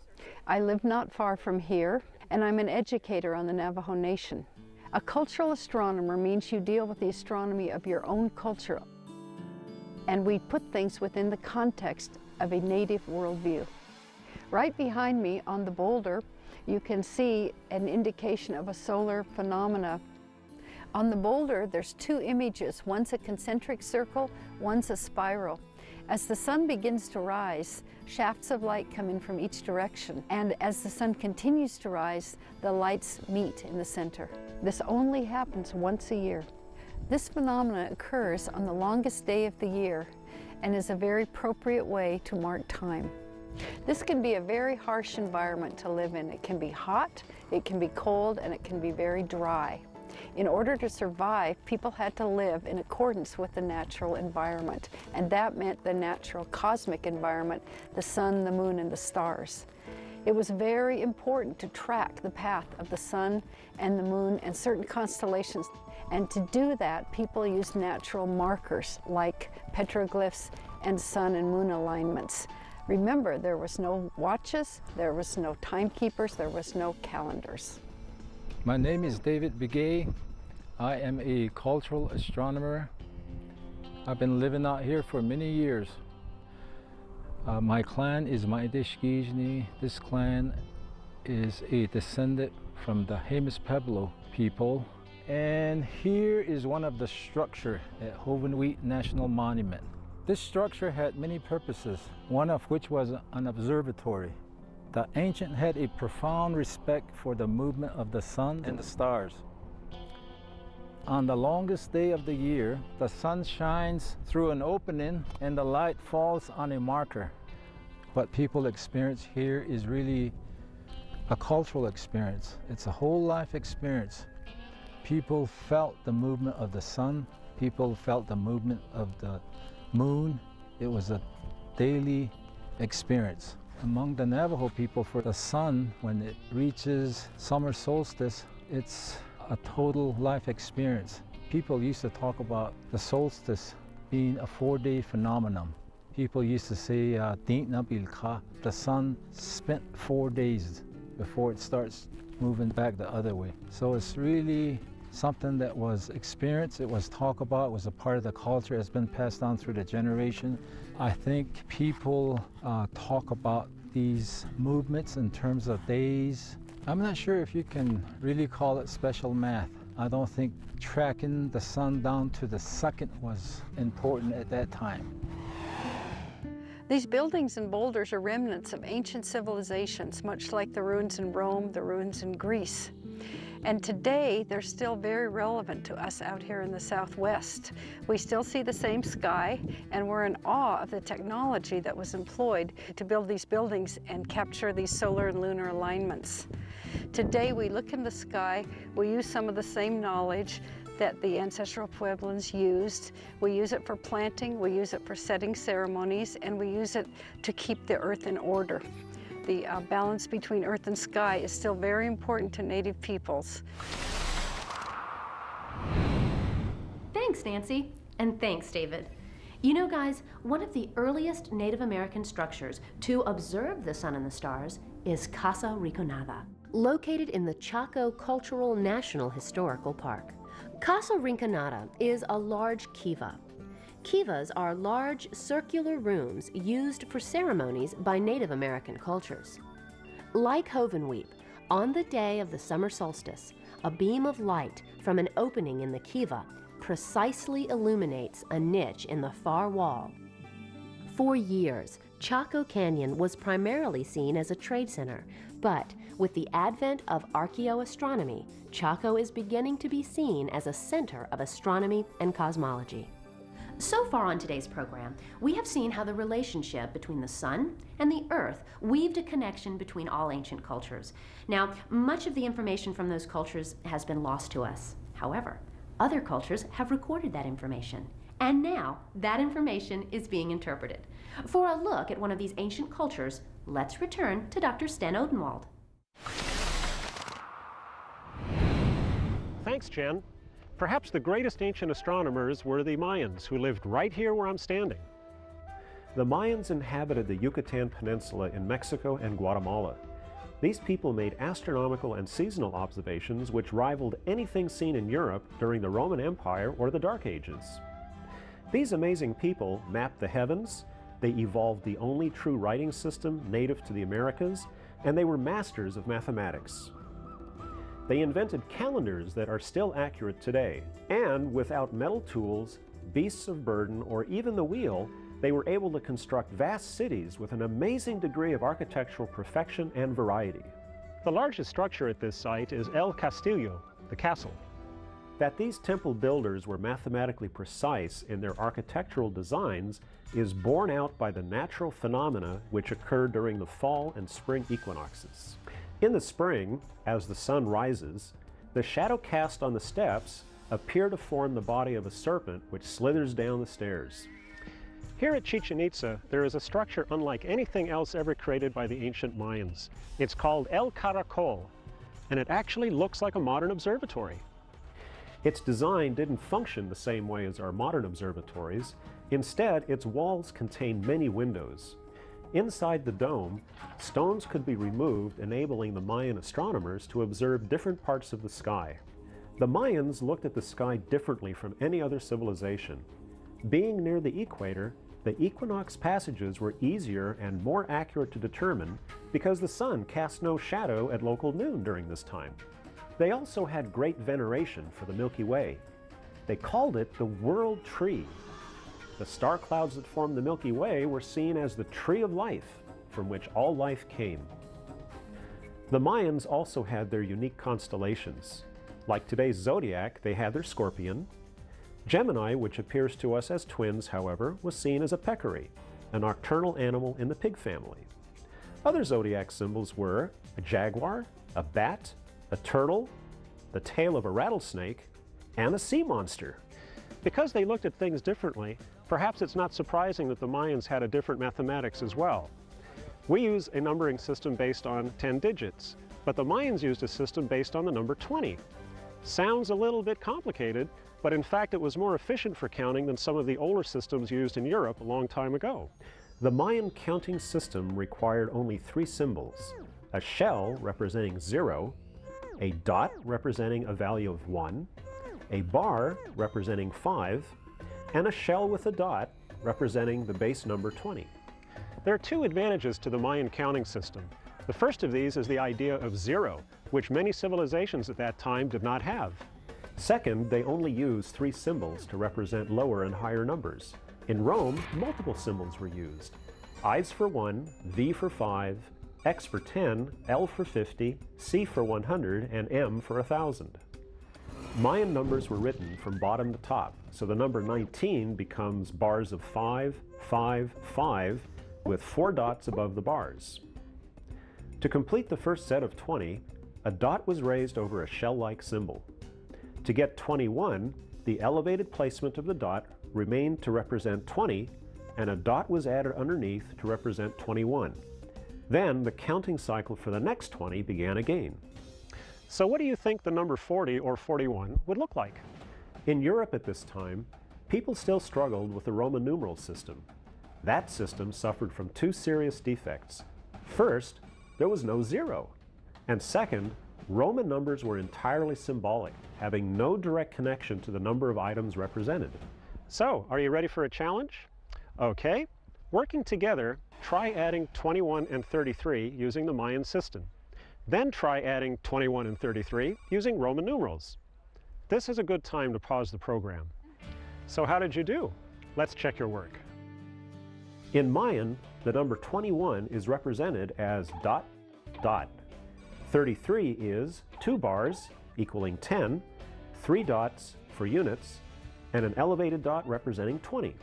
I live not far from here, and I'm an educator on the Navajo Nation. A cultural astronomer means you deal with the astronomy of your own culture, and we put things within the context of a native worldview. Right behind me on the boulder, you can see an indication of a solar phenomena. On the boulder, there's two images. One's a concentric circle, one's a spiral. As the sun begins to rise, shafts of light come in from each direction. And as the sun continues to rise, the lights meet in the center. This only happens once a year. This phenomenon occurs on the longest day of the year and is a very appropriate way to mark time. This can be a very harsh environment to live in. It can be hot, it can be cold, and it can be very dry. In order to survive, people had to live in accordance with the natural environment, and that meant the natural cosmic environment, the sun, the moon, and the stars. It was very important to track the path of the sun and the moon and certain constellations, and to do that, people used natural markers like petroglyphs and sun and moon alignments. Remember, there was no watches, there was no timekeepers, there was no calendars. My name is David Begay. I am a cultural astronomer. I've been living out here for many years. My clan is Maidishgijni. This clan is a descendant from the Jemez Pueblo people. And here is one of the structures at Hovenweep National Monument. This structure had many purposes, one of which was an observatory. The ancient had a profound respect for the movement of the sun and the stars. On the longest day of the year, the sun shines through an opening and the light falls on a marker. What people experience here is really a cultural experience. It's a whole life experience. People felt the movement of the sun. People felt the movement of the moon. It was a daily experience. Among the Navajo people, for the sun, when it reaches summer solstice, it's a total life experience. People used to talk about the solstice being a 4-day phenomenon. People used to say, the sun spent 4 days before it starts moving back the other way. So it's really something that was experienced, it was talked about, it was a part of the culture, it's been passed down through the generation. I think people talk about these movements in terms of days. I'm not sure if you can really call it special math. I don't think tracking the sun down to the second was important at that time. These buildings and boulders are remnants of ancient civilizations, much like the ruins in Rome, the ruins in Greece. And today, they're still very relevant to us out here in the Southwest. We still see the same sky, and we're in awe of the technology that was employed to build these buildings and capture these solar and lunar alignments. Today, we look in the sky, we use some of the same knowledge that the ancestral Pueblans used. We use it for planting, we use it for setting ceremonies, and we use it to keep the earth in order. The balance between earth and sky is still very important to Native peoples. Thanks, Nancy, and thanks, David. You know, guys, one of the earliest Native American structures to observe the sun and the stars is Casa Rinconada, located in the Chaco Cultural National Historical Park. Casa Rinconada is a large kiva. Kivas are large circular rooms used for ceremonies by Native American cultures. Like Hovenweep, On the day of the summer solstice, a beam of light from an opening in the kiva precisely illuminates a niche in the far wall. For years, Chaco Canyon was primarily seen as a trade center, but with the advent of archaeoastronomy, Chaco is beginning to be seen as a center of astronomy and cosmology. So far on today's program, we have seen how the relationship between the sun and the earth weaved a connection between all ancient cultures. Now, much of the information from those cultures has been lost to us. However, other cultures have recorded that information, and now that information is being interpreted. For a look at one of these ancient cultures, let's return to Dr. Sten Odenwald. Thanks, Jen. Perhaps the greatest ancient astronomers were the Mayans, who lived right here where I'm standing. The Mayans inhabited the Yucatan Peninsula in Mexico and Guatemala. These people made astronomical and seasonal observations which rivaled anything seen in Europe during the Roman Empire or the Dark Ages. These amazing people mapped the heavens, they evolved the only true writing system native to the Americas, and they were masters of mathematics. They invented calendars that are still accurate today, and without metal tools, beasts of burden, or even the wheel, they were able to construct vast cities with an amazing degree of architectural perfection and variety. The largest structure at this site is El Castillo, the castle. That these temple builders were mathematically precise in their architectural designs is borne out by the natural phenomena which occur during the fall and spring equinoxes. In the spring, as the sun rises, the shadow cast on the steps appear to form the body of a serpent which slithers down the stairs. Here at Chichen Itza, there is a structure unlike anything else ever created by the ancient Mayans. It's called El Caracol, and it actually looks like a modern observatory. Its design didn't function the same way as our modern observatories. Instead, its walls contained many windows. Inside the dome, stones could be removed, enabling the Mayan astronomers to observe different parts of the sky. The Mayans looked at the sky differently from any other civilization. Being near the equator, the equinox passages were easier and more accurate to determine because the sun cast no shadow at local noon during this time. They also had great veneration for the Milky Way. They called it the World Tree. The star clouds that formed the Milky Way were seen as the tree of life, from which all life came. The Mayans also had their unique constellations. Like today's zodiac, they had their scorpion. Gemini, which appears to us as twins, however, was seen as a peccary, a nocturnal animal in the pig family. Other zodiac symbols were a jaguar, a bat, a turtle, the tail of a rattlesnake, and a sea monster. Because they looked at things differently, perhaps it's not surprising that the Mayans had a different mathematics as well. We use a numbering system based on 10 digits, but the Mayans used a system based on the number 20. Sounds a little bit complicated, but in fact it was more efficient for counting than some of the older systems used in Europe a long time ago. The Mayan counting system required only 3 symbols: a shell representing 0, a dot representing a value of 1, a bar representing 5, and a shell with a dot representing the base number 20. There are 2 advantages to the Mayan counting system. The first of these is the idea of 0, which many civilizations at that time did not have. Second, they only used 3 symbols to represent lower and higher numbers. In Rome, multiple symbols were used: I's for 1, V for 5, X for 10, L for 50, C for 100, and M for 1,000. Mayan numbers were written from bottom to top, so the number 19 becomes bars of 5, 5, 5, with 4 dots above the bars. To complete the first set of 20, a dot was raised over a shell-like symbol. To get 21, the elevated placement of the dot remained to represent 20, and a dot was added underneath to represent 21. Then the counting cycle for the next 20 began again. So what do you think the number 40 or 41 would look like? In Europe at this time, people still struggled with the Roman numeral system. That system suffered from 2 serious defects. First, there was no 0. And second, Roman numbers were entirely symbolic, having no direct connection to the number of items represented. So, are you ready for a challenge? Okay. Working together, try adding 21 and 33 using the Mayan system. Then try adding 21 and 33 using Roman numerals. This is a good time to pause the program. So how did you do? Let's check your work. In Mayan, the number 21 is represented as dot, dot. 33 is 2 bars equaling 10, 3 dots for units, and an elevated dot representing 20.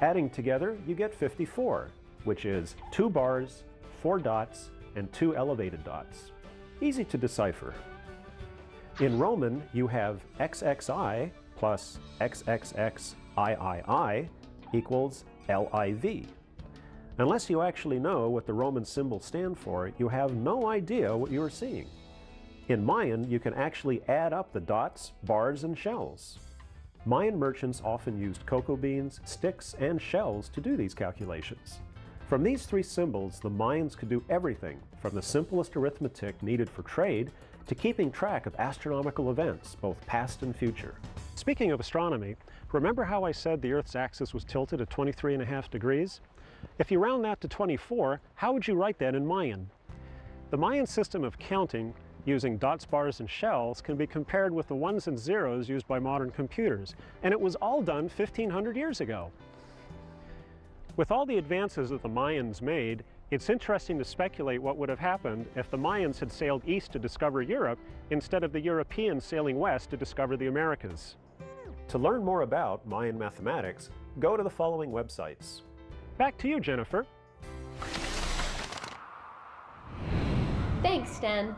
Adding together, you get 54, which is 2 bars, 4 dots, and 2 elevated dots. Easy to decipher. In Roman, you have XXI plus XXXIII equals LIV. Unless you actually know what the Roman symbols stand for, you have no idea what you are seeing. In Mayan, you can actually add up the dots, bars, and shells. Mayan merchants often used cocoa beans, sticks, and shells to do these calculations. From these 3 symbols, the Mayans could do everything from the simplest arithmetic needed for trade to keeping track of astronomical events, both past and future. Speaking of astronomy, remember how I said the Earth's axis was tilted at 23.5 degrees? If you round that to 24, how would you write that in Mayan? The Mayan system of counting using dots, bars, and shells can be compared with the ones and zeros used by modern computers, and it was all done 1,500 years ago. With all the advances that the Mayans made, it's interesting to speculate what would have happened if the Mayans had sailed east to discover Europe instead of the Europeans sailing west to discover the Americas. To learn more about Mayan mathematics, go to the following websites. Back to you, Jennifer. Thanks, Stan.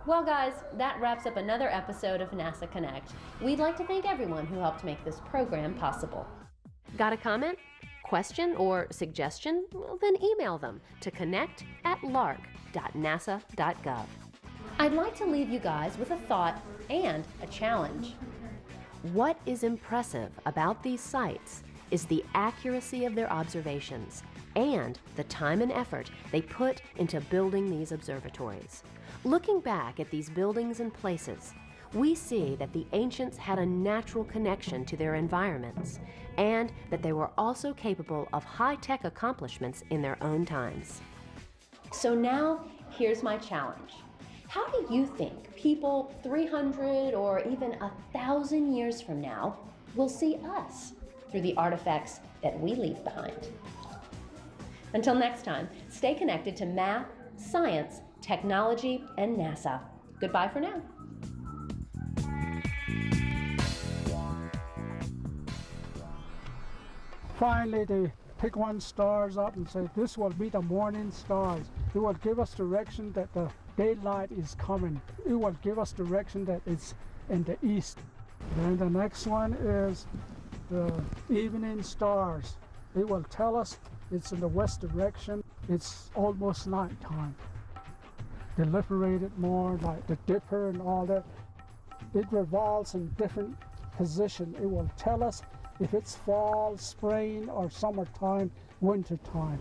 Well, guys, that wraps up another episode of NASA Connect. We'd like to thank everyone who helped make this program possible. Got a comment, question, or suggestion? Well, then email them to connect@larc.nasa.gov. I'd like to leave you guys with a thought and a challenge. What is impressive about these sites is the accuracy of their observations and the time and effort they put into building these observatories. Looking back at these buildings and places, we see that the ancients had a natural connection to their environments and that they were also capable of high-tech accomplishments in their own times. So now, here's my challenge. How do you think people 300 or even 1,000 years from now will see us through the artifacts that we leave behind? Until next time, stay connected to math, science, technology, and NASA. Goodbye for now. Finally, they pick one stars up and say, this will be the morning stars. It will give us direction that the daylight is coming. It will give us direction that it's in the east. Then the next one is the evening stars. It will tell us it's in the west direction. It's almost nighttime. Deliberated more, like the Dipper and all that. It revolves in different position. It will tell us if it's fall, spring, or summertime, wintertime.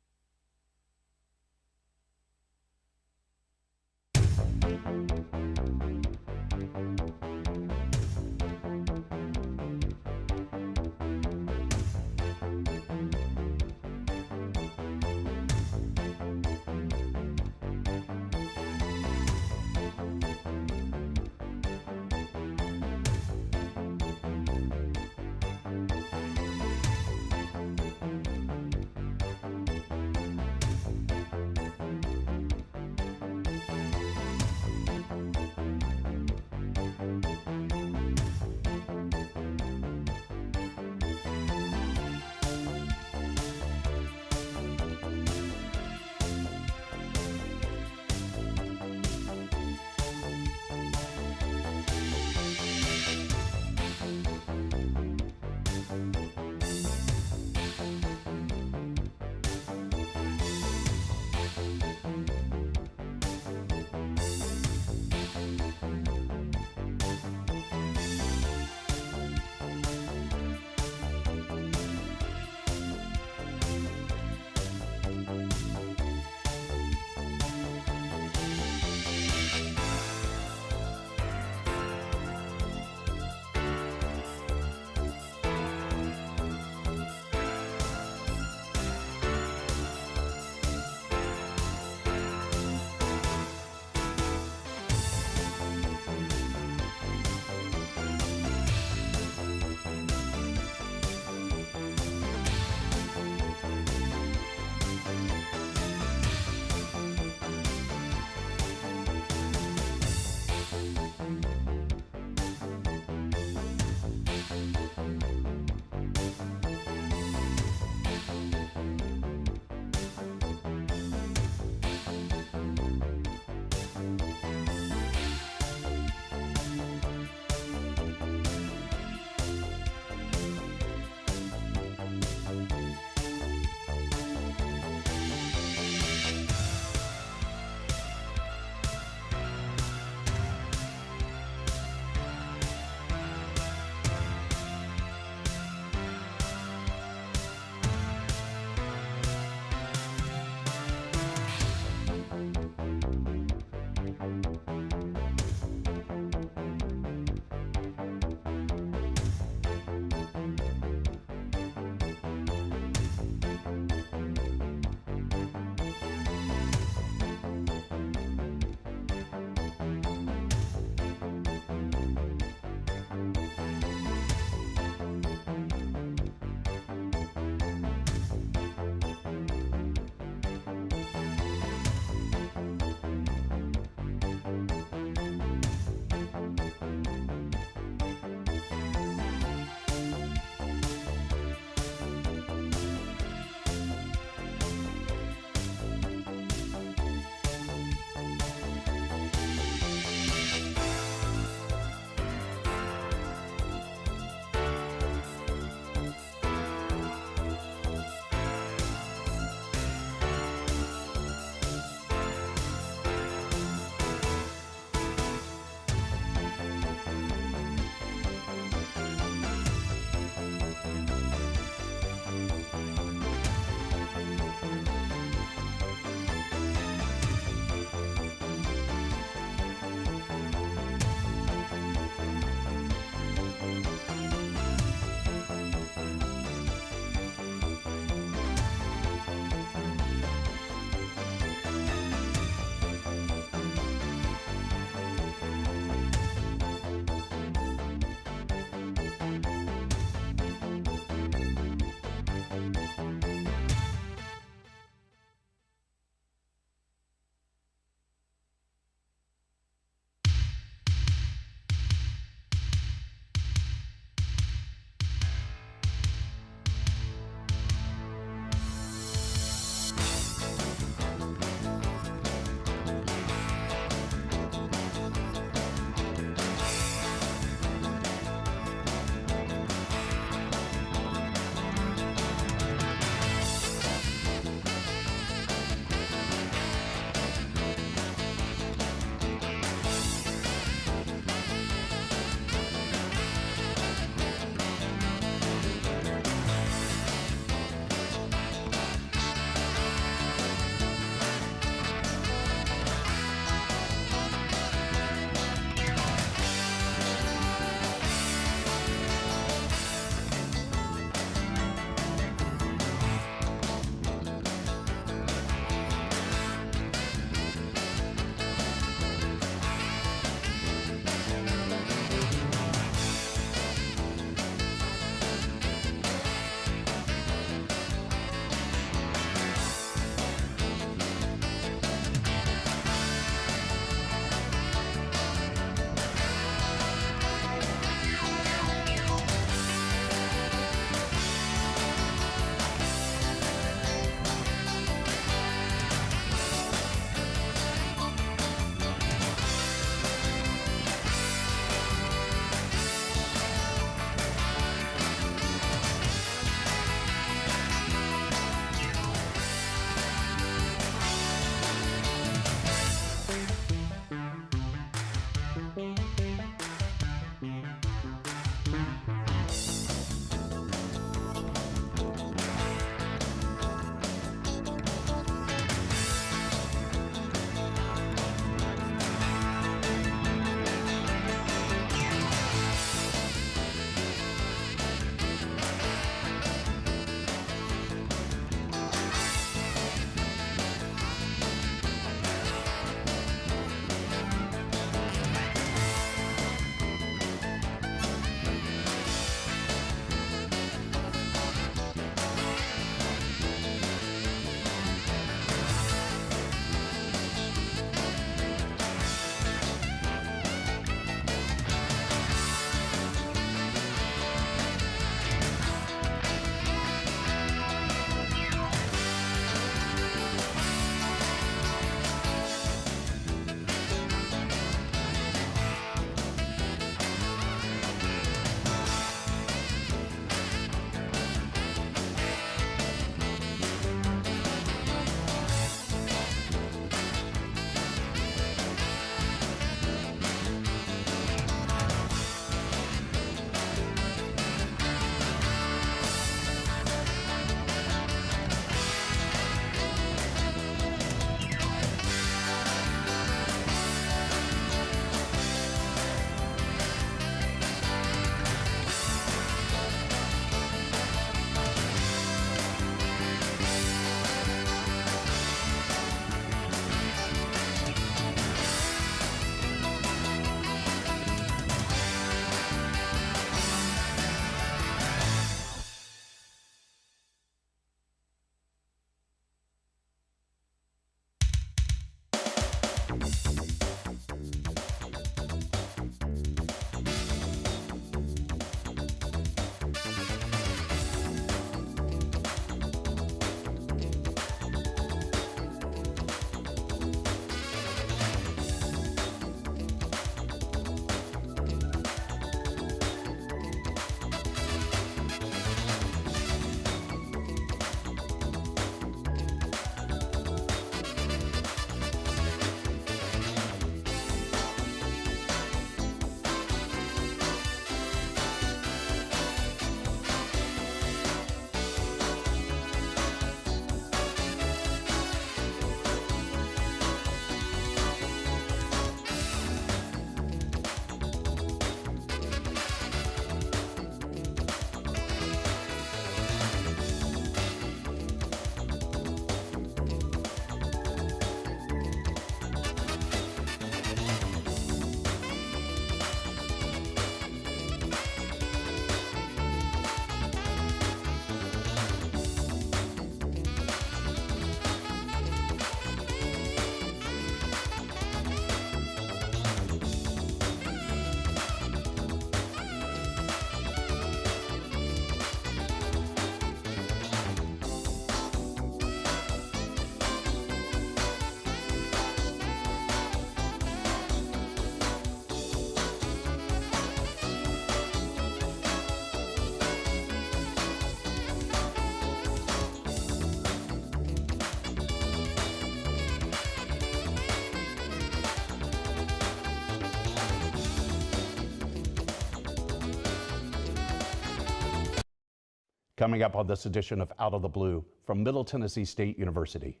Coming up on this edition of Out of the Blue from Middle Tennessee State University.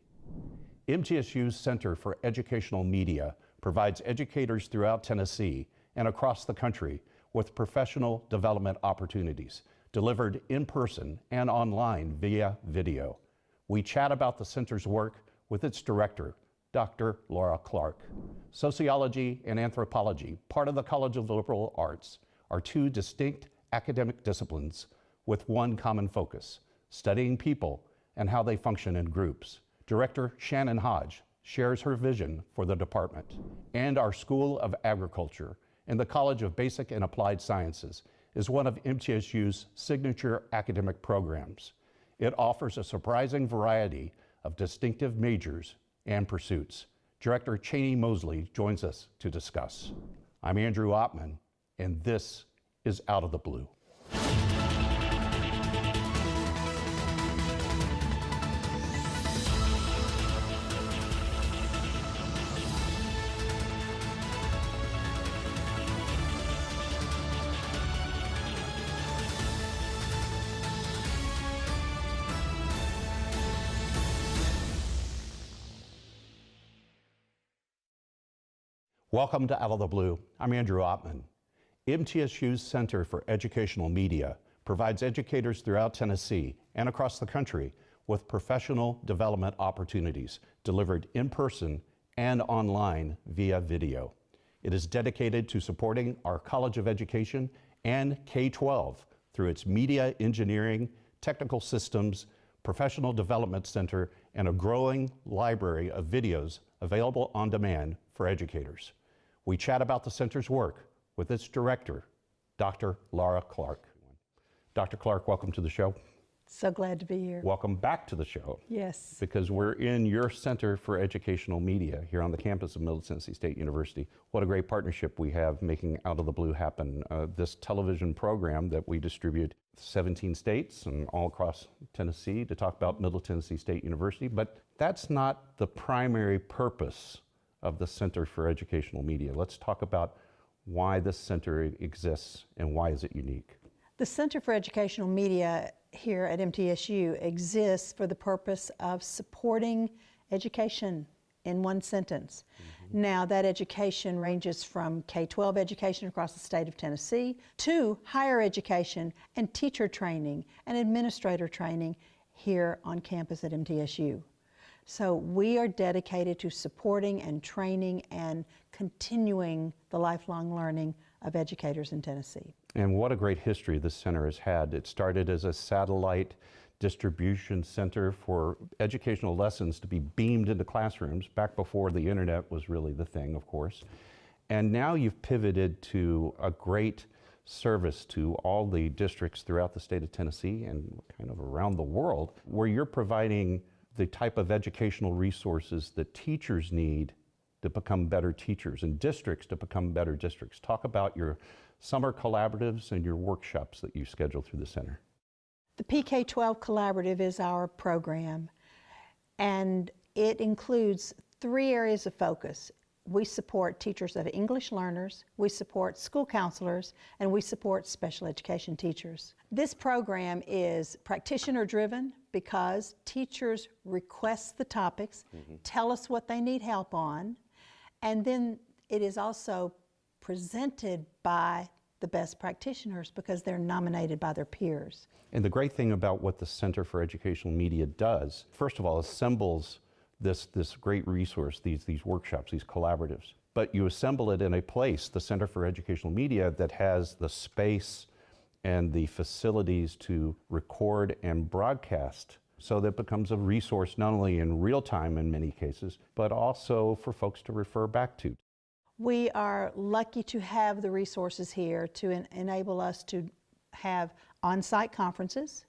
MTSU's Center for Educational Media provides educators throughout Tennessee and across the country with professional development opportunities delivered in person and online via video. We chat about the center's work with its director, Dr. Laura Clark. Sociology and anthropology, part of the College of Liberal Arts, are two distinct academic disciplines with one common focus, studying people and how they function in groups. Director Shannon Hodge shares her vision for the department, and our School of Agriculture and the College of Basic and Applied Sciences is one of MTSU's signature academic programs. It offers a surprising variety of distinctive majors and pursuits. Director Cheney Mosley joins us to discuss. I'm Andrew Ottman, and this is Out of the Blue. Welcome to Out of the Blue. I'm Andrew Ottman. MTSU's Center for Educational Media provides educators throughout Tennessee and across the country with professional development opportunities delivered in person and online via video. It is dedicated to supporting our College of Education and K-12 through its Media Engineering, Technical Systems, Professional Development Center, and a growing library of videos available on demand for educators. We chat about the center's work with its director, Dr. Laura Clark. Dr. Clark, welcome to the show. So glad to be here. Welcome back to the show. Yes. Because we're in your Center for Educational Media here on the campus of Middle Tennessee State University. What a great partnership we have making Out of the Blue happen. This television program that we distribute 17 states and all across Tennessee to talk about Middle Tennessee State University, but that's not the primary purpose of the Center for Educational Media. Let's talk about why this center exists and why is it unique. The Center for Educational Media here at MTSU exists for the purpose of supporting education in one sentence. Now that education ranges from K-12 education across the state of Tennessee to higher education and teacher training and administrator training here on campus at MTSU. So we are dedicated to supporting and training and continuing the lifelong learning of educators in Tennessee. And what a great history this center has had. It started as a satellite distribution center for educational lessons to be beamed into classrooms back before the internet was really the thing, of course. And now you've pivoted to a great service to all the districts throughout the state of Tennessee and kind of around the world, where you're providing the type of educational resources that teachers need to become better teachers and districts to become better districts. Talk about your summer collaboratives and your workshops that you schedule through the center. The PK-12 Collaborative is our program, and it includes 3 areas of focus. We support teachers of English learners, we support school counselors, and we support special education teachers. This program is practitioner-driven because teachers request the topics, tell us what they need help on, and then it is also presented by the best practitioners because they're nominated by their peers. And the great thing about what the Center for Educational Media does, first of all, assembles this great resource, these workshops, these collaboratives. But you assemble it in a place, the Center for Educational Media, that has the space and the facilities to record and broadcast, so that it becomes a resource not only in real time in many cases, but also for folks to refer back to. We are lucky to have the resources here to enable us to have on-site conferences,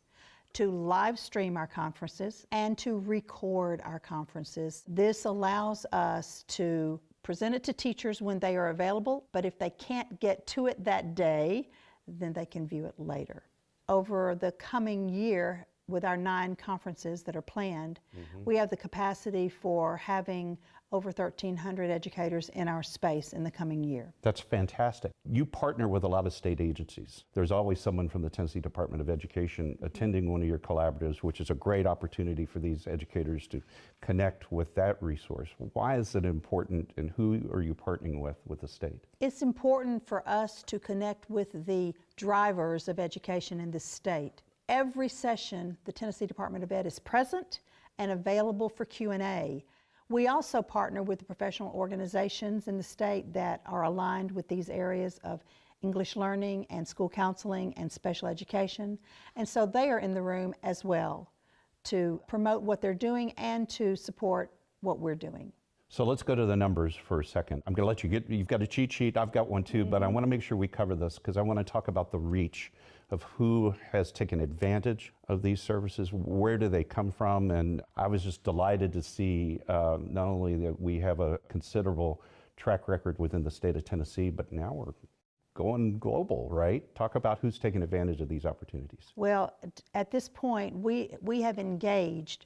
to live stream our conferences, and to record our conferences. This allows us to present it to teachers when they are available, but if they can't get to it that day, then they can view it later. Over the coming year, with our 9 conferences that are planned, we have the capacity for having over 1,300 educators in our space in the coming year. That's fantastic. You partner with a lot of state agencies. There's always someone from the Tennessee Department of Education attending one of your collaboratives, which is a great opportunity for these educators to connect with that resource. Why is it important, and who are you partnering with the state? It's important for us to connect with the drivers of education in this state. Every session, the Tennessee Department of Ed is present and available for Q&A. We also partner with the professional organizations in the state that are aligned with these areas of English learning and school counseling and special education. And so they are in the room as well to promote what they're doing and to support what we're doing. So let's go to the numbers for a second. I'm going to let you you've got a cheat sheet, I've got one too, but I want to make sure we cover this because I want to talk about the reach of who has taken advantage of these services, where do they come from, and I was just delighted to see not only that we have a considerable track record within the state of Tennessee, but now we're going global, right? Talk about who's taking advantage of these opportunities. Well, at this point, we have engaged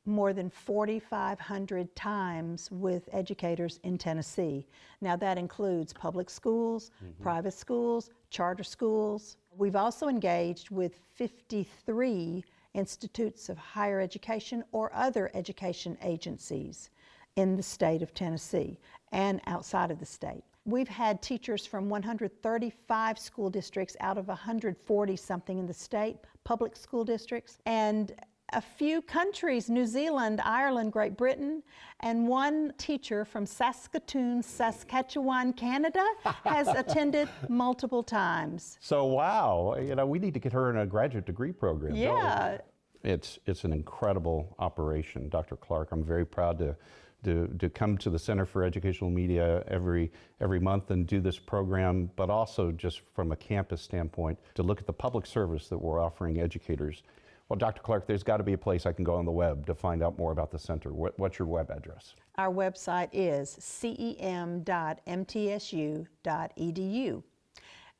more than 4,500 times with educators in Tennessee. Now that includes public schools, private schools, charter schools. We've also engaged with 53 institutes of higher education or other education agencies in the state of Tennessee and outside of the state. We've had teachers from 135 school districts out of 140 something in the state, public school districts, and a few countries, New Zealand, Ireland, Great Britain, and one teacher from Saskatoon, Saskatchewan, Canada has attended multiple times. So wow, you know, we need to get her in a graduate degree program. Yeah. It's an incredible operation. Dr. Clark, I'm very proud to come to the Center for Educational Media every month and do this program, but also just from a campus standpoint, to look at the public service that we're offering educators. Well, Dr. Clark, there's got to be a place I can go on the web to find out more about the center. What's your web address? Our website is cem.mtsu.edu.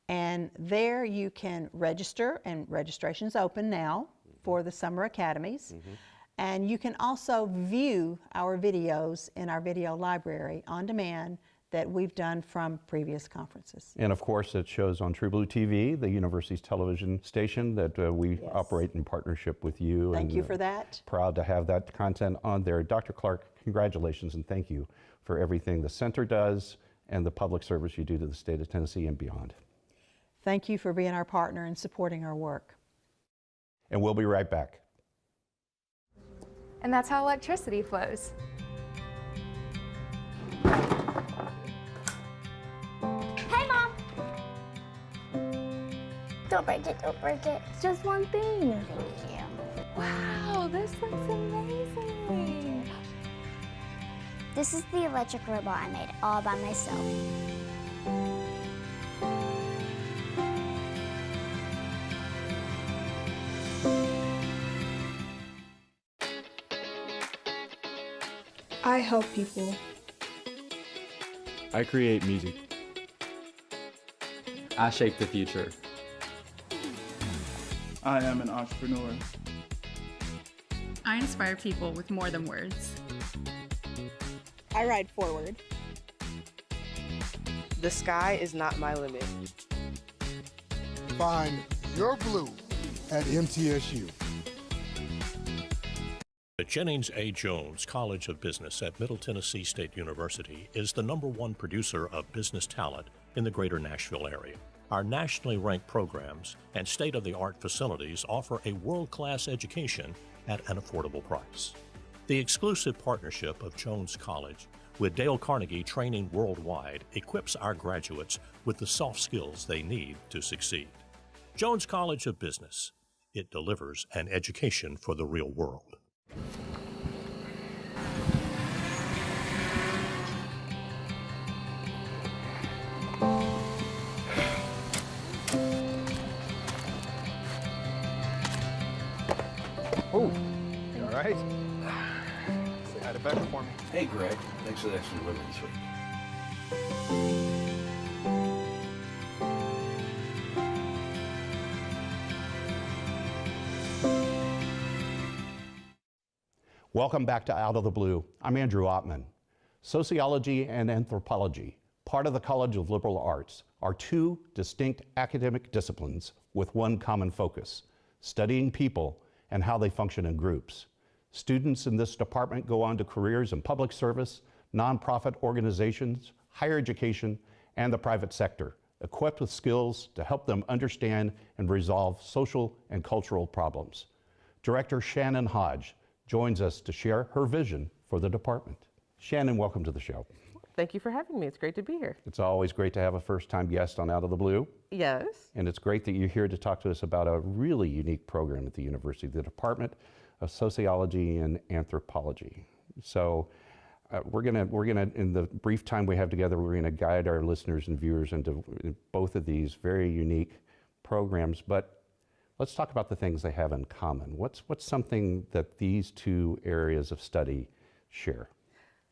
And there you can register, and registration's open now for the summer academies. And you can also view our videos in our video library on demand that we've done from previous conferences. And of course, it shows on True Blue TV, the university's television station that we operate in partnership with you. Thank you for that. Proud to have that content on there. Dr. Clark, congratulations and thank you for everything the center does and the public service you do to the state of Tennessee and beyond. Thank you for being our partner and supporting our work. And we'll be right back. And that's how electricity flows. Hey, Mom! Don't break it, don't break it. It's just one thing. Thank you. Wow, this looks amazing. This is the electric robot I made all by myself. I help people. I create music. I shape the future. I am an entrepreneur. I inspire people with more than words. I ride forward. The sky is not my limit. Find your blue at MTSU. The Jennings A. Jones College of Business at Middle Tennessee State University is the #1 producer of business talent in the greater Nashville area. Our nationally ranked programs and state-of-the-art facilities offer a world-class education at an affordable price. The exclusive partnership of Jones College with Dale Carnegie Training Worldwide equips our graduates with the soft skills they need to succeed. Jones College of Business. It delivers an education for the real world. Oh, you all right? Say hi to Becca for me. Hey, Greg. Thanks for the extra delivery this week. Welcome back to Out of the Blue. I'm Andrew Ottman. Sociology and anthropology, part of the College of Liberal Arts, are two distinct academic disciplines with one common focus: studying people and how they function in groups. Students in this department go on to careers in public service, nonprofit organizations, higher education, and the private sector, equipped with skills to help them understand and resolve social and cultural problems. Director Shannon Hodge joins us to share her vision for the department. Shannon, welcome to the show. Thank you for having me. It's great to be here. It's always great to have a first-time guest on Out of the Blue. Yes. And it's great that you're here to talk to us about a really unique program at the university, the Department of Sociology and Anthropology. So we're gonna, in the brief time we have together, we're gonna guide our listeners and viewers into both of these very unique programs. But let's talk about the things they have in common. What's something that these two areas of study share?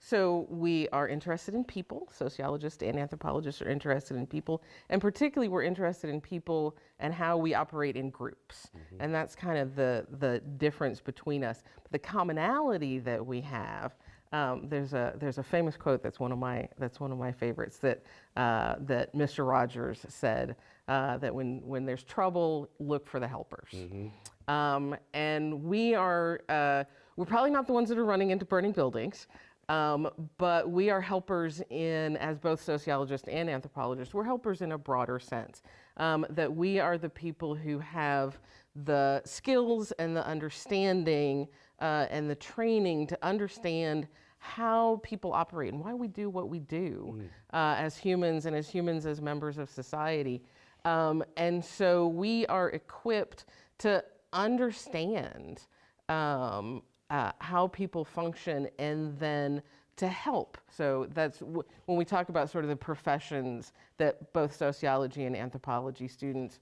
So we are interested in people. Sociologists and anthropologists are interested in people, and particularly we're interested in people and how we operate in groups. Mm-hmm. And that's kind of the difference between us. But the commonality that we have, there's a famous quote that's one of my favorites that Mr. Rogers said, that when there's trouble, look for the helpers. Mm-hmm. And we're probably not the ones that are running into burning buildings. But we are helpers as both sociologists and anthropologists, we're helpers in a broader sense, that we are the people who have the skills and the understanding and the training to understand how people operate and why we do what we do as humans and as members of society. And so we are equipped to understand how people function and then to help. So that's when we talk about sort of the professions that both sociology and anthropology students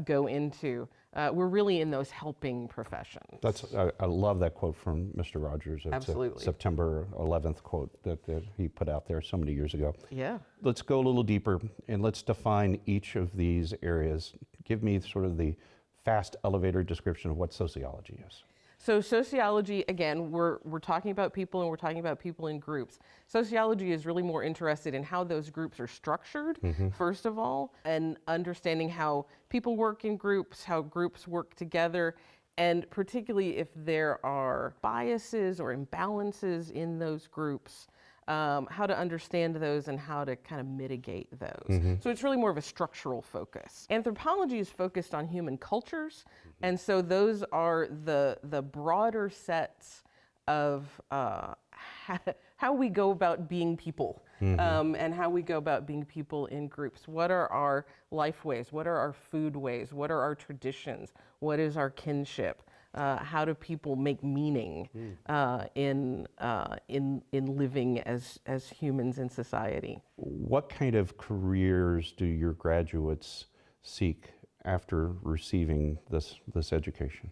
go into. We're really in those helping professions. I love that quote from Mr. Rogers. It's Absolutely. A September 11th quote that he put out there so many years ago. Yeah. Let's go a little deeper and let's define each of these areas. Give me sort of the fast elevator description of what sociology is. So sociology, again, we're talking about people and we're talking about people in groups. Sociology is really more interested in how those groups are structured, mm-hmm. first of all, and understanding how people work in groups, how groups work together, and particularly if there are biases or imbalances in those groups, how to understand those and how to kind of mitigate those. Mm-hmm. So it's really more of a structural focus. Anthropology is focused on human cultures, and so those are the broader sets of how we go about being people, mm-hmm. And how we go about being people in groups. What are our life ways? What are our food ways? What are our traditions? What is our kinship? How do people make meaning in living as humans in society? What kind of careers do your graduates seek after receiving this education?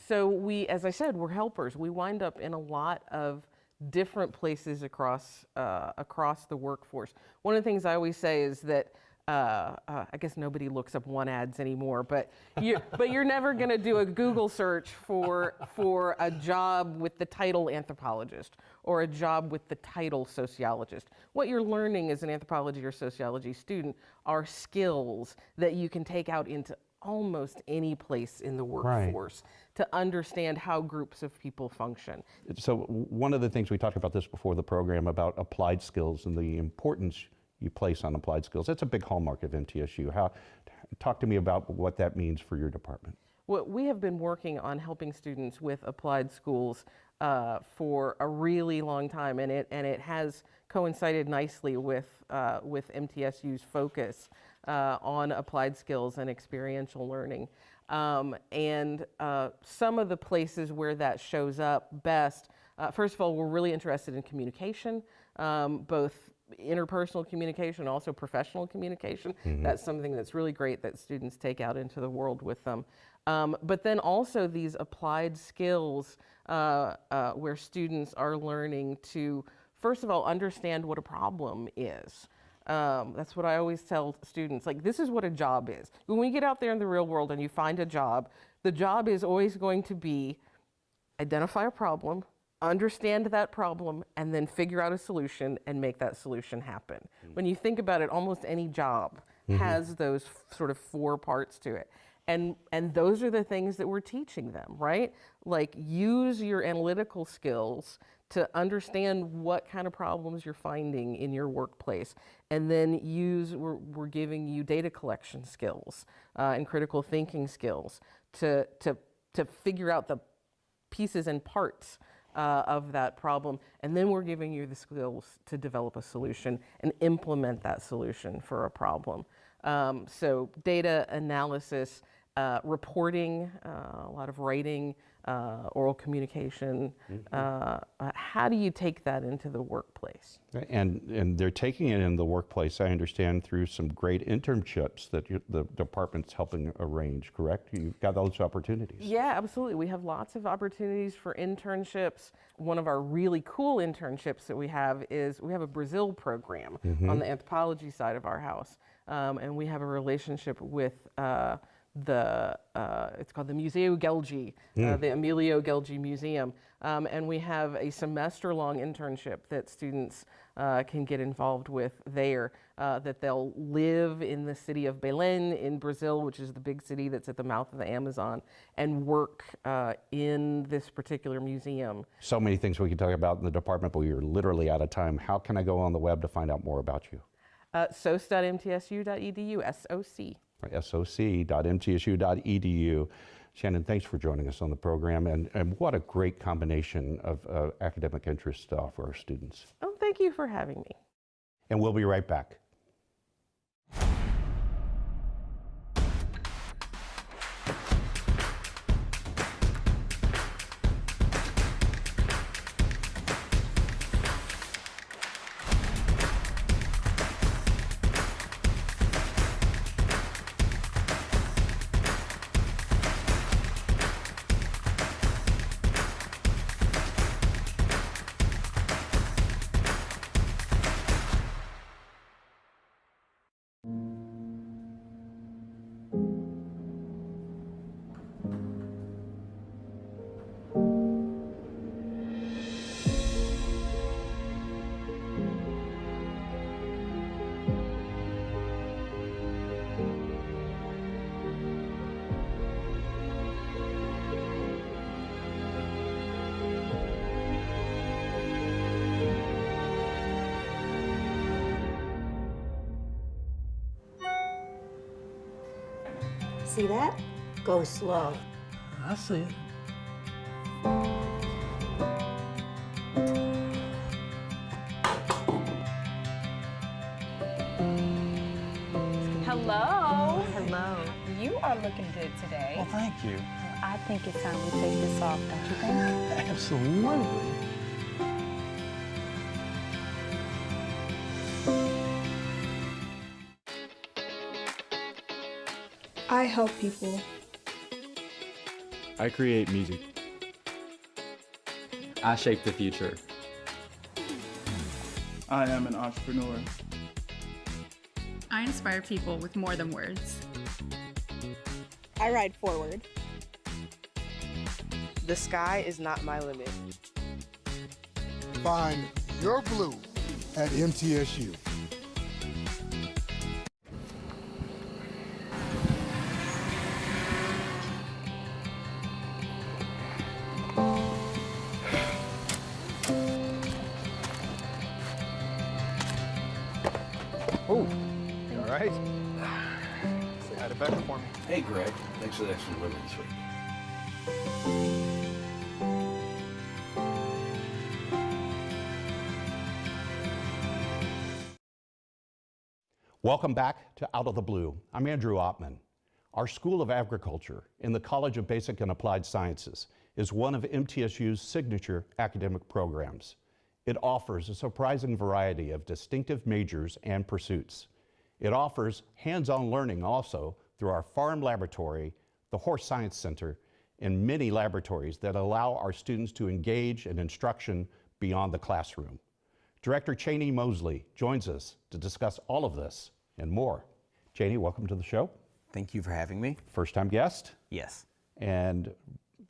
So as I said, we're helpers. We wind up in a lot of different places across the workforce. One of the things I always say is that I guess nobody looks up one ads anymore, but you're never going to do a Google search for a job with the title anthropologist or a job with the title sociologist. What you're learning as an anthropology or sociology student are skills that you can take out into almost any place in the workforce, right, to understand how groups of people function. So one of the things we talked about this before the program about applied skills and the importance you place on applied skills. That's a big hallmark of MTSU. Talk to me about what that means for your department. Well, we have been working on helping students with applied schools for a really long time, and it has coincided nicely with MTSU's focus on applied skills and experiential learning. And some of the places where that shows up best, first of all, we're really interested in communication, both interpersonal communication, also professional communication. Mm-hmm. That's something that's really great that students take out into the world with them. But then also these applied skills where students are learning to, first of all, understand what a problem is. That's what I always tell students, like, this is what a job is. When we get out there in the real world and you find a job, the job is always going to be identify a problem, understand that problem and then figure out a solution and make that solution happen. When you think about it, almost any job has those sort of 4 parts to it. And those are the things that we're teaching them, right? Like, use your analytical skills to understand what kind of problems you're finding in your workplace. And then we're giving you data collection skills and critical thinking skills to figure out the pieces and parts of that problem. And then we're giving you the skills to develop a solution and implement that solution for a problem. So data analysis, reporting, a lot of writing, oral communication. How do you take that into the workplace? And they're taking it in the workplace, I understand, through some great internships that the department's helping arrange, correct? You've got those opportunities. Yeah, absolutely. We have lots of opportunities for internships. One of our really cool internships that we have is we have a Brazil program on the anthropology side of our house. And we have a relationship with it's called the Museu Gelgi, the Emilio Gelgi Museum. And we have a semester-long internship that students can get involved with there, that they'll live in the city of Belém in Brazil, which is the big city that's at the mouth of the Amazon, and work in this particular museum. So many things we could talk about in the department, but we are literally out of time. How can I go on the web to find out more about you? soc.mtsu.edu, SOC. soc.mtsu.edu. Shannon, thanks for joining us on the program, and what a great combination of academic interest to offer our students. Oh, thank you for having me. And we'll be right back. See that? Go slow. I see it. Hello. Hello. You are looking good today. Well, thank you. I think it's time we take this off, don't you think? Absolutely. I help people. I create music. I shape the future. I am an entrepreneur. I inspire people with more than words. I ride forward. The sky is not my limit. Find your blue at MTSU. Oh, all right. Say hi to Becca for me. Hey, Greg. Thanks for the extra delivery this week. Welcome back to Out of the Blue. I'm Andrew Ottman. Our School of Agriculture in the College of Basic and Applied Sciences is one of MTSU's signature academic programs. It offers a surprising variety of distinctive majors and pursuits. It offers hands-on learning also through our farm laboratory, the Horse Science Center, and many laboratories that allow our students to engage in instruction beyond the classroom. Director Cheney Mosley joins us to discuss all of this and more. Cheney, welcome to the show. Thank you for having me. First time guest? Yes. And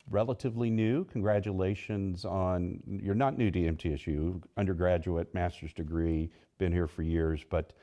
relatively new. Congratulations on, you're not new to MTSU, undergraduate, master's degree, been here for years, but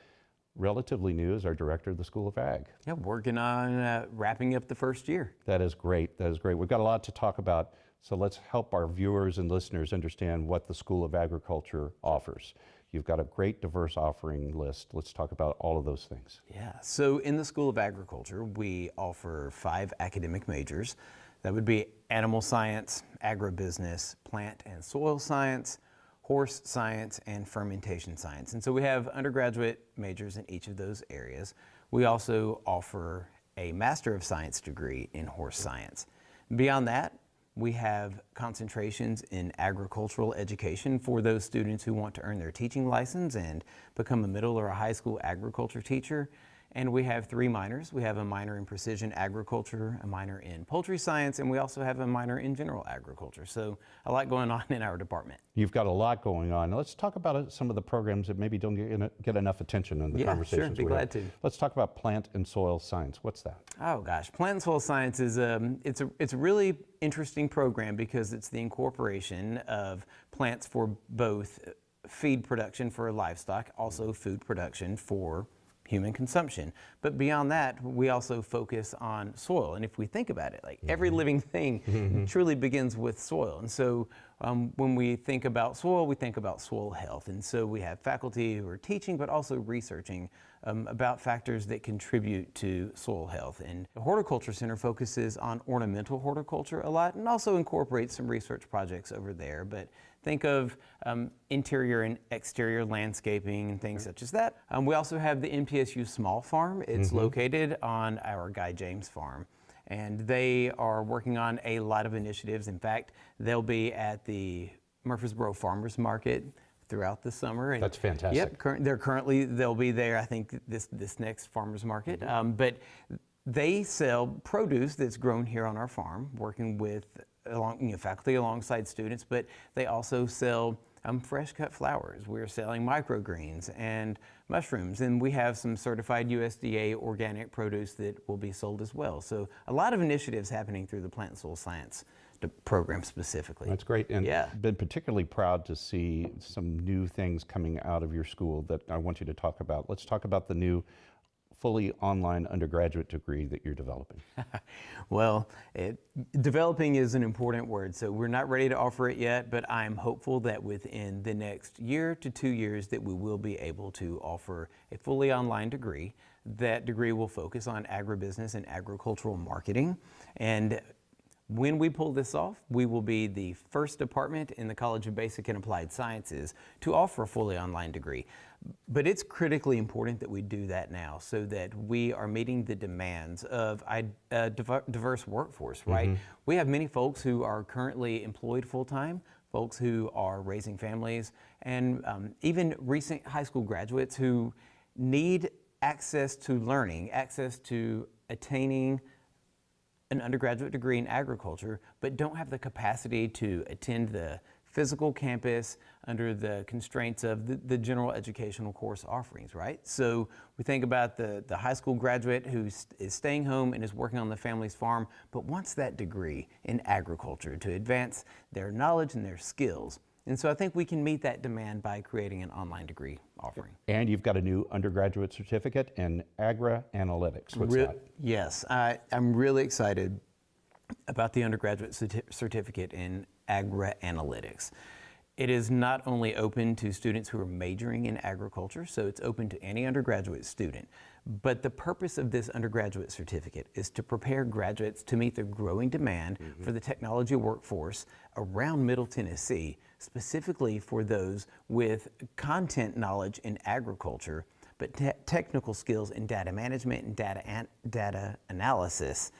relatively new as our director of the School of Ag. Yeah, working on wrapping up the first year. That is great. That is great. We've got a lot to talk about, so let's help our viewers and listeners understand what the School of Agriculture offers. You've got a great diverse offering list. Let's talk about all of those things. Yeah, so in the School of Agriculture, we offer 5 academic majors. That would be animal science, agribusiness, plant and soil science, horse science, and fermentation science. And so we have undergraduate majors in each of those areas. We also offer a Master of Science degree in horse science. Beyond that, we have concentrations in agricultural education for those students who want to earn their teaching license and become a middle or a high school agriculture teacher. And we have 3 minors. We have a minor in precision agriculture, a minor in poultry science, and we also have a minor in general agriculture. So a lot going on in our department. You've got a lot going on. Let's talk about some of the programs that maybe don't get enough attention in the conversations. Sure, be glad to. Let's talk about plant and soil science. What's that? Oh gosh, plant and soil science is it's a really interesting program because it's the incorporation of plants for both feed production for livestock, also food production for human consumption. But beyond that, we also focus on soil. And if we think about it, like every living thing truly begins with soil. And so when we think about soil, we think about soil health. And so we have faculty who are teaching, but also researching about factors that contribute to soil health. And the Horticulture Center focuses on ornamental horticulture a lot and also incorporates some research projects over there. But think of interior and exterior landscaping and things such as that. We also have the MTSU Small Farm. It's located on our Guy James farm. And they are working on a lot of initiatives. In fact, they'll be at the Murfreesboro Farmers Market throughout the summer. And that's fantastic. Yep, they'll be there, I think, this next farmers market. But they sell produce that's grown here on our farm, working with faculty alongside students, but they also sell fresh cut flowers. We're selling microgreens and mushrooms, and we have some certified USDA organic produce that will be sold as well. So a lot of initiatives happening through the plant and soil science program specifically. That's great, and been particularly proud to see some new things coming out of your school that I want you to talk about. Let's talk about the new fully online undergraduate degree that you're developing. Well, developing is an important word, so we're not ready to offer it yet, but I'm hopeful that within the next year to 2 years that we will be able to offer a fully online degree. That degree will focus on agribusiness and agricultural marketing. And when we pull this off, we will be the first department in the College of Basic and Applied Sciences to offer a fully online degree. But it's critically important that we do that now so that we are meeting the demands of a diverse workforce, right? We have many folks who are currently employed full-time, folks who are raising families, and even recent high school graduates who need access to learning, access to attaining an undergraduate degree in agriculture, but don't have the capacity to attend the physical campus under the constraints of the general educational course offerings, right? So we think about the high school graduate who is staying home and is working on the family's farm, but wants that degree in agriculture to advance their knowledge and their skills. And so I think we can meet that demand by creating an online degree offering. And you've got a new undergraduate certificate in agri-analytics. What's that? Yes, I'm really excited about the undergraduate certificate in agri-analytics. It is not only open to students who are majoring in agriculture, so it's open to any undergraduate student, but the purpose of this undergraduate certificate is to prepare graduates to meet the growing demand for the technology workforce around Middle Tennessee, specifically for those with content knowledge in agriculture, but technical skills in data management and data analysis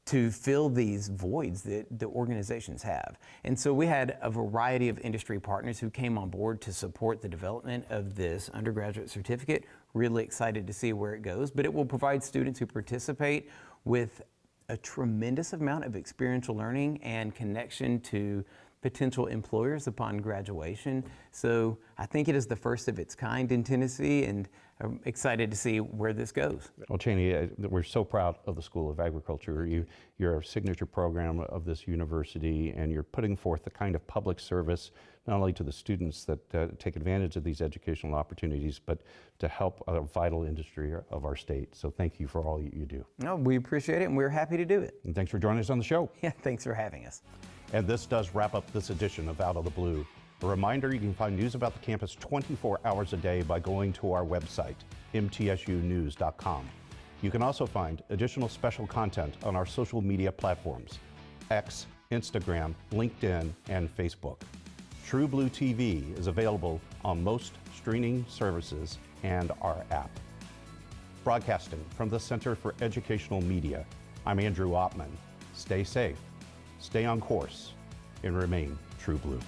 to fill these voids that the organizations have. And so we had a variety of industry partners who came on board to support the development of this undergraduate certificate. Really excited to see where it goes, but it will provide students who participate with a tremendous amount of experiential learning and connection to potential employers upon graduation. So I think it is the first of its kind in Tennessee, and I'm excited to see where this goes. Well, Cheney, we're so proud of the School of Agriculture. You're a signature program of this university, and you're putting forth the kind of public service not only to the students that take advantage of these educational opportunities, but to help a vital industry of our state. So thank you for all you do. No, we appreciate it, and we're happy to do it. And thanks for joining us on the show. Yeah, thanks for having us. And this does wrap up this edition of Out of the Blue. A reminder, you can find news about the campus 24 hours a day by going to our website, mtsunews.com. You can also find additional special content on our social media platforms, X, Instagram, LinkedIn, and Facebook. True Blue TV is available on most streaming services and our app. Broadcasting from the Center for Educational Media, I'm Andrew Ottman. Stay safe, stay on course, and remain true blue.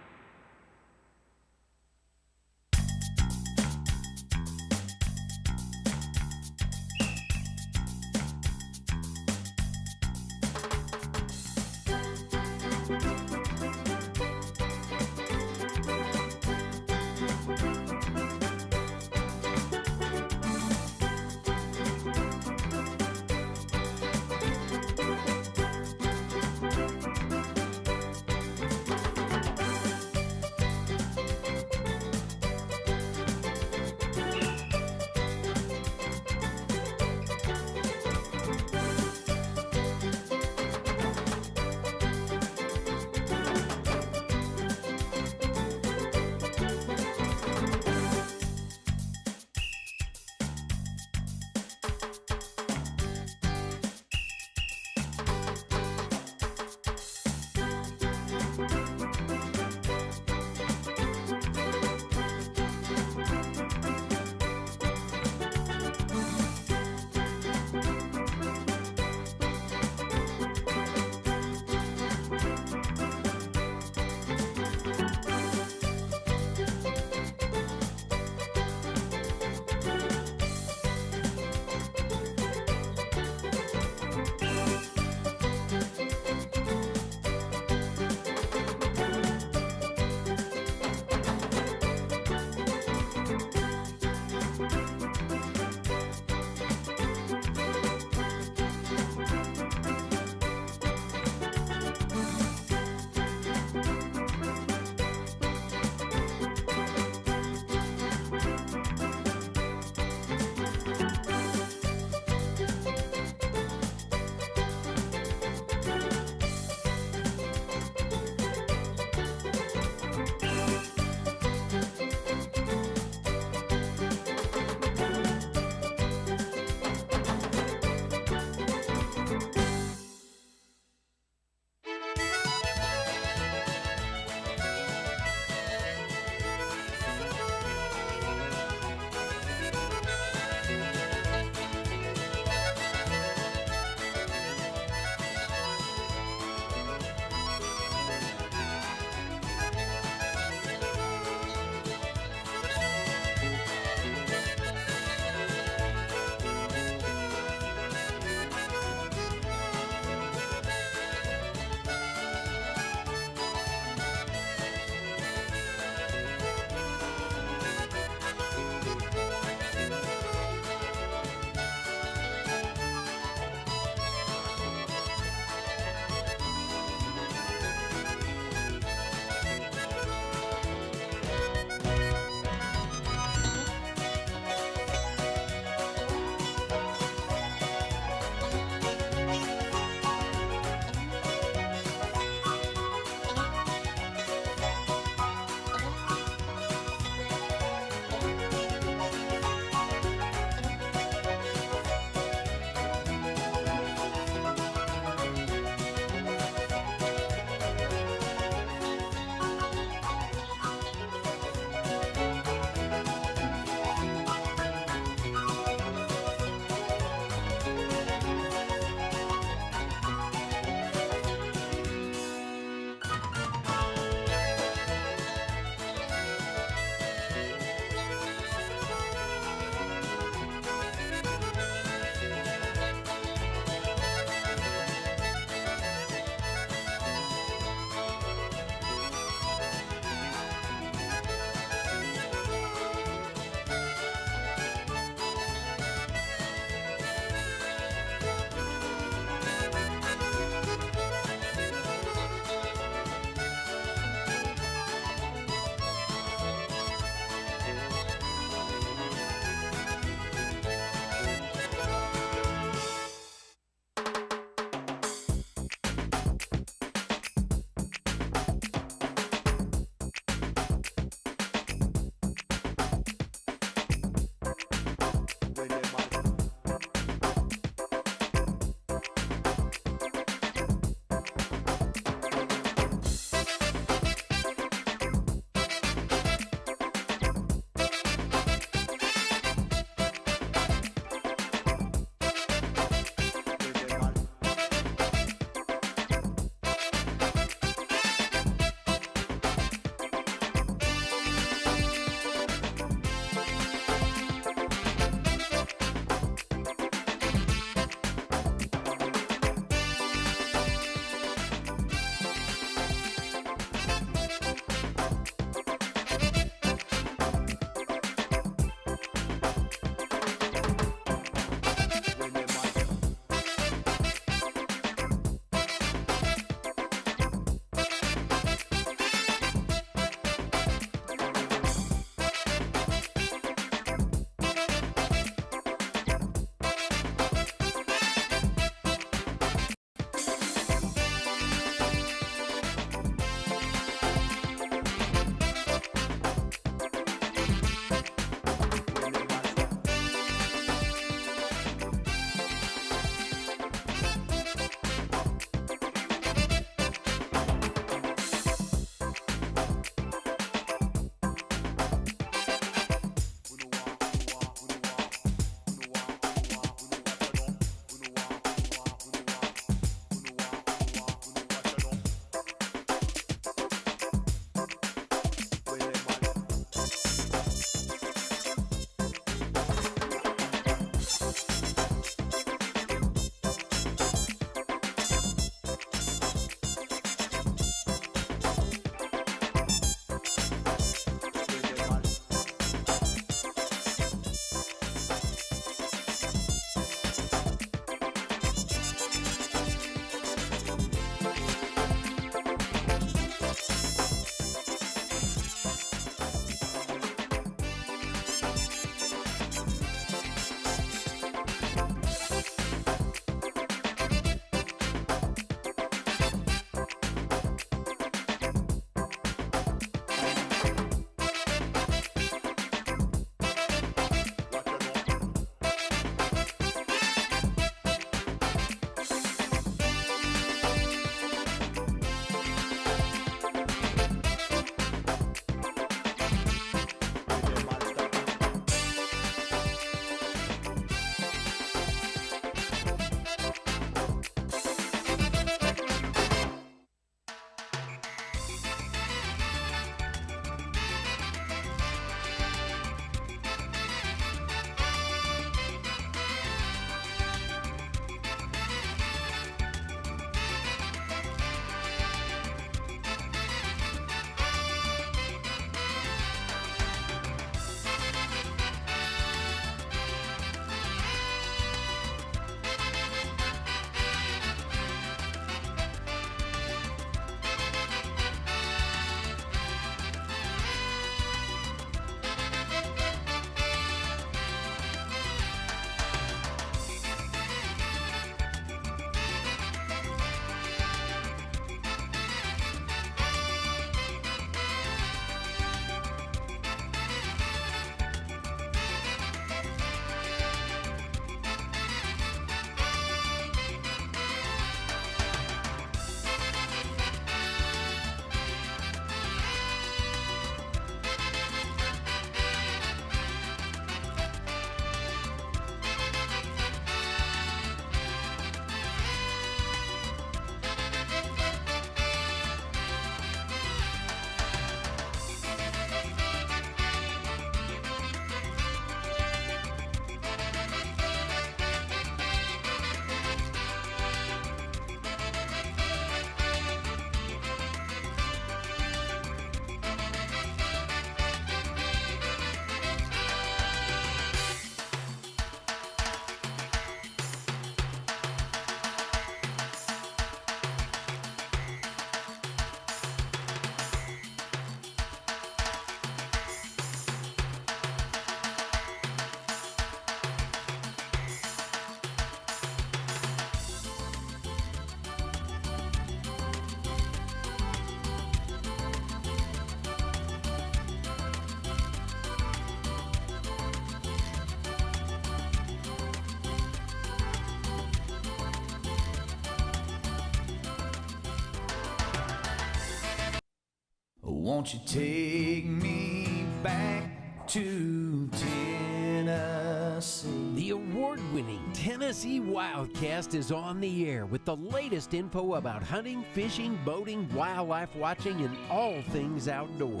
Won't you take me back to Tennessee? The award-winning Tennessee Wildcast is on the air with the latest info about hunting, fishing, boating, wildlife watching, and all things outdoors.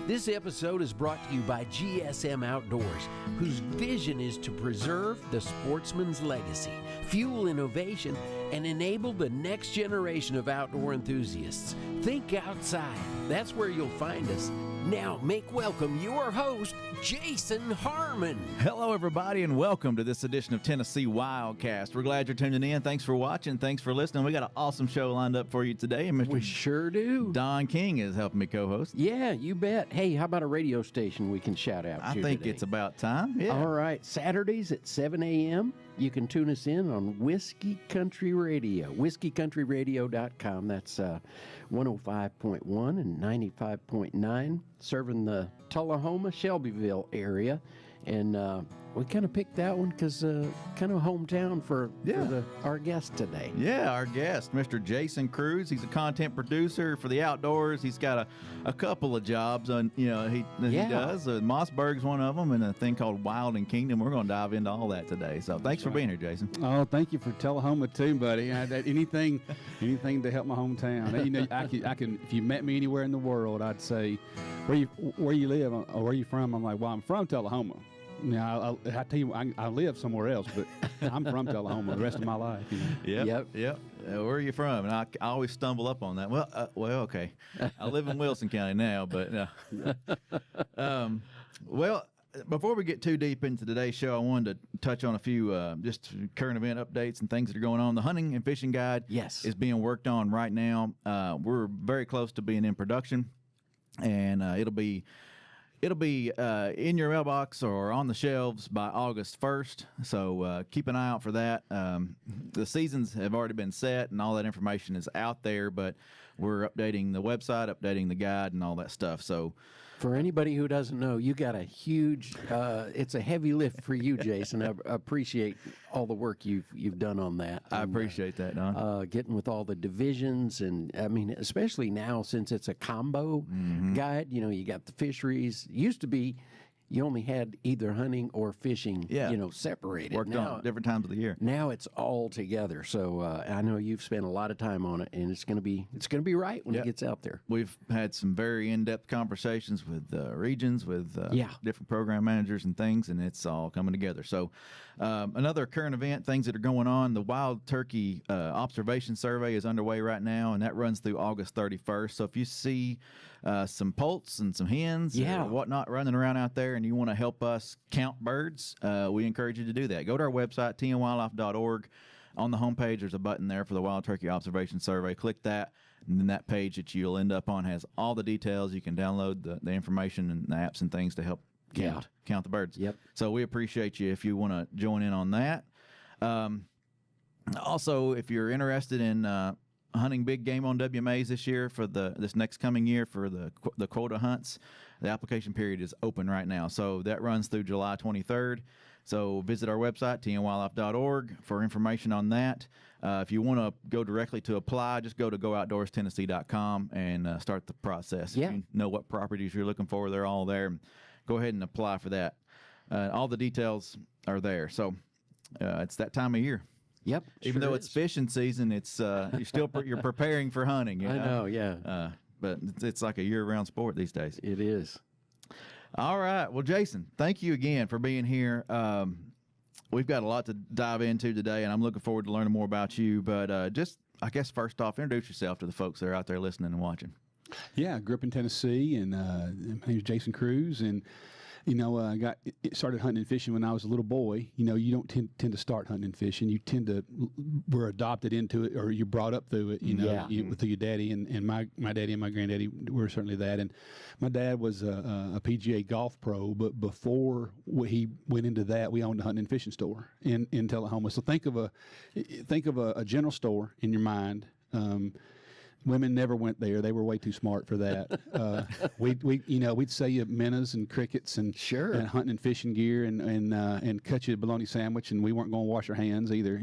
This episode is brought to you by GSM Outdoors, whose vision is to preserve the sportsman's legacy, fuel innovation, and enable the next generation of outdoor enthusiasts. Think outside. That's where you'll find us. Now, make welcome your host, Jason Harmon. Hello, everybody, and welcome to this edition of Tennessee Wildcast. We're glad you're tuning in. Thanks for watching. Thanks for listening. We got an awesome show lined up for you today. And We sure do. Don King is helping me co-host. Yeah, you bet. Hey, how about a radio station we can shout out to I think today? it's about time. Yeah. All right, Saturdays at 7 a.m. You can tune us in on Whiskey Country Radio, whiskeycountryradio.com. That's 105.1 and 95.9, serving the Tullahoma, Shelbyville area. And we kind of picked that one because kind of hometown for our guest today. Yeah, our guest, Mr. Jason Cruz. He's a content producer for the outdoors. He's got a couple of jobs on, he does. Mossberg's one of them, and a thing called Wild and Kingdom. We're going to dive into all that today. So thanks for being here, Jason. Oh, thank you for Tullahoma too, buddy. Anything to help my hometown. I can. If you met me anywhere in the world, I'd say, where you live or where you from. I'm like, well, I'm from Tullahoma. Now, I tell you, I live somewhere else, but I'm from Tullahoma the rest of my life. Yep. Where are you from? And I always stumble up on that. Well, okay. I live in Wilson County now, but before we get too deep into today's show, I wanted to touch on a few just current event updates and things that are going on. The hunting and fishing guide is being worked on right now. We're very close to being in production, and it'll be in your mailbox or on the shelves by August 1st, so keep an eye out for that. The seasons have already been set, and all that information is out there, but we're updating the website, updating the guide, and all that stuff. So for anybody who doesn't know, you got a huge, it's a heavy lift for you, Jason. I appreciate all the work you've done on that. I appreciate that, Don. Getting with all the divisions, and I mean, especially now since it's a combo guide, you got the fisheries. Used to be you only had either hunting or fishing, separated. Worked on different times of the year. Now it's all together. So I know you've spent a lot of time on it, and it's going to be right when it gets out there. We've had some very in-depth conversations with regions, with different program managers and things, and it's all coming together. So another current event, things that are going on, the Wild Turkey Observation Survey is underway right now, and that runs through August 31st. So if you see some poults and some hens or whatnot running around out there, and you want to help us count birds, we encourage you to do that. Go to our website, tnwildlife.org. On the homepage, there's a button there for the Wild Turkey Observation Survey. Click that, and then that page that you'll end up on has all the details. You can download the information and the apps and things to help count the birds. Yep. So we appreciate you if you want to join in on that. Also, if you're interested in hunting big game on WMAs this year for this next coming year for the quota hunts, the application period is open right now. So that runs through July 23rd. So visit our website, tnwildlife.org, for information on that. If you want to go directly to apply, just go to gooutdoorstennessee.com and start the process. Yeah. If you know what properties you're looking for, they're all there. Go ahead and apply for that. All the details are there. So it's that time of year. Yep. Even though it's fishing season, it's you're preparing for hunting. I know, yeah. But it's like a year-round sport these days. It is. All right. Well, Jason, thank you again for being here. We've got a lot to dive into today, and I'm looking forward to learning more about you. But just, I guess, first off, introduce yourself to the folks that are out there listening and watching. Yeah, I grew up in Tennessee, and my name is Jason Cruz, and I started hunting and fishing when I was a little boy. You don't tend to start hunting and fishing. You were adopted into it, or you're brought up through it, through your daddy. And my daddy and my granddaddy were certainly that. And my dad was a PGA golf pro, but before he went into that, we owned a hunting and fishing store in Tullahoma. So think of a general store in your mind. Women never went there. They were way too smart for that. We'd sell you minnows and crickets and and hunting and fishing gear and cut you a bologna sandwich, and we weren't going to wash our hands either.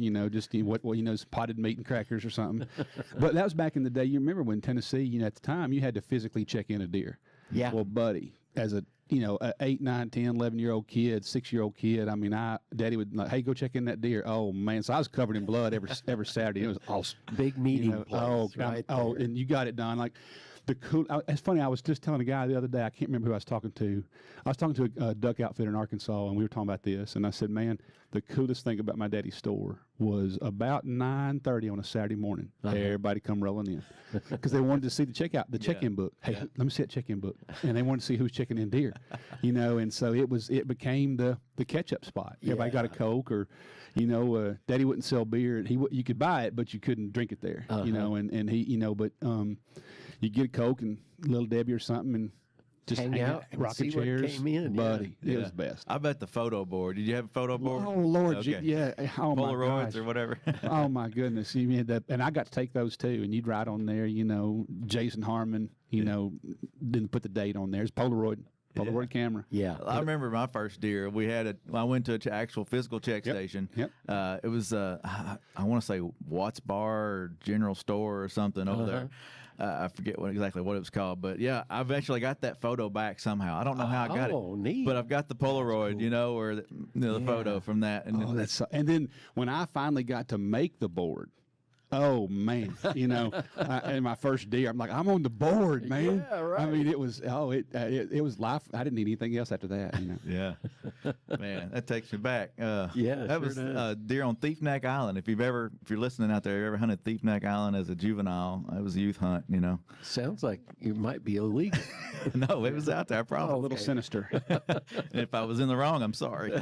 Potted meat and crackers or something. But that was back in the day. You remember when Tennessee, at the time, you had to physically check in a deer. Yeah. Well, buddy, as a 8, 9, 10, 11-year-old kid, 6-year-old kid. I mean, Daddy would like, hey, go check in that deer. Oh man, so I was covered in blood every Saturday. It was awesome. Big meeting place. And you got it done. Like the cool. It's funny. I was just telling a guy the other day. I can't remember who I was talking to. I was talking to a duck outfitter in Arkansas, and we were talking about this. And I said, man, the coolest thing about my daddy's store was about 9:30 on a Saturday morning. Everybody come rolling in because they wanted to see the check-in book. Hey, let me see that check-in book, and they wanted to see who's checking in deer, And so it became the catch-up spot. Everybody got a Coke, or Daddy wouldn't sell beer. You could buy it, but you couldn't drink it there. And he you get a Coke and Little Debbie or something, and just hang out, rocking chairs, buddy. Yeah. It was best. I bet the photo board. Did you have a photo board? Oh Lord, Okay. yeah. Oh my Polaroids gosh. or whatever. Oh my goodness, you mean that? And I got to take those too. And you'd write on there, Jason Harmon. Didn't put the date on there. It's Polaroid camera. Yeah, I remember my first deer. I went to an actual physical check station. Yep. It was I want to say Watts Bar or General Store or something over there. I forget exactly what it was called, but yeah, I've actually got that photo back somehow. I don't know how I got it, neat. But I've got the Polaroid, or the photo from that. And and then when I finally got to make the board. Oh man, in my first deer, I'm like, I'm on the board, man. Yeah, right. I mean, it was it was life. I didn't need anything else after that. Yeah, man, that takes me back. Yeah, that was deer on Thief Neck Island. If you're listening out there, you ever hunted Thief Neck Island as a juvenile? It was a youth hunt. Sounds like it might be illegal. No, it was out there. Probably a little sinister. And if I was in the wrong, I'm sorry.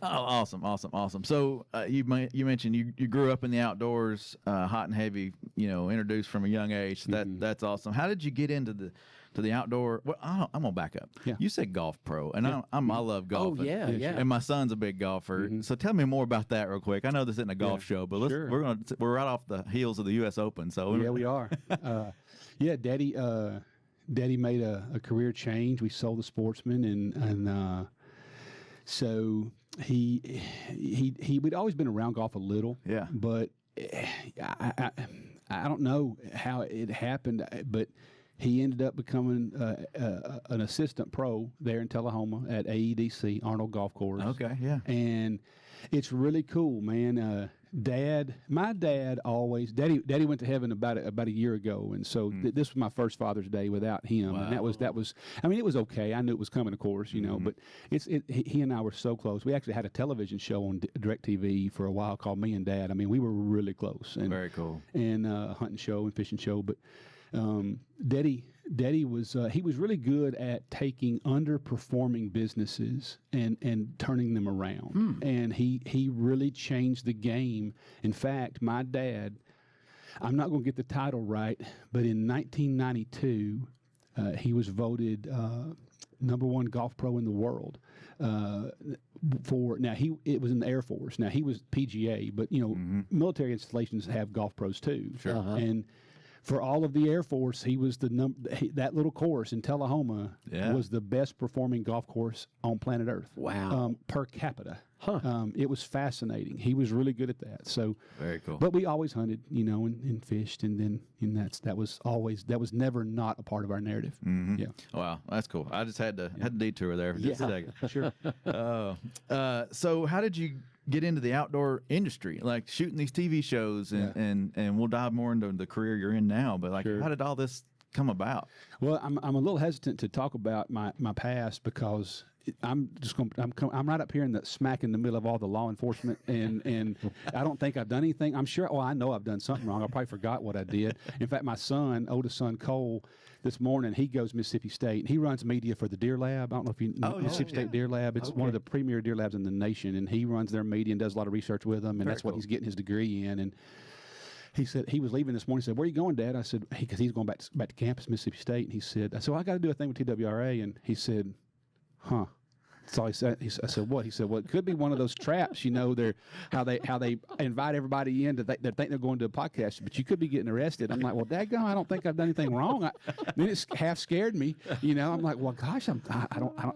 Oh, awesome. So you mentioned you grew up in the outdoors, hot and heavy, introduced from a young age. So that's awesome. How did you get into the outdoor? Well, I'm gonna back up. Yeah. You said golf pro, and I love golfing. Oh yeah. And my son's a big golfer. So tell me more about that real quick. I know this isn't a golf show, but we're right off the heels of the U.S. Open. So yeah, we are. Daddy made a career change. We sold the Sportsman, and so we'd always been around golf a little. Yeah. But I don't know how it happened, but he ended up becoming an assistant pro there in Tullahoma at AEDC, Arnold Golf Course. Okay, yeah. And it's really cool, man. My dad always, Daddy went to heaven about a year ago, and so this was my first Father's Day without him, and that was. I mean, it was okay. I knew it was coming, of course, but he and I were so close. We actually had a television show on DirecTV for a while called Me and Dad. I mean, we were really close. And, very cool. And a hunting show and fishing show, but Daddy was he was really good at taking underperforming businesses and turning them around. And he really changed the game. In fact, my dad, I'm not going to get the title right, but in 1992, he was voted #1 golf pro in the world. It was in the Air Force. Now he was PGA, but military installations have golf pros too. Sure. And for all of the Air Force, he was that little course in Tullahoma was the best performing golf course on planet Earth. Wow. Per capita. Huh. It was fascinating. He was really good at that. So very cool. But we always hunted, and fished, and that was never not a part of our narrative. Mm-hmm. Yeah. Wow, that's cool. I just had to detour there for just a second. Sure. So how did you get into the outdoor industry, like shooting these TV shows, and we'll dive more into the career you're in now, but how did all this come about? Well, I'm a little hesitant to talk about my past because I'm right up here smack in the middle of all the law enforcement, and I don't think I've done anything. I'm sure. Well, I know I've done something wrong. I probably forgot what I did. In fact, my oldest son Cole, this morning he goes to Mississippi State, and he runs media for the Deer Lab. I don't know if you know Mississippi State Deer Lab. It's one of the premier deer labs in the nation, and he runs their media and does a lot of research with them, and that's what he's getting his degree in. And he said he was leaving this morning. He said, "Where are you going, Dad?" I said, "Because he's going back to campus, Mississippi State." And he said, "I said, well, I got to do a thing with TWRA." And he said, "Huh." So I said, I said, what? He said, well, it could be one of those traps, you know, they're how they invite everybody in to they think they're going to a podcast, but you could be getting arrested. I'm like, well, daggone, I don't think I've done anything wrong. Then it half scared me, you know. I'm like, well, gosh, I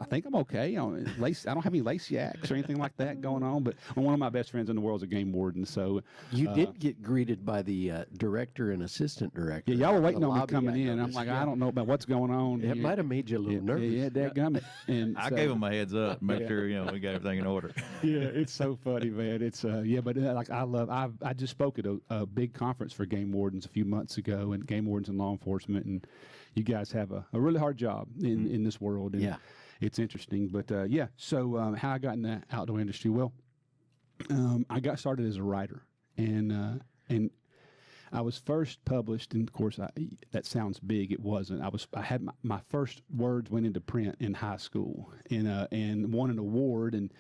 think I'm okay. I don't have any Lasiacs or anything like that going on. But one of my best friends in the world is a game warden, so you did get greeted by the director and assistant director. Yeah, y'all were waiting on me coming in. I'm like, I don't know about what's going on. It might have made you a little nervous. Yeah, dadgummit. And I gave him a heads up, make sure we got everything in order. Yeah, it's so funny, man. It's but like I just spoke at a big conference for game wardens a few months ago, and game wardens and law enforcement, and you guys have a really hard job in this world. And it's interesting, but So how I got in the outdoor industry? Well, I got started as a writer, and I was first published, and of course, that sounds big. It wasn't. I had my first words went into print in high school, and won an award, and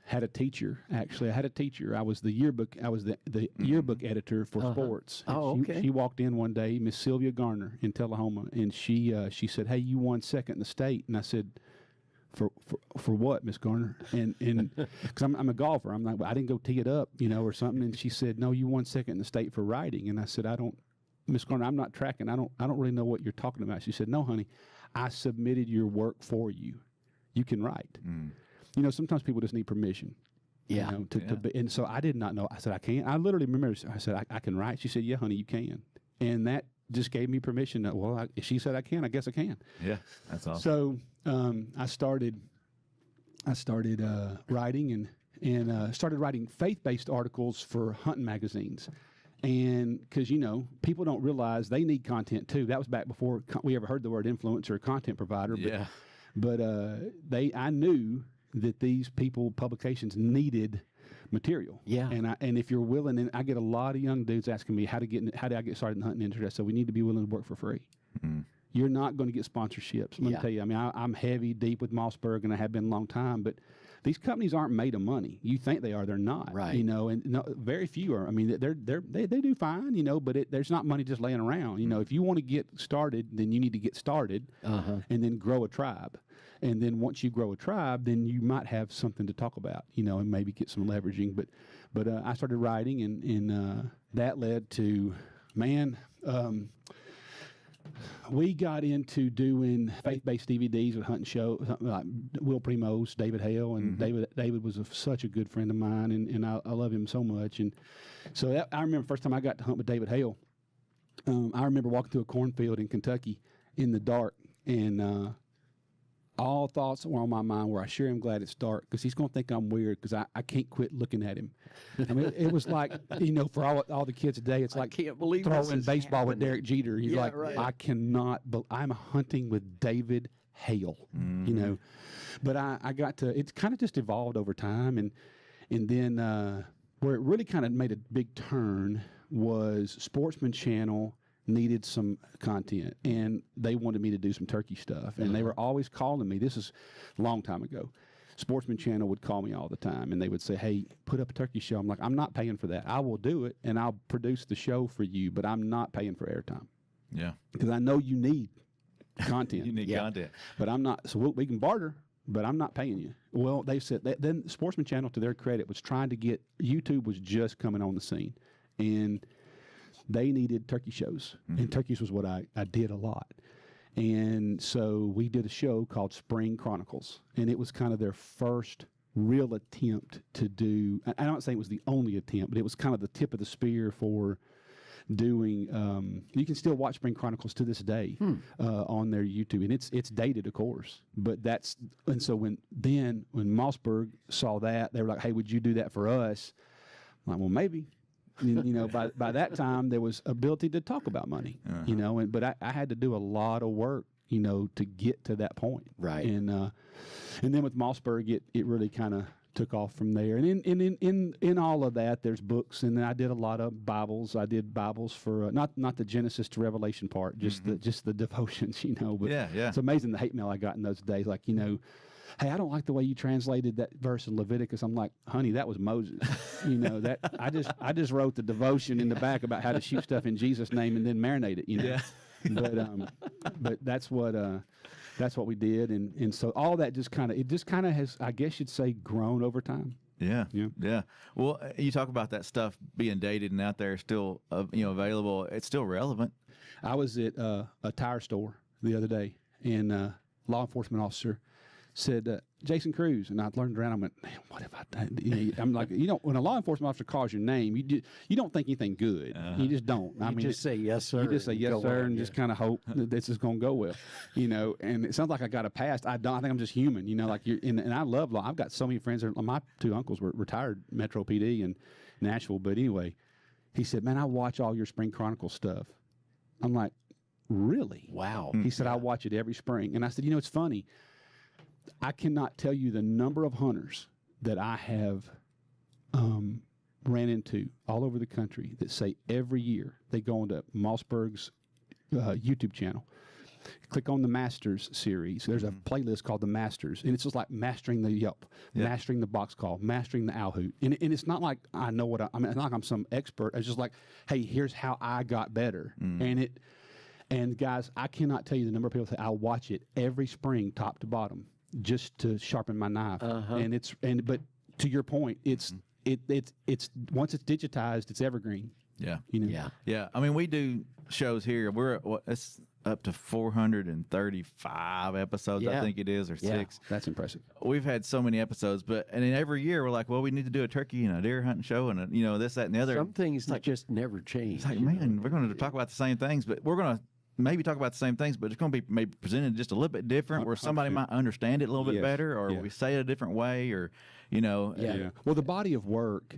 had a teacher. Actually, I had a teacher. I was the yearbook. I was the yearbook editor for sports. Oh, okay. She walked in one day, Miss Sylvia Garner in Tullahoma, and she said, "Hey, you won second in the state," and I said, For what, Miss Garner? And because I'm a golfer, I'm like, well, I didn't go tee it up, you know, or something. And she said, no, you won second in the state for writing. And I said, Miss Garner, I'm not tracking. I don't really know what you're talking about. She said, no, honey, I submitted your work for you. You can write. You know, sometimes people just need permission. Yeah. You know, to be, and so I did not know. I said, I can't. I literally remember. I said, I can write. She said, yeah, honey, you can. And that just gave me permission. Well, if she said I can, I guess I can. Yeah, that's awesome. So I started writing and started writing faith-based articles for hunting magazines. And because, you know, people don't realize they need content too. That was back before we ever heard the word influencer or content provider. Yeah. But I knew that these publications needed material. Yeah. And if you're willing, and I get a lot of young dudes asking me how do I get started in the hunting industry. So we need to be willing to work for free. You're not going to get sponsorships. Let me tell you. I mean, I'm heavy deep with Mossberg, and I have been a long time. But these companies aren't made of money. You think they are, they're not. Right. You know, and very few are. I mean, they do fine. You know, but there's not money just laying around. You know, if you want to get started, then you need to get started, and then grow a tribe. And then once you grow a tribe, then you might have something to talk about, you know, and maybe get some leveraging. But I started writing, and that led to, we got into doing faith-based DVDs with hunting shows, like Will Primos, David Hale, and David was such a good friend of mine, and I love him so much. And so I remember the first time I got to hunt with David Hale. I remember walking through a cornfield in Kentucky in the dark, and all thoughts were on my mind were, I sure am glad it's dark, because he's going to think I'm weird, because I can't quit looking at him. I mean, it was like, you know, for all the kids today, it's like can't believe throwing baseball with Derek Jeter. He's like, right. I cannot, but I'm hunting with David Hale, you know. But I got to, it's kind of just evolved over time. And then where it really kind of made a big turn was Sportsman Channel needed some content, and they wanted me to do some turkey stuff, and they were always calling me. This is a long time ago. Sportsman Channel would call me all the time, and they would say, hey, put up a turkey show. I'm like, I'm not paying for that. I will do it, and I'll produce the show for you, but I'm not paying for airtime. Yeah. Because I know you need content. You need content. But I'm not, so we can barter, but I'm not paying you. Well, they said that, then Sportsman Channel, to their credit, was trying to get, YouTube was just coming on the scene, and they needed turkey shows, and turkeys was what I did a lot. And so we did a show called Spring Chronicles, and it was kind of their first real attempt to do, I'm not saying it was the only attempt, but it was kind of the tip of the spear for doing, you can still watch Spring Chronicles to this day on their YouTube, and it's dated, of course, but and so when Mossberg saw that, they were like, hey, would you do that for us? I'm like, well, maybe. You know, by that time there was ability to talk about money, you know, but I had to do a lot of work, you know, to get to that point. Right. And then with Mossberg, it really kind of took off from there. And in all of that, there's books, and then I did a lot of Bibles. I did Bibles for not the Genesis to Revelation part, just the devotions, you know. But it's amazing the hate mail I got in those days, like, you know, hey, I don't like the way you translated that verse in Leviticus. I'm like, honey, that was Moses. You know, that I just wrote the devotion in the back about how to shoot stuff in Jesus' name and then marinate it, you know. Yeah. But that's what That's what we did, and so all that just kind of has, I guess you'd say, grown over time. Yeah. Well, you talk about that stuff being dated and out there still, available. It's still relevant. I was at a tire store the other day, and a law enforcement officer said, Jason Cruz, and I turned around and went, man, what have I done? I'm like, when a law enforcement officer calls your name, you don't think anything good. You just don't. You just say yes, sir. You just say yes, sir, and just kind of hope that this is going to go well. And it sounds like I got a pass. I don't. I think I'm just human. And I love law. I've got so many friends. My two uncles were retired Metro PD in Nashville. But anyway, he said, man, I watch all your Spring Chronicle stuff. I'm like, really? Wow. He said, I watch it every spring. And I said, it's funny. I cannot tell you the number of hunters that I have ran into all over the country that say every year they go onto Mossberg's YouTube channel, click on the Masters series. There's a playlist called the Masters, and it's just like mastering the Yelp, mastering the box call, mastering the owl hoot. And it's not like I know it's not like I'm some expert. It's just like, hey, here's how I got better. And guys, I cannot tell you the number of people that say I watch it every spring, top to bottom, just to sharpen my knife. But to your point, it's once it's digitized, it's evergreen. Yeah. Yeah. I mean, we do shows here. We're it's up to 435 episodes, I think it is, or 6. That's impressive. We've had so many episodes, and then every year we're like, well, we need to do a turkey and a deer hunting show, and this, that, and the other. Some things just never change. It's like, man, we're going to talk about the same things, but we're going to maybe talk about the same things, but it's going to be maybe presented just a little bit different, where somebody might understand it a little bit better, or we say it a different way, or Well, the body of work,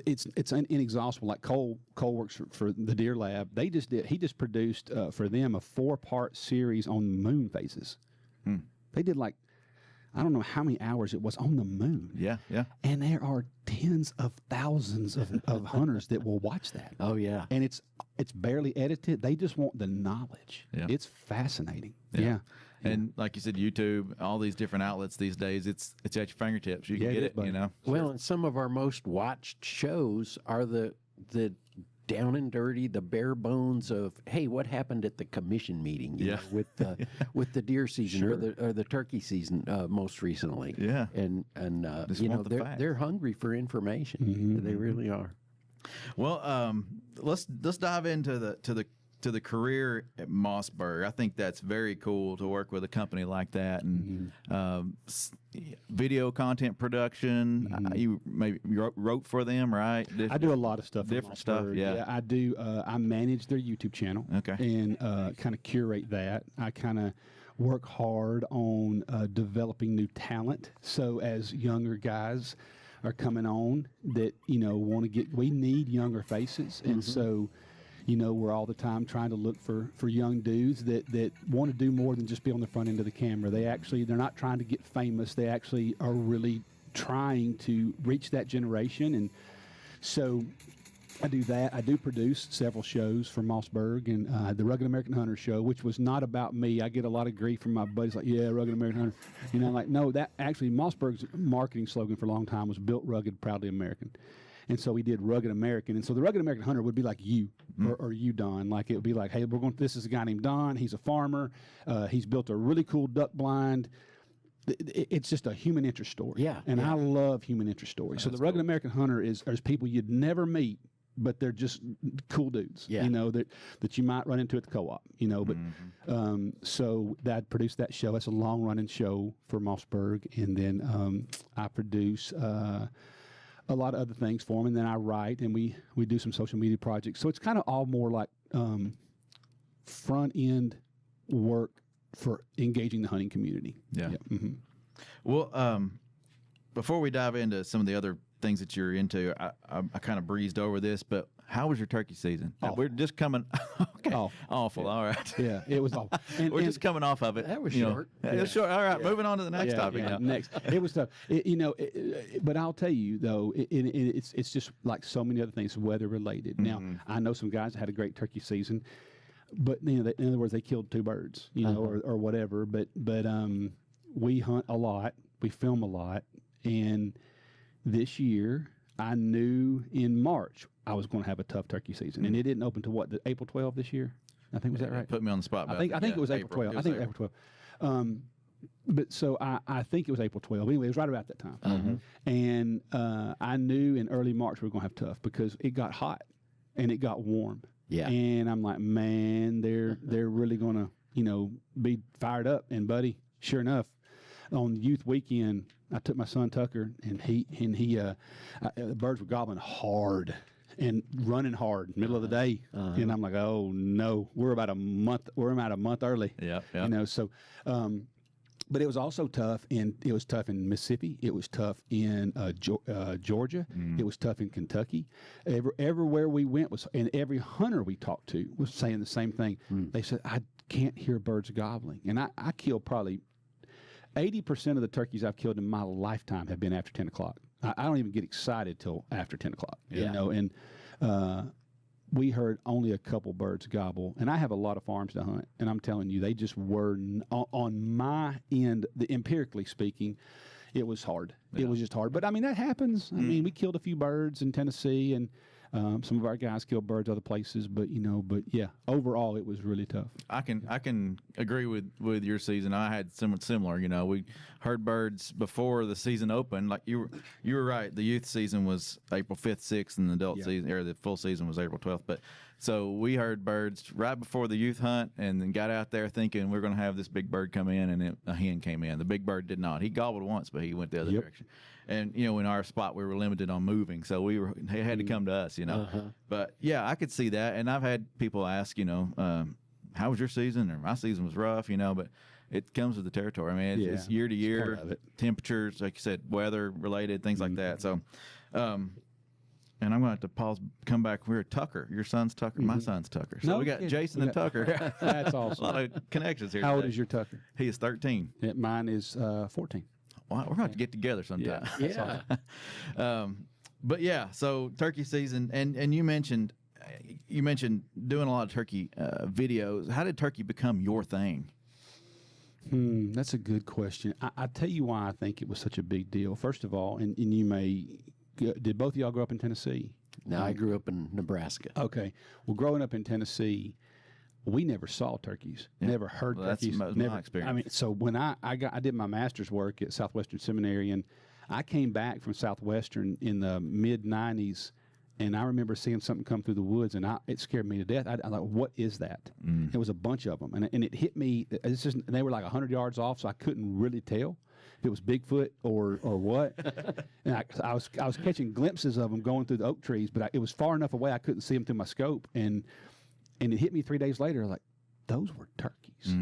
it's inexhaustible. Like Cole works for the Deer Lab. He just produced for them a 4-part series on moon phases. They did I don't know how many hours it was on the moon. Yeah. And there are tens of thousands of hunters that will watch that. Oh, yeah. And it's barely edited. They just want the knowledge. Yeah. It's fascinating. Yeah. And like you said, YouTube, all these different outlets these days, it's at your fingertips. You can get it, Well, and some of our most watched shows are the down and dirty, the bare bones of, hey, what happened at the commission meeting? You know, with the deer season or the turkey season most recently. Yeah, and they're hungry for information. They really are. Well, let's dive into the career at Mossberg. I think that's very cool to work with a company like that, and video content production. You maybe wrote for them, right? I do a lot of stuff. Different stuff. Yeah, I do. I manage their YouTube channel. Okay, and kind of curate that. I kind of work hard on developing new talent. So as younger guys are coming on that want to get, we need younger faces, and so. We're all the time trying to look for young dudes that want to do more than just be on the front end of the camera. They're not trying to get famous. They actually are really trying to reach that generation. And so I do that. I do produce several shows for Mossberg, and the Rugged American Hunter show, which was not about me. I get a lot of grief from my buddies like, yeah, Rugged American Hunter. No, that actually Mossberg's marketing slogan for a long time was built rugged, proudly American. And so we did Rugged American. And so the Rugged American Hunter would be like you or you, Don. Like it would be like, hey, this is a guy named Don. He's a farmer. He's built a really cool duck blind. It's just a human interest story. Yeah. And I love human interest stories. So the Rugged American Hunter is people you'd never meet, but they're just cool dudes, that you might run into at the co-op, so that produced that show. That's a long-running show for Mossberg. And then I produce a lot of other things for them, and then I write, and we do some social media projects. So it's kind of all more like front-end work for engaging the hunting community. Yeah. Well, before we dive into some of the other things that you're into, I kind of breezed over this, but how was your turkey season? We're just coming. Awful. Yeah. All right. Yeah, it was awful. We're just coming off of it. That was short. It was short. All right, moving on to the next topic. Yeah, next. It was tough. But I'll tell you though, it's just like so many other things, weather related. Now I know some guys that had a great turkey season, but in other words, they killed 2 birds, or whatever. But we hunt a lot, we film a lot, and this year I knew in March I was going to have a tough turkey season, and it didn't open to April 12 this year. I think, was that right? Put me on the spot. I think it was April 12. I think April But so I think it was April 12th. Anyway, it was right about that time. And I knew in early March we were going to have tough because it got hot and it got warm. Yeah. And I'm like, man, they're really going to, be fired up. And buddy, sure enough, on youth weekend, I took my son Tucker, and the birds were gobbling hard and running hard, middle of the day. And I'm like, oh no, we're about a month early. Yeah. So, but it was also tough, and it was tough in Mississippi. It was tough in Georgia. It was tough in Kentucky. Everywhere we went and every hunter we talked to was saying the same thing. They said, I can't hear birds gobbling. And I killed probably 80% of the turkeys I've killed in my lifetime have been after 10 o'clock. I don't even get excited till after 10 o'clock. And we heard only a couple birds gobble, and I have a lot of farms to hunt, and I'm telling you, they just were on my end. Empirically speaking, it was hard. It was just hard, but I mean that happens. I mean, we killed a few birds in Tennessee, and some of our guys killed birds other places, but yeah, overall it was really tough. I can agree with your season. I had somewhat similar. We heard birds before the season opened. Like you were right. The youth season was April 5th, 6th, and the adult season, or the full season, was April 12th. But so we heard birds right before the youth hunt, and then got out there thinking we're going to have this big bird come in, and a hen came in. The big bird did not. He gobbled once, but he went the other direction. And in our spot we were limited on moving, so they had to come to us. But yeah, I could see that, and I've had people ask, how was your season? Or my season was rough, but it comes with the territory. I mean, it's year to year, temperatures, like you said, weather related, things like that. So, and I'm going to have to pause, come back. We're Tucker. Your son's Tucker. My son's Tucker. So we got Jason and Tucker. That's awesome. A lot of connections here. How old is your Tucker? He is 13. Mine is 14. Well, we're going to have to get together sometime. Yeah. But yeah, so turkey season, and you mentioned doing a lot of turkey videos. How did turkey become your thing? That's a good question. I tell you why I think it was such a big deal. First of all, and you did both of y'all grow up in Tennessee? No, I grew up in Nebraska. Okay. Well, growing up in Tennessee, we never saw turkeys, never heard turkeys. That's never, my experience. I mean, so when I did my master's work at Southwestern Seminary, and I came back from Southwestern in the mid-'90s, and I remember seeing something come through the woods, and it scared me to death. I like, what is that? It was a bunch of them, and it hit me. They were like 100 yards off, so I couldn't really tell if it was Bigfoot or what. And I was catching glimpses of them going through the oak trees, but it was far enough away I couldn't see them through my scope, and it hit me 3 days later, like, those were turkeys.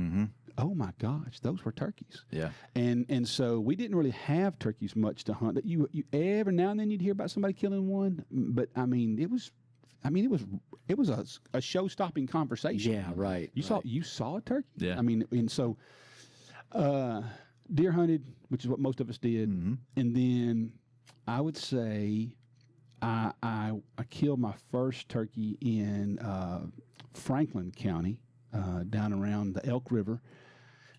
Oh my gosh, those were turkeys. Yeah. And so we didn't really have turkeys much to hunt. You every now and then you'd hear about somebody killing one, but it was a show-stopping conversation. Yeah, right. You saw a turkey. Yeah. I mean, and so deer hunted, which is what most of us did, and then I would say I killed my first turkey in Franklin County, down around the Elk River,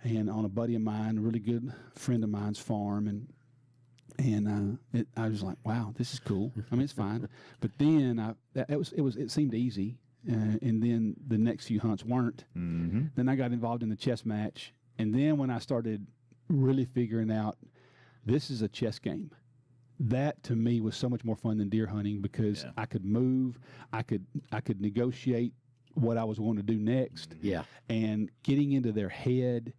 and on a buddy of mine, a really good friend of mine's farm, and I was like, wow, this is cool. I mean, it's fine. But then it seemed easy, and then the next few hunts weren't. Then I got involved in the chess match, and then when I started really figuring out this is a chess game, that to me was so much more fun than deer hunting, because I could move, I could negotiate what I was going to do next. Yeah. And getting into their head.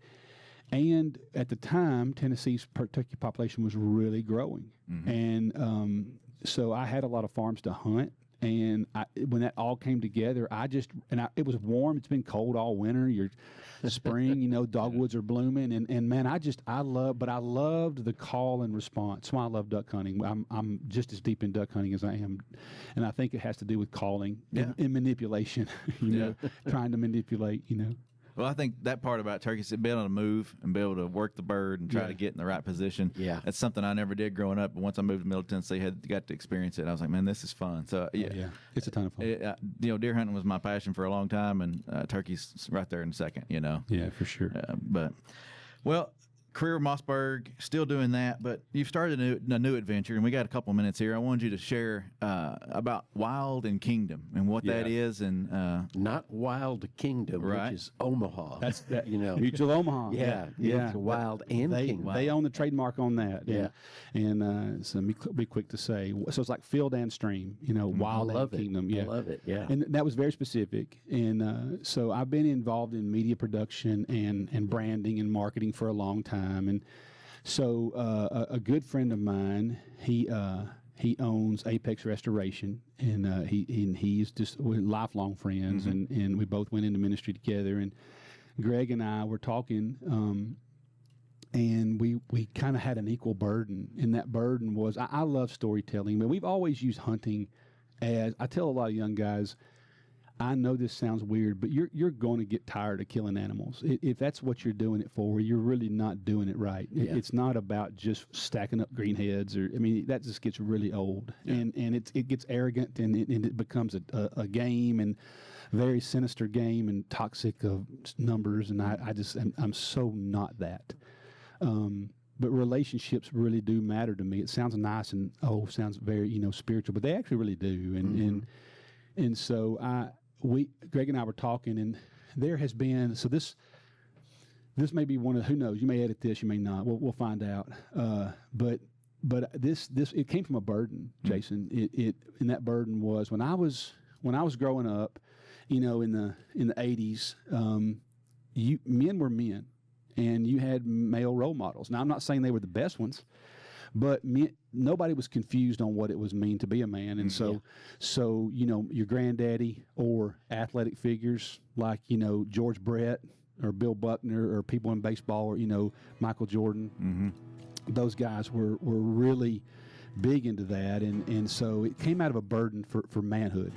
And at the time, Tennessee's turkey population was really growing. And so I had a lot of farms to hunt. And when that all came together, it was warm. It's been cold all winter. Spring, dogwoods are blooming. And man, I loved the call and response. That's why I love duck hunting. I'm just as deep in duck hunting as I am. And I think it has to do with calling and manipulation, trying to manipulate, Well, I think that part about turkeys is being able to move and be able to work the bird and try to get in the right position. Yeah. That's something I never did growing up. But once I moved to Middle Tennessee, got to experience it. I was like, man, this is fun. So, yeah. It's a ton of fun. Deer hunting was my passion for a long time, and turkeys right there in a second, Yeah, for sure. Well, career Mossberg, still doing that, but you've started a new adventure, and we got a couple minutes here. I wanted you to share about Wild and Kingdom and what that is, and not Wild Kingdom, right. which is Omaha. That's that, Mutual Omaha. Yeah. Wild and Kingdom. They own the trademark on that. Yeah. And so be quick to say. So it's like field and stream, Wild and Kingdom. Yeah. I love it. Yeah. And that was very specific. And so I've been involved in media production and branding and marketing for a long time. And so a good friend of mine, he owns Apex Restoration, and he's just we're lifelong friends, and we both went into ministry together. And Greg and I were talking, and we kind of had an equal burden, and that burden was I love storytelling, but we've always used hunting as I tell a lot of young guys. I know this sounds weird, but you're going to get tired of killing animals. If that's what you're doing it for, you're really not doing it right. It's not about just stacking up green heads, that just gets really old, and it gets arrogant, and it becomes a game, and very sinister game, and toxic of numbers, and I'm so not that. But relationships really do matter to me. It sounds nice and sounds very spiritual, but they actually really do, and so Greg and I were talking, and there has been this may be one of, who knows, you may edit this, you may not. We'll find out. But this it came from a burden, Jason. And that burden was when I was growing up, in the 80s. Men were men, and you had male role models. Now I'm not saying they were the best ones, but nobody was confused on what it was mean to be a man. And so your granddaddy or athletic figures like, George Brett or Bill Buckner or people in baseball or, Michael Jordan, those guys were really big into that. And so it came out of a burden for manhood.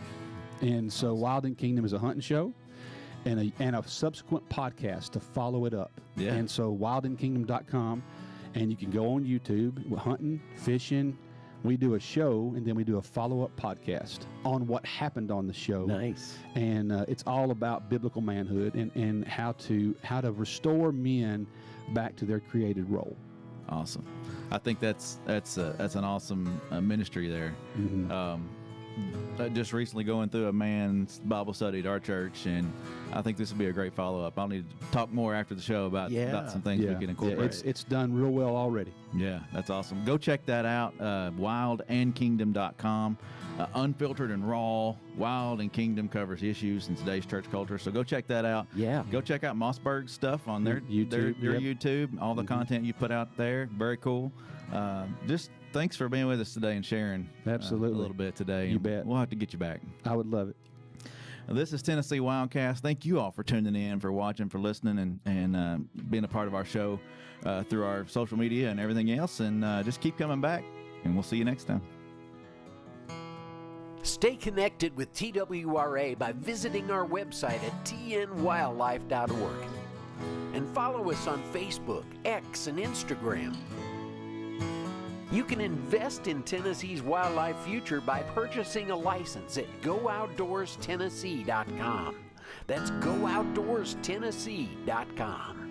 And so Wild and Kingdom is a hunting show and a subsequent podcast to follow it up. Yeah. And so wildandkingdom.com. And you can go on YouTube, hunting, fishing. We do a show, and then we do a follow-up podcast on what happened on the show. Nice. And it's all about biblical manhood and how to restore men back to their created role. Awesome. I think that's an awesome ministry there. Just recently going through a man's Bible study at our church, and I think this would be a great follow-up. I'll need to talk more after the show about some things we can incorporate. Yeah, it's done real well already. Yeah, that's awesome. Go check that out, wildandkingdom.com. Unfiltered and raw, Wild and Kingdom covers issues in today's church culture. So go check that out. Yeah. Go check out Mossberg's stuff on their YouTube. Their YouTube, all the content you put out there. Very cool. Just thanks for being with us today and sharing absolutely a little bit today. You bet. We'll have to get you back. I would love it. This is Tennessee Wildcast. Thank you all for tuning in, for watching, for listening, and being a part of our show through our social media and everything else. And just keep coming back, and we'll see you next time. Stay connected with TWRA by visiting our website at tnwildlife.org. And follow us on Facebook, X, and Instagram. You can invest in Tennessee's wildlife future by purchasing a license at GoOutdoorsTennessee.com. That's GoOutdoorsTennessee.com.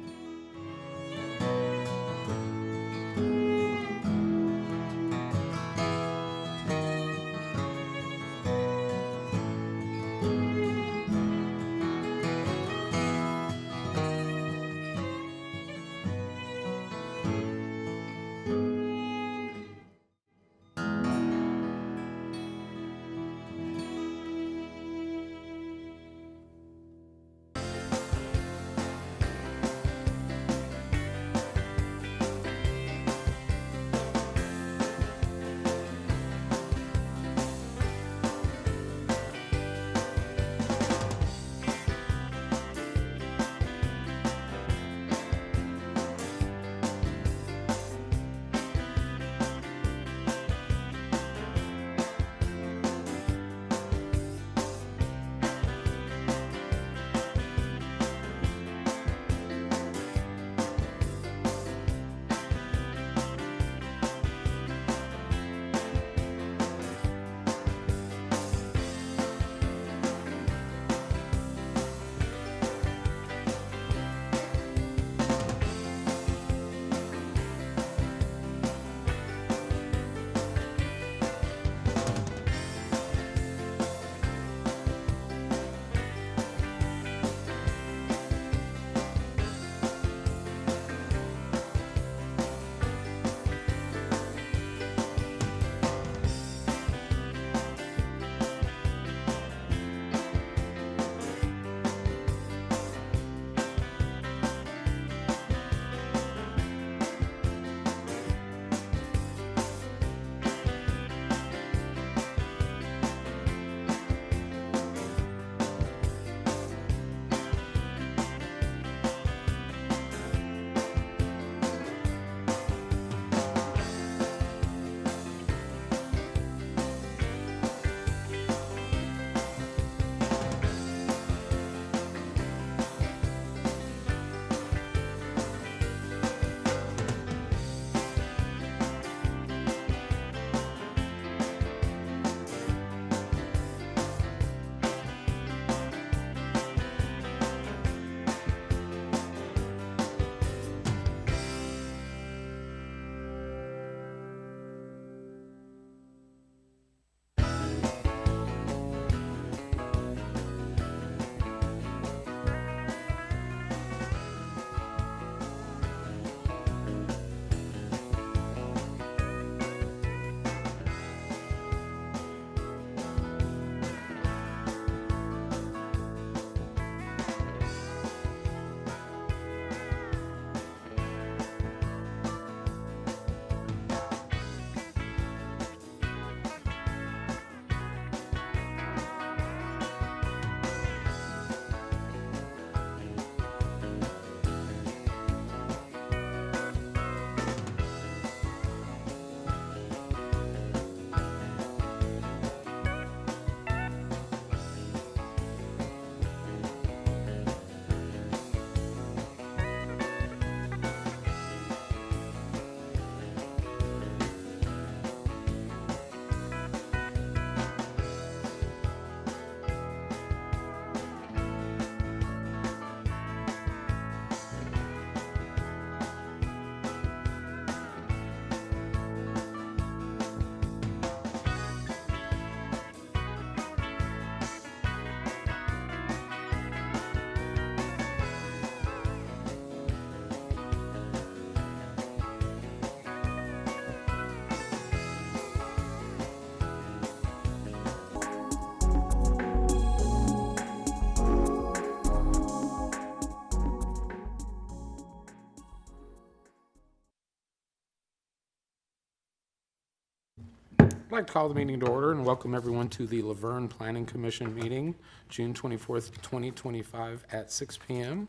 I'd like to call the meeting to order and welcome everyone to the LaVergne Planning Commission meeting, June 24th, 2025 at 6 p.m.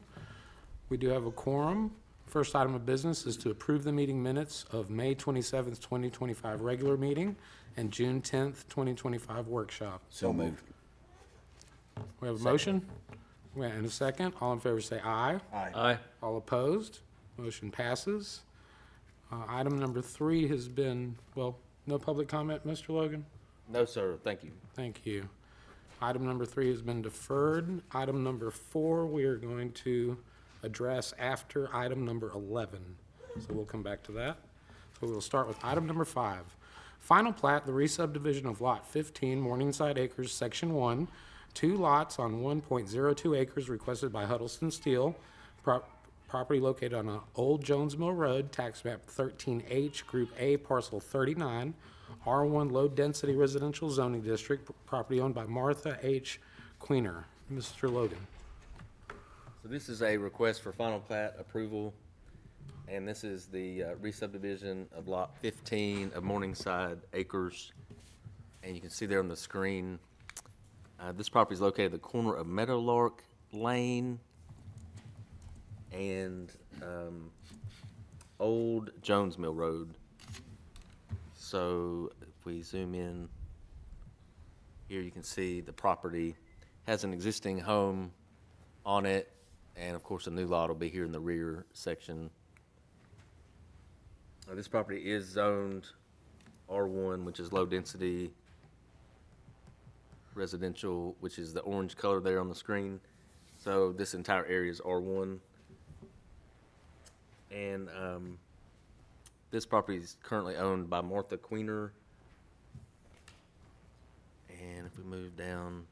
We do have a quorum. First item of business is to approve the meeting minutes of May 27th, 2025 regular meeting and June 10th, 2025 workshop. So moved. We have a motion and a second. All in favor say aye. Aye. Aye. All opposed? Motion passes. Item number 3 has been, well, no public comment, Mr. Logan? No, sir. Thank you. Thank you. Item number 3 has been deferred. Item number 4, we are going to address after item number 11. So we'll come back to that. So we'll start with item number 5. Final plat, the re-subdivision of Lot 15, Morningside Acres, Section 1. 2 lots on 1.02 acres requested by Huddleston Steel. Property located on Old Jones Mill Road, tax map 13H, Group A, parcel 39, R1 Low Density Residential Zoning District, property owned by Martha H. Queener. Mr. Logan. So this is a request for final plat approval, and this is the re-subdivision of Lot 15 of Morningside Acres. And you can see there on the screen, this property is located at the corner of Meadowlark Lane and Old Jones Mill Road. So if we zoom in here, you can see the property has an existing home on it, and of course a new lot will be here in the rear section. This property is zoned R1, which is low density residential, which is the orange color there on the screen. So this entire area is R1. And this property is currently owned by Martha Queener. And if we move down,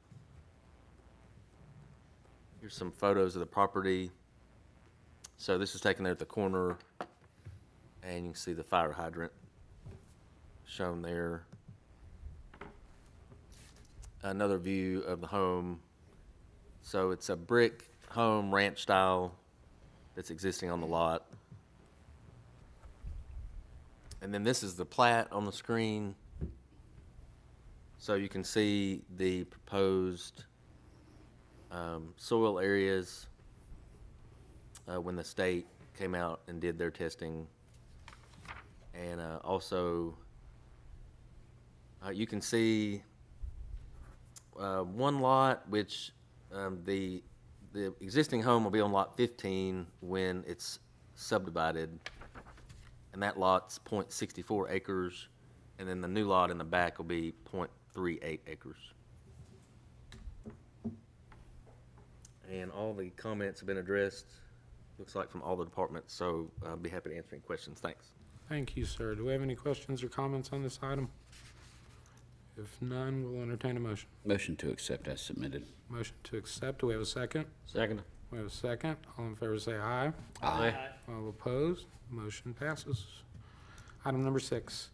here's some photos of the property. So this is taken there at the corner, and you can see the fire hydrant shown there. Another view of the home. So it's a brick home, ranch style, that's existing on the lot. And then this is the plat on the screen. So you can see the proposed soil areas when the state came out and did their testing. And also you can see one lot, which the existing home will be on lot 15 when it's subdivided, and that lot's 0.64 acres, and then the new lot in the back will be 0.38 acres. And all the comments have been addressed, looks like from all the departments, so I'll be happy to answer any questions. Thanks. Thank you, sir. Do we have any questions or comments on this item? If none, we'll entertain a motion. Motion to accept as submitted. Motion to accept. Do we have a second? Second. We have a second. All in favor say aye. Aye. All opposed? Motion passes. Item number 6.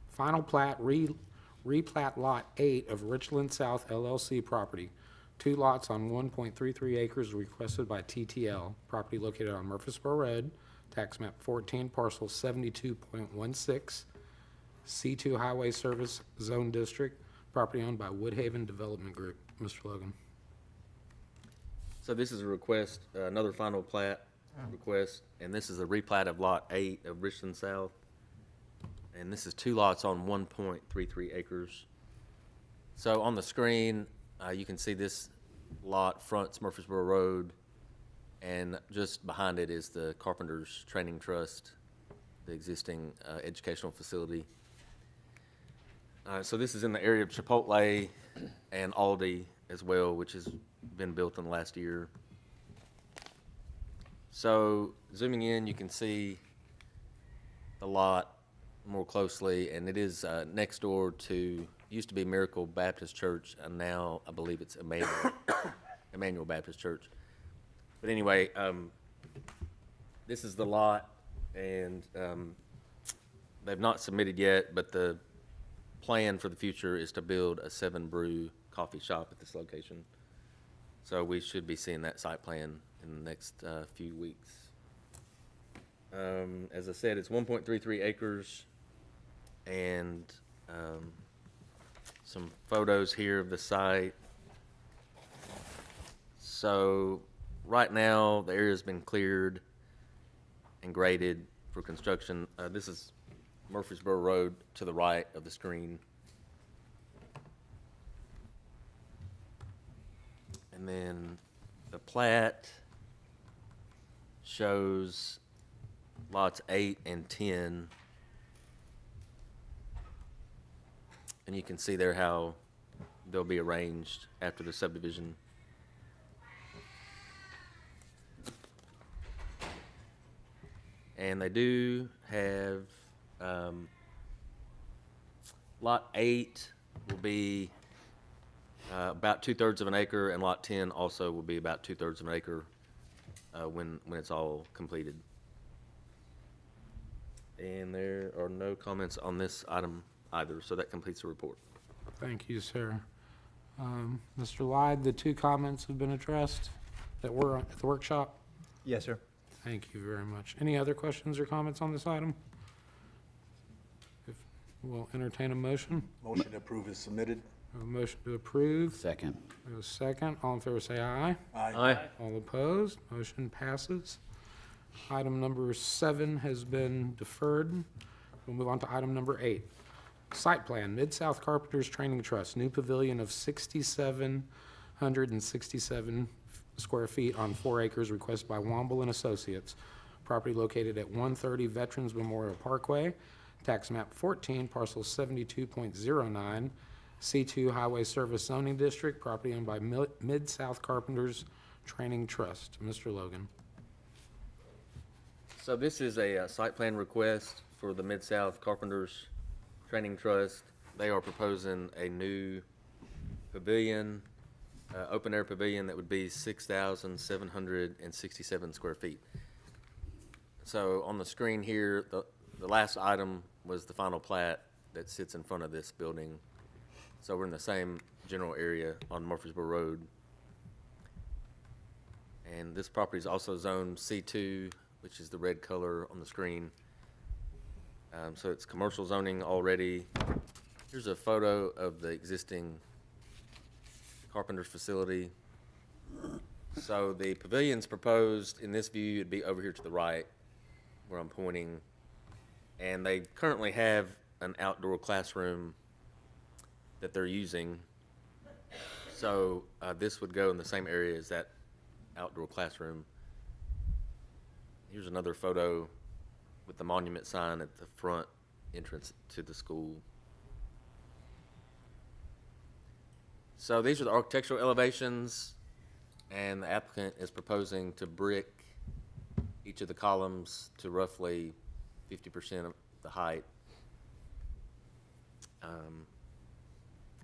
Final plat, replat Lot 8 of Richland South LLC property. 2 lots on 1.33 acres requested by TTL. Property located on Murfreesboro Road, tax map 14, parcel 72.16. C2 Highway Service Zone District, property owned by Woodhaven Development Group. Mr. Logan. So this is a request, another final plat request, and this is a replat of Lot 8 of Richland South. And this is 2 lots on 1.33 acres. So on the screen, you can see this lot fronts Murfreesboro Road, and just behind it is the Carpenters Training Trust, the existing educational facility. So this is in the area of Chipotle and Aldi as well, which has been built in the last year. So zooming in, you can see the lot more closely, and it is next door to, used to be Miracle Baptist Church, and now I believe it's Emmanuel Baptist Church. But anyway, this is the lot, and they've not submitted yet, but the plan for the future is to build a 7-brew coffee shop at this location. So we should be seeing that site plan in the next few weeks. As I said, it's 1.33 acres, and some photos here of the site. So right now, the area's been cleared and graded for construction. This is Murfreesboro Road to the right of the screen. And then the plat shows lots 8 and 10. And you can see there how they'll be arranged after the subdivision. And they do have, lot 8 will be about 2/3 of an acre, and lot 10 also will be about 2/3 of an acre when it's all completed. And there are no comments on this item either, so that completes the report. Thank you, sir. Mr. Lyde, the 2 comments have been addressed that were at the workshop? Yes, sir. Thank you very much. Any other questions or comments on this item? If we'll entertain a motion. Motion to approve is submitted. A motion to approve. Second. A second. All in favor say aye. Aye. All opposed. Motion passes. Item number 7 has been deferred. We'll move on to item number 8. Site plan, Mid-South Carpenters Training Trust, new pavilion of 6,767 square feet on 4 acres, requested by Womble and Associates. Property located at 130 Veterans Memorial Parkway, tax map 14, parcel 72.09, C2 Highway Service Zoning District, property owned by Mid-South Carpenters Training Trust. Mr. Logan. So this is a site plan request for the Mid-South Carpenters Training Trust. They are proposing a new pavilion, open-air pavilion that would be 6,767 square feet. So on the screen here, the last item was the final plat that sits in front of this building. So we're in the same general area on Murfreesboro Road. And this property is also zoned C2, which is the red color on the screen. So it's commercial zoning already. Here's a photo of the existing carpenter's facility. So the pavilion's proposed, in this view, it'd be over here to the right, where I'm pointing. And they currently have an outdoor classroom that they're using. So this would go in the same area as that outdoor classroom. Here's another photo with the monument sign at the front entrance to the school. So these are the architectural elevations, and the applicant is proposing to brick each of the columns to roughly 50% of the height.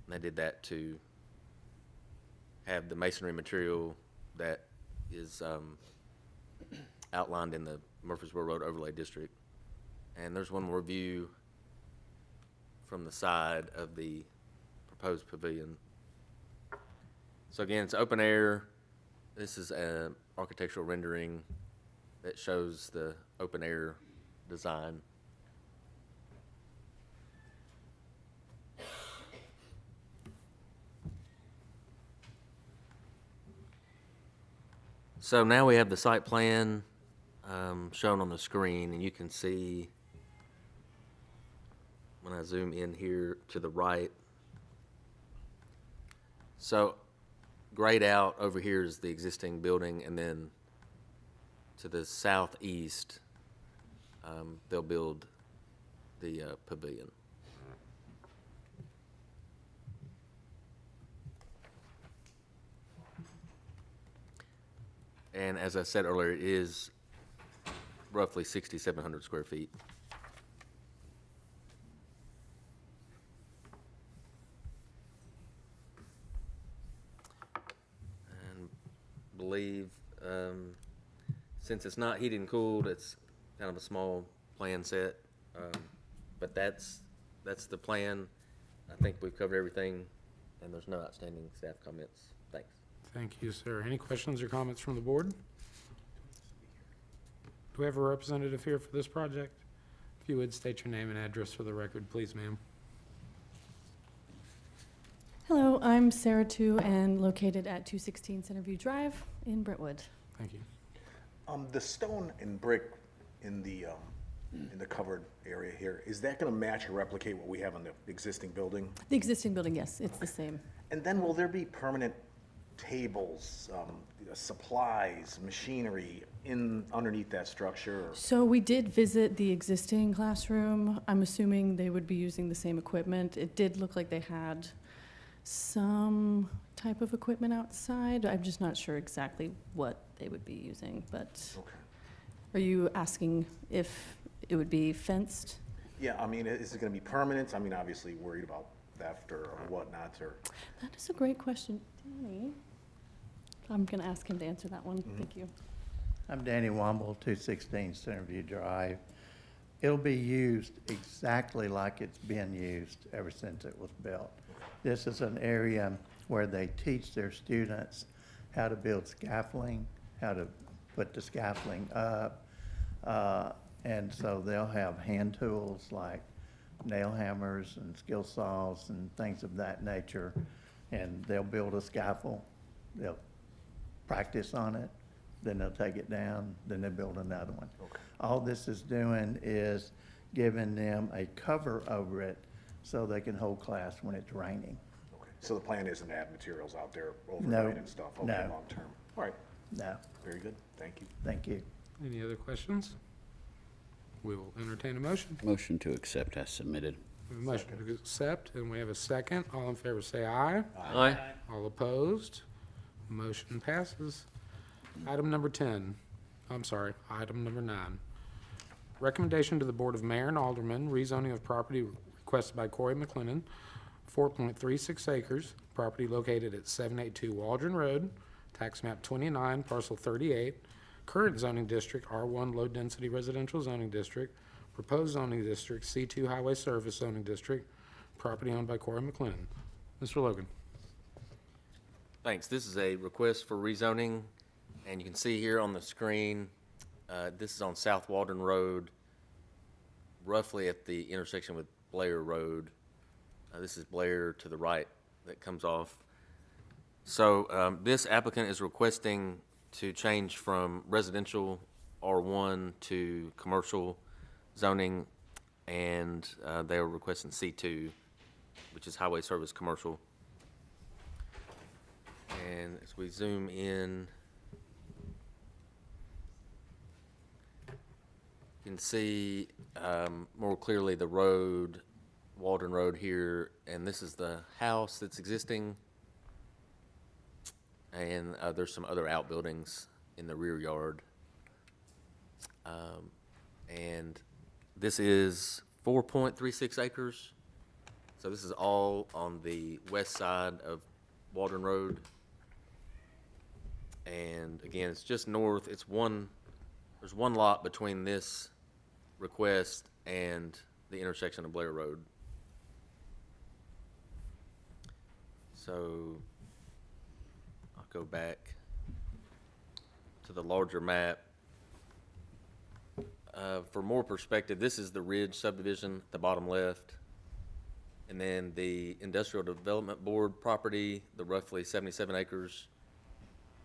They did that to have the masonry material that is outlined in the Murfreesboro Road Overlay District. And there's one more view from the side of the proposed pavilion. So again, it's open air. This is an architectural rendering that shows the open air design. So now we have the site plan shown on the screen, and you can see when I zoom in here to the right. So grayed out over here is the existing building, and then to the southeast, they'll build the pavilion. And as I said earlier, it is roughly 6,700 square feet. And believe, since it's not heated and cooled, it's kind of a small plan set. But that's the plan. I think we've covered everything, and there's no outstanding staff comments. Thanks. Thank you, sir. Any questions or comments from the board? Do we have a representative here for this project? If you would state your name and address for the record, please, ma'am. Hello, I'm Sarah Tu and located at 216 Centerview Drive in Brentwood. Thank you. The stone and brick in the covered area here, is that going to match or replicate what we have in the existing building? The existing building, yes, it's the same. And then will there be permanent tables, supplies, machinery underneath that structure? So we did visit the existing classroom. I'm assuming they would be using the same equipment. It did look like they had some type of equipment outside. I'm just not sure exactly what they would be using, but Okay. Are you asking if it would be fenced? Yeah, I mean, is it going to be permanent? I mean, obviously worried about theft or whatnot, or? That is a great question. Danny, I'm going to ask him to answer that one. Thank you. I'm Danny Womble, 216 Centerview Drive. It'll be used exactly like it's been used ever since it was built. This is an area where they teach their students how to build scaffolding, how to put the scaffolding up. And so they'll have hand tools like nail hammers and skill saws and things of that nature. And they'll build a scaffold, they'll practice on it, then they'll take it down, then they'll build another one. Okay. All this is doing is giving them a cover over it so they can hold class when it's raining. Okay. So the plan isn't to have materials out there No, overnight and stuff? Okay, no. long term. All right. No. Very good. Thank you. Thank you. Any other questions? We will entertain a motion. Motion to accept as submitted. We have a motion to accept, and we have a second. All in favor say aye. Aye. All opposed? Motion passes. Item number 10, item number 9. Recommendation to the Board of Mayor and Aldermen, rezoning of property requested by Corey McLennan, 4.36 acres, property located at 782 Waldron Road, tax map 29, parcel 38, current zoning district, R1 low density residential zoning district, proposed zoning district, C2 highway service zoning district, property owned by Corey McLennan. Mr. Logan. Thanks. This is a request for rezoning, and you can see here on the screen, this is on South Waldron Road, roughly at the intersection with Blair Road. This is Blair to the right that comes off. So this applicant is requesting to change from residential R1 to commercial zoning, and they are requesting C2, which is highway service commercial. And as we zoom in, you can see more clearly the road, Waldron Road here, and this is the house that's existing. And there's some other outbuildings in the rear yard. And this is 4.36 acres. So this is all on the west side of Waldron Road. And again, it's just north. There's one lot between this request and the intersection of Blair Road. So I'll go back to the larger map. For more perspective, this is the Ridge subdivision at the bottom left. And then the Industrial Development Board property, the roughly 77 acres,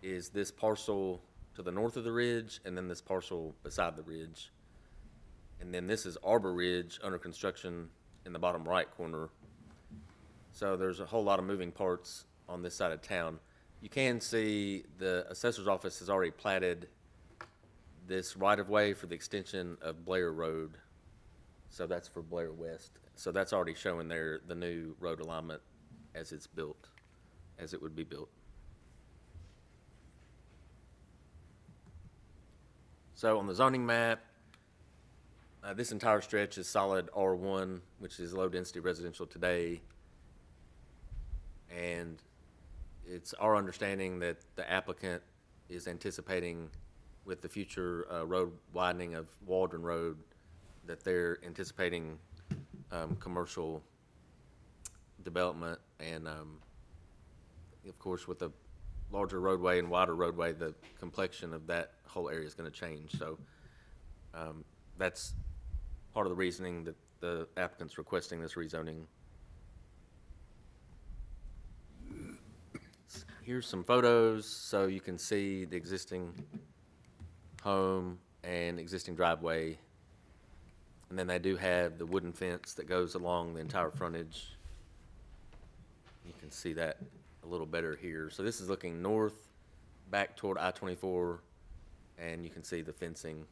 is this parcel to the north of the ridge, and then this parcel beside the ridge. And then this is Arbor Ridge under construction in the bottom right corner. So there's a whole lot of moving parts on this side of town. You can see the assessor's office has already platted this right-of-way for the extension of Blair Road. So that's for Blair West. So that's already showing there the new road alignment as it's built, as it would be built. So on the zoning map, this entire stretch is solid R1, which is low-density residential today. And it's our understanding that the applicant is anticipating with the future road widening of Waldron Road that they're anticipating commercial development, and of course with a larger roadway and wider roadway, the complexion of that whole area is going to change. So that's part of the reasoning that the applicant's requesting this rezoning. Here's some photos so you can see the existing home and existing driveway. And then they do have the wooden fence that goes along the entire frontage. You can see that a little better here. So this is looking north, back toward I-24, and you can see the fencing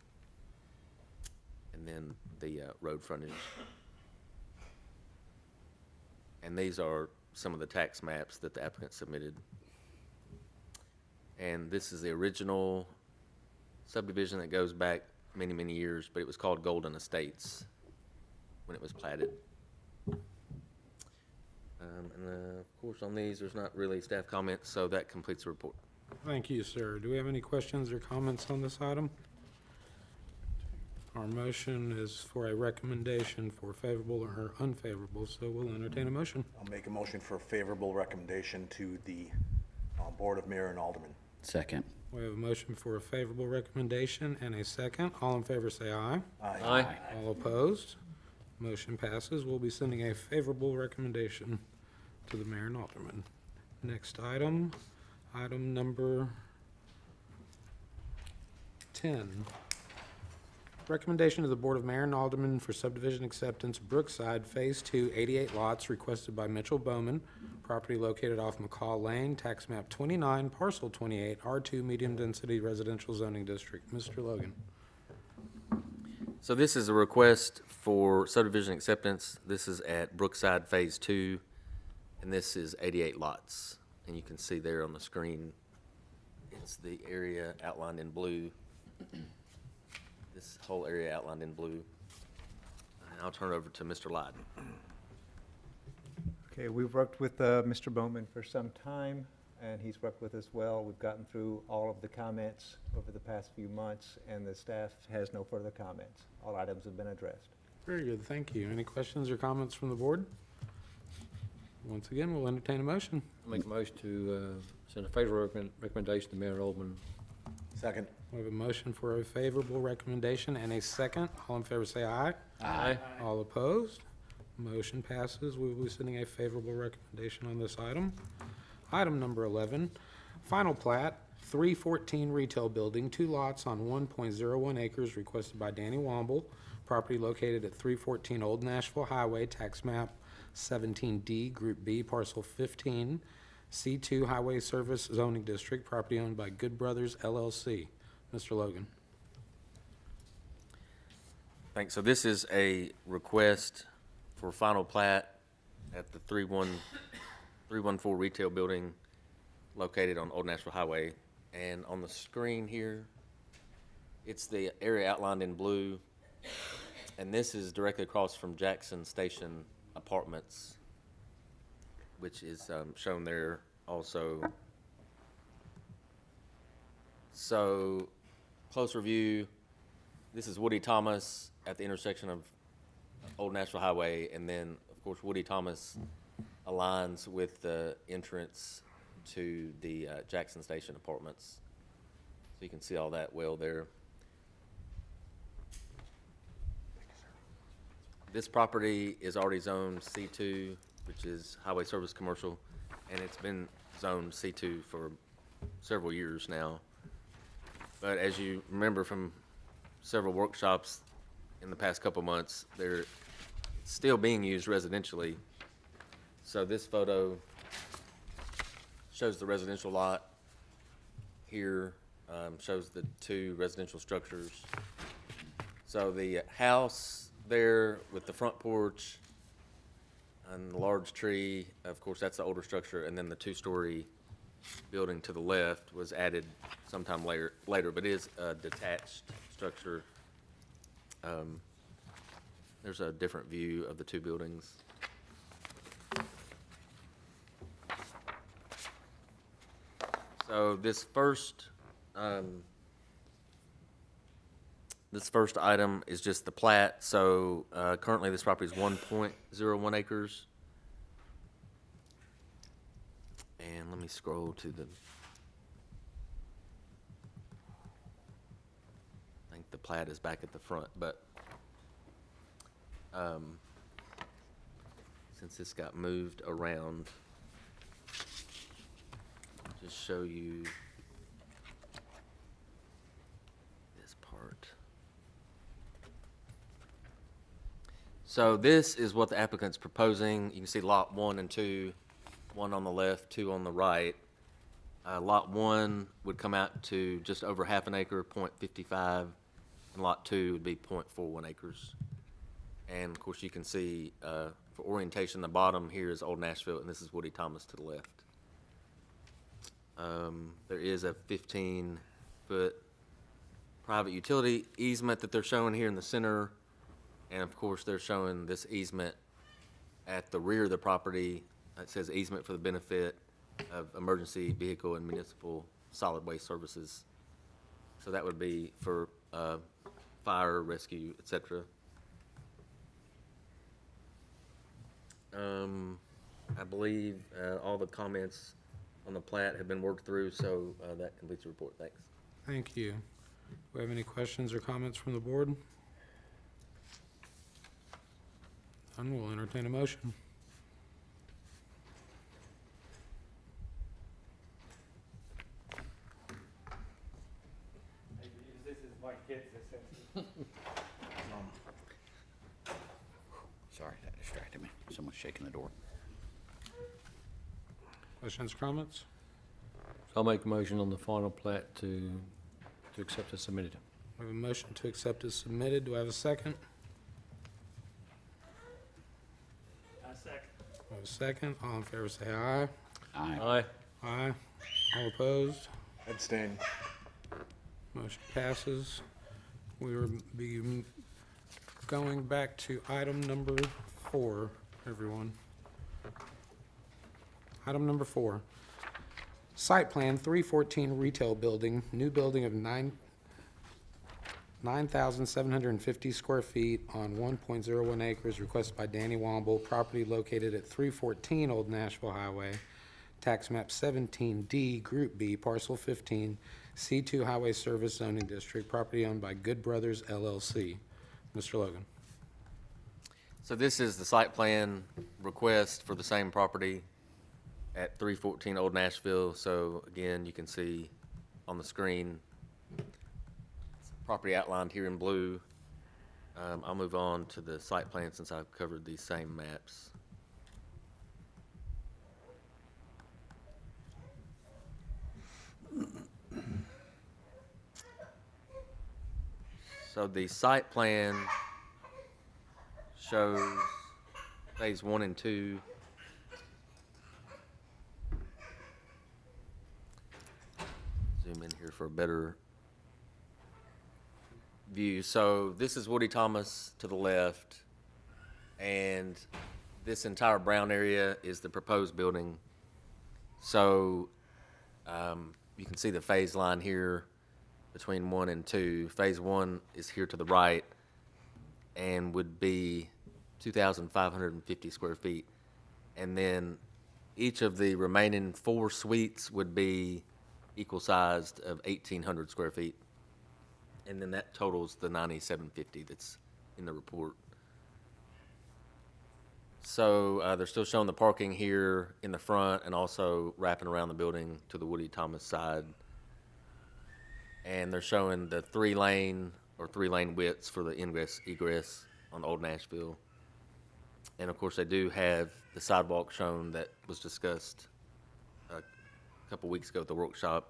and then the road frontage. And these are some of the tax maps that the applicant submitted. And this is the original subdivision that goes back many, many years, but it was called Golden Estates when it was platted. Of course, on these, there's not really staff comments, so that completes the report. Thank you, sir. Do we have any questions or comments on this item? Our motion is for a recommendation for favorable or unfavorable, so we'll entertain a motion. I'll make a motion for a favorable recommendation to the Board of Mayor and Aldermen. Second. We have a motion for a favorable recommendation and a second. All in favor say aye. Aye. All opposed? Motion passes. We'll be sending a favorable recommendation to the mayor and alderman. Next item, item number 10. Recommendation to the Board of Mayor and Aldermen for subdivision acceptance, Brookside, Phase 2, 88 lots, requested by Mitchell Bowman, property located off McCaw Lane, tax map 29, parcel 28, R2 medium density residential zoning district. Mr. Logan. So this is a request for subdivision acceptance. This is at Brookside Phase 2, and this is 88 lots. And you can see there on the screen, it's the area outlined in blue. This whole area outlined in blue. And I'll turn it over to Mr. Lyden. Okay, we've worked with Mr. Bowman for some time, and he's worked with us well. We've gotten through all of the comments over the past few months, and the staff has no further comments. All items have been addressed. Very good, thank you. Any questions or comments from the board? Once again, we'll entertain a motion. I'll make a motion to send a favorable recommendation to Mayor and Alderman. Second. We have a motion for a favorable recommendation and a second. All in favor say aye. Aye. All opposed? Motion passes. We will be sending a favorable recommendation on this item. Item number 11, final plat, 314 retail building, 2 lots on 1.01 acres, requested by Danny Womble, property located at 314 Old Nashville Highway, tax map 17D, Group B, parcel 15, C2 Highway Service Zoning District, property owned by Good Brothers LLC. Mr. Logan. Thanks. So this is a request for final plat at the 314 retail building located on Old Nashville Highway. And on the screen here, it's the area outlined in blue. And this is directly across from Jackson Station Apartments, which is shown there also. So, closer view, this is Woody Thomas at the intersection of Old Nashville Highway, and then, of course, Woody Thomas aligns with the entrance to the Jackson Station Apartments. So you can see all that well there. This property is already zoned C2, which is Highway Service Commercial, and it's been zoned C2 for several years now. But as you remember from several workshops in the past couple months, they're still being used residentially. So this photo shows the residential lot here, shows the 2 residential structures. So the house there with the front porch and the large tree, of course, that's the older structure, and then the 2-story building to the left was added sometime later, but is a detached structure. There's a different view of the 2 buildings. So this first item is just the plat. So currently this property is 1.01 acres. And let me scroll to the, I think the plat is back at the front, but since this got moved around, just show you this part. So this is what the applicant's proposing. You can see lot 1 and 2, 1 on the left, 2 on the right. Lot 1 would come out to just over half an acre, 0.55, and lot 2 would be 0.41 acres. And of course, you can see for orientation, the bottom here is Old Nashville, and this is Woody Thomas to the left. There is a 15-foot private utility easement that they're showing here in the center. And of course, they're showing this easement at the rear of the property. It says easement for the benefit of emergency vehicle and municipal solid waste services. So that would be for fire, rescue, etc. I believe all the comments on the plat have been worked through, so that completes the report. Thanks. Thank you. Do we have any questions or comments from the board? None, we'll entertain a motion. This is my kids, Sorry, that distracted me. Someone's shaking the door. Questions, comments? I'll make a motion on the final plat to accept as submitted. We have a motion to accept as submitted. Do I have a second? second. I have a second. All in favor say aye. Aye. Aye. All opposed? Abstain. Motion passes. We will be going back to item number 4, everyone. Item number 4. Site plan 314 retail building, new building of 9,750 square feet on 1.01 acres, requested by Danny Womble, property located at 314 Old Nashville Highway, tax map 17D, Group B, parcel 15, C2 Highway Service Zoning District, property owned by Good Brothers LLC. Mr. Logan. So this is the site plan request for the same property at 314 Old Nashville. So again, you can see on the screen, property outlined here in blue. I'll move on to the site plan since I've covered these same maps. So the site plan shows phase 1 and 2. Zoom in here for a better view. So this is Woody Thomas to the left, and this entire brown area is the proposed building. So you can see the phase line here between 1 and 2. Phase 1 is here to the right and would be 2,550 square feet. And then each of the remaining 4 suites would be equal sized of 1,800 square feet. And then that totals the 9,750 that's in the report. So they're still showing the parking here in the front and also wrapping around the building to the Woody Thomas side. And they're showing the 3-lane or 3-lane widths for the ingress egress on Old Nashville. And of course they do have the sidewalk shown that was discussed a couple weeks ago at the workshop.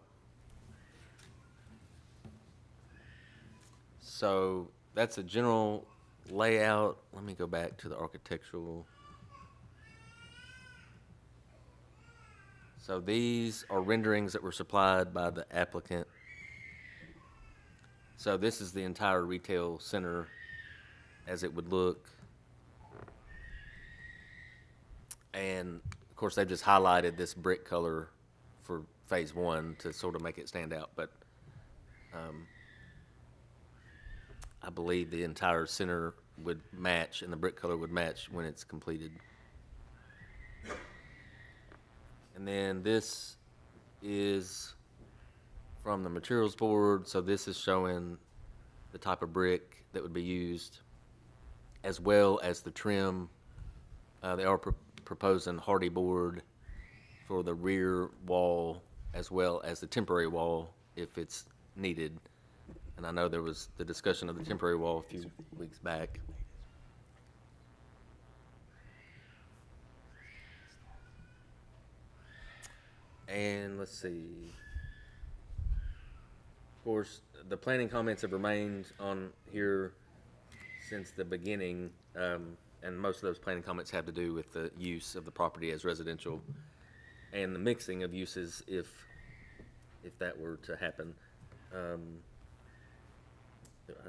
So that's a general layout. Let me go back to the architectural. So these are renderings that were supplied by the applicant. So this is the entire retail center as it would look. And of course they've just highlighted this brick color for phase 1 to sort of make it stand out. But I believe the entire center would match and the brick color would match when it's completed. And then this is from the materials board. So this is showing the type of brick that would be used as well as the trim. They are proposing hardy board for the rear wall as well as the temporary wall if it's needed. And I know there was the discussion of the temporary wall a few weeks back. And let's see. Of course, the planning comments have remained on here since the beginning, and most of those planning comments have to do with the use of the property as residential and the mixing of uses if that were to happen. I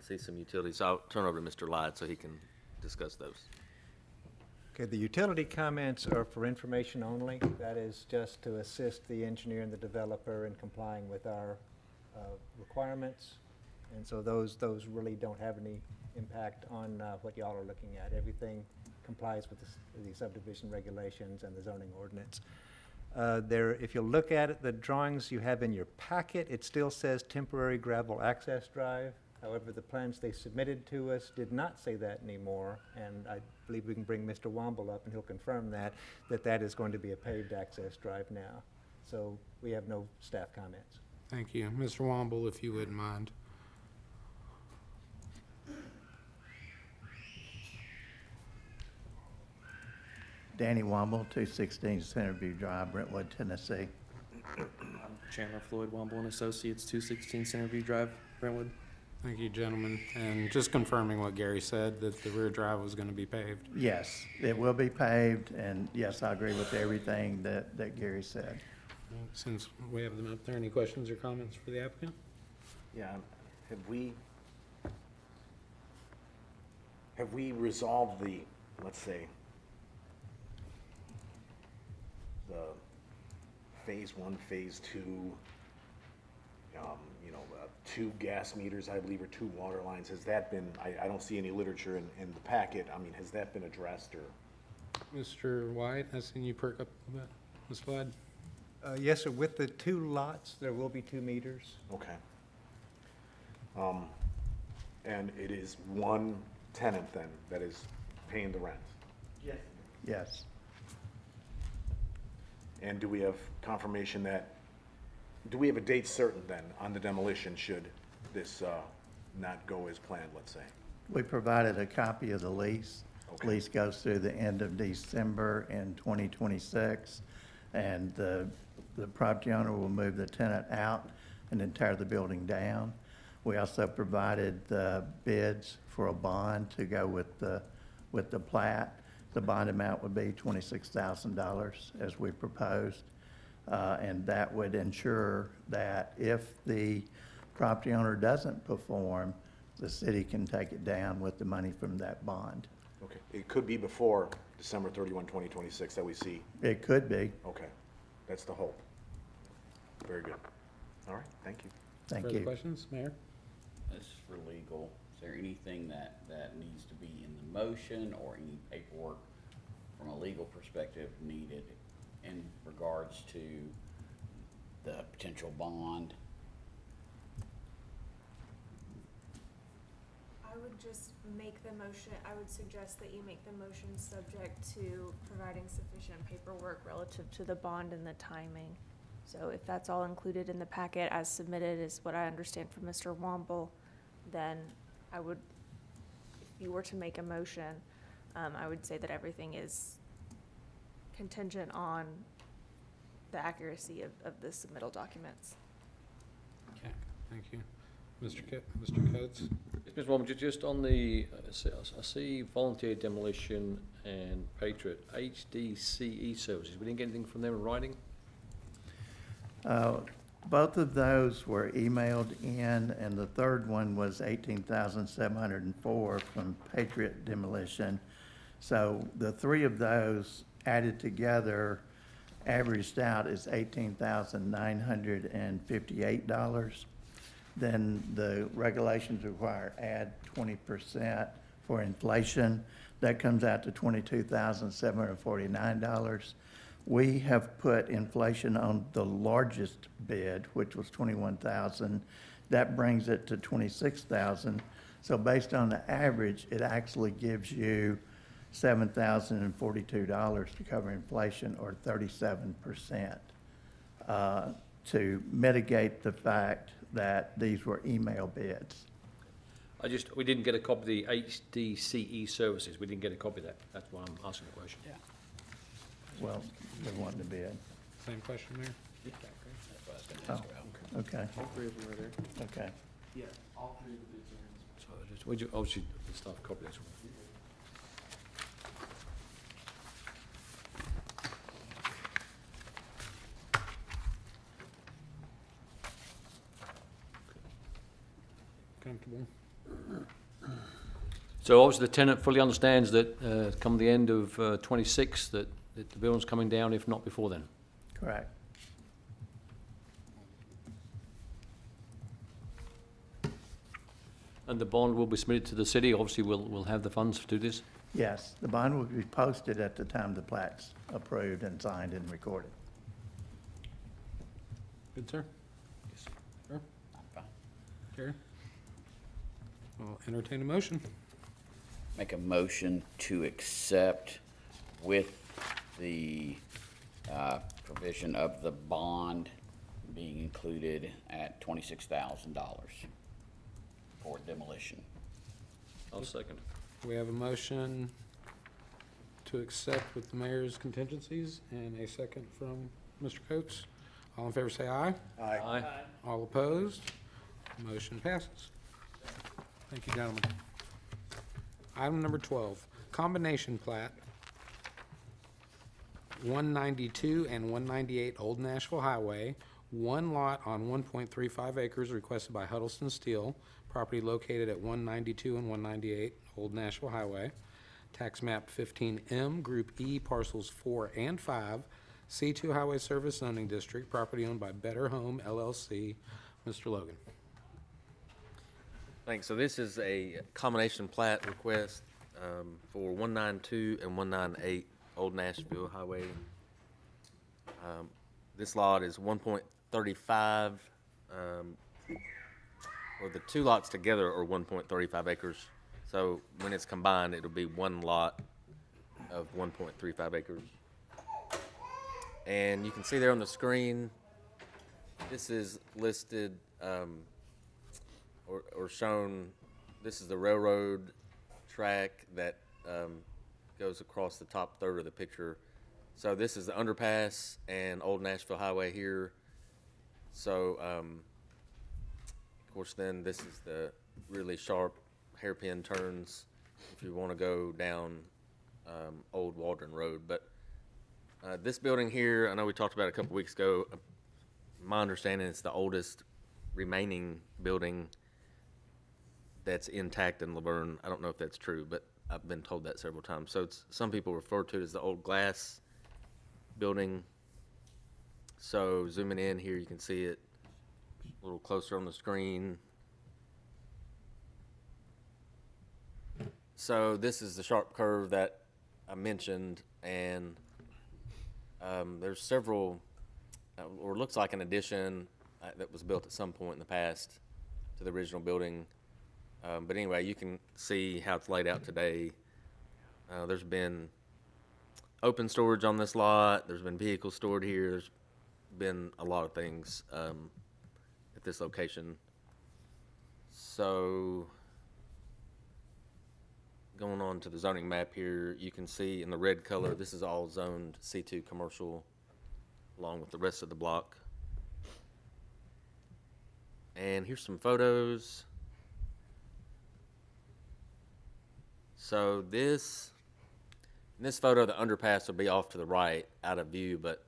see some utilities. I'll turn over to Mr. Lyde so he can discuss those. Okay, the utility comments are for information only. That is just to assist the engineer and the developer in complying with our requirements. And so those really don't have any impact on what y'all are looking at. Everything complies with the subdivision regulations and the zoning ordinance. If you look at it, the drawings you have in your packet, it still says temporary gravel access drive. However, the plans they submitted to us did not say that anymore, and I believe we can bring Mr. Womble up and he'll confirm that is going to be a paved access drive now. So we have no staff comments. Thank you. Mr. Womble, if you wouldn't mind. Danny Womble, 216 Centerview Drive, Brentwood, Tennessee. I'm Chandler Floyd Womble and Associates, 216 Centerview Drive, Brentwood. Thank you, gentlemen. And just confirming what Gary said, that the rear drive was going to be paved. Yes, it will be paved, and yes, I agree with everything that Gary said. Since we have them up there, any questions or comments for the applicant? Yeah, have we resolved the, let's say, the phase 1, phase 2, 2 gas meters, I believe, or 2 water lines? Has that been, I don't see any literature in the packet. I mean, has that been addressed, or? Mr. White, I've seen you perk up a bit. Mr. White? Yes, sir. With the 2 lots, there will be 2 meters. Okay. And it is one tenant then that is paying the rent? Yes. Yes. And do we have confirmation do we have a date certain then on the demolition should this not go as planned, let's say? We provided a copy of the lease. Okay. Lease goes through the end of December in 2026, and the property owner will move the tenant out and then tear the building down. We also provided the bids for a bond to go with the plat. The bond amount would be $26,000 as we proposed. And that would ensure that if the property owner doesn't perform, the city can take it down with the money from that bond. Okay. It could be before December 31, 2026 that we see? It could be. Okay. That's the hope. Very good. All right. Thank you. Thank Further you. questions, Mayor? This is for legal. Is there anything that needs to be in the motion or any paperwork from a legal perspective needed in regards to the potential bond? I would just make the motion, I would suggest that you make the motion subject to providing sufficient paperwork relative to the bond and the timing. So if that's all included in the packet as submitted is what I understand from Mr. Womble, then I would, if you were to make a motion, I would say that everything is contingent on the accuracy of the submittal documents. Okay, thank you. Mr. Coates? Mr. Womble, just on the, I see volunteer demolition and Patriot HDCE services. We didn't get anything from them in writing? Both of those were emailed in, and the third one was $18,704 from Patriot Demolition. So the 3 of those added together averaged out is $18,958. Then the regulations require add 20% for inflation. That comes out to $22,749. We have put inflation on the largest bid, which was $21,000. That brings it to $26,000. So based on the average, it actually gives you $7,042 to cover inflation, or 37%. to mitigate the fact that these were email bids. We didn't get a copy of the HDCE services. We didn't get a copy of that. That's why I'm asking the question. Yeah. Well, they wanted to bid. Same question, Mayor? Oh, okay, All three of them are there. okay. Yeah, all three of the bids are in. So we just, obviously, the staff copy this one. Comfortable? So obviously the tenant fully understands that come the end of 26, that the building's coming down, if not before then. Correct. And the bond will be submitted to the city. Obviously, we'll have the funds to do this. Yes, the bond will be posted at the time the plat's approved and signed and recorded. Good, sir? Sure. I'm fine. Gary? I'll entertain a motion. Make a motion to accept with the provision of the bond being included at $26,000 for demolition. I'll second. We have a motion to accept with the mayor's contingencies and a second from Mr. Coates. All in favor say aye. Aye. Aye. All opposed? Motion passes. Thank you, gentlemen. Item number 12, combination plat, 192 and 198 Old Nashville Highway, one lot on 1.35 acres requested by Huddleston Steel, property located at 192 and 198 Old Nashville Highway, tax map 15M, Group E, parcels 4 and 5, C2 Highway Service Zoning District, property owned by Better Home LLC. Mr. Logan. Thanks. So this is a combination plat request for 192 and 198 Old Nashville Highway. This lot is 1.35, or the two lots together are 1.35 acres. So when it's combined, it'll be one lot of 1.35 acres. And you can see there on the screen, this is listed or shown. This is the railroad track that goes across the top third of the picture. So this is the underpass and Old Nashville Highway here. So of course then this is the really sharp hairpin turns if you want to go down Old Waldron Road. But this building here, I know we talked about it a couple weeks ago. My understanding it's the oldest remaining building that's intact in LaVergne. I don't know if that's true, but I've been told that several times. So some people refer to it as the old glass building. So zooming in here, you can see it a little closer on the screen. So this is the sharp curve that I mentioned, and there's several, or looks like an addition that was built at some point in the past to the original building. But anyway, you can see how it's laid out today. There's been open storage on this lot. There's been vehicles stored here. There's been a lot of things at this location. So going on to the zoning map here, you can see in the red color, this is all zoned C2 commercial along with the rest of the block. And here's some photos. So in this photo, the underpass will be off to the right, out of view, but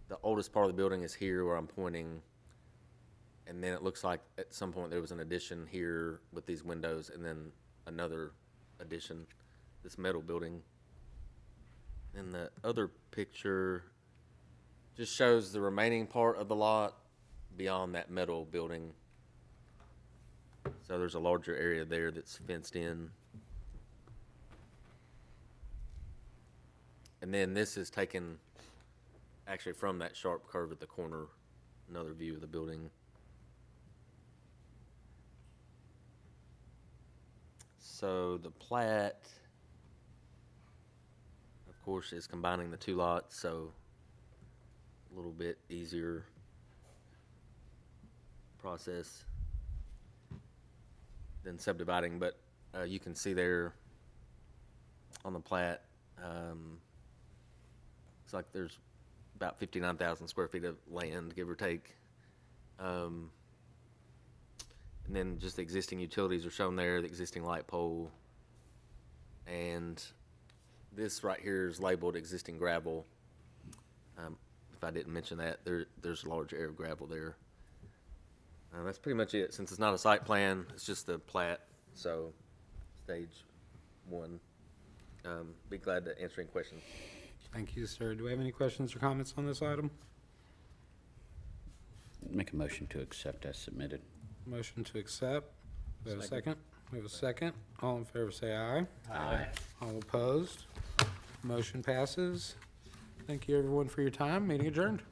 the oldest part of the building is here where I'm pointing. And then it looks like at some point there was an addition here with these windows, and then another addition, this metal building. And the other picture just shows the remaining part of the lot beyond that metal building. So there's a larger area there that's fenced in. And then this is taken actually from that sharp curve at the corner, another view of the building. So the plat, of course, is combining the two lots. So little bit easier process than subdividing, but you can see there on the plat, it's like there's about 59,000 square feet of land, give or take. And then just the existing utilities are shown there, the existing light pole. And this right here is labeled existing gravel. If I didn't mention that, there's a large area of gravel there. That's pretty much it. Since it's not a site plan, it's just the plat. So stage 1. Be glad to answer any questions. Thank you, sir. Do we have any questions or comments on this item? Make a motion to accept as submitted. Motion to accept. We have a second? We have a second. All in favor say aye. Aye. All opposed? Motion passes. Thank you, everyone, for your time. Meeting adjourned.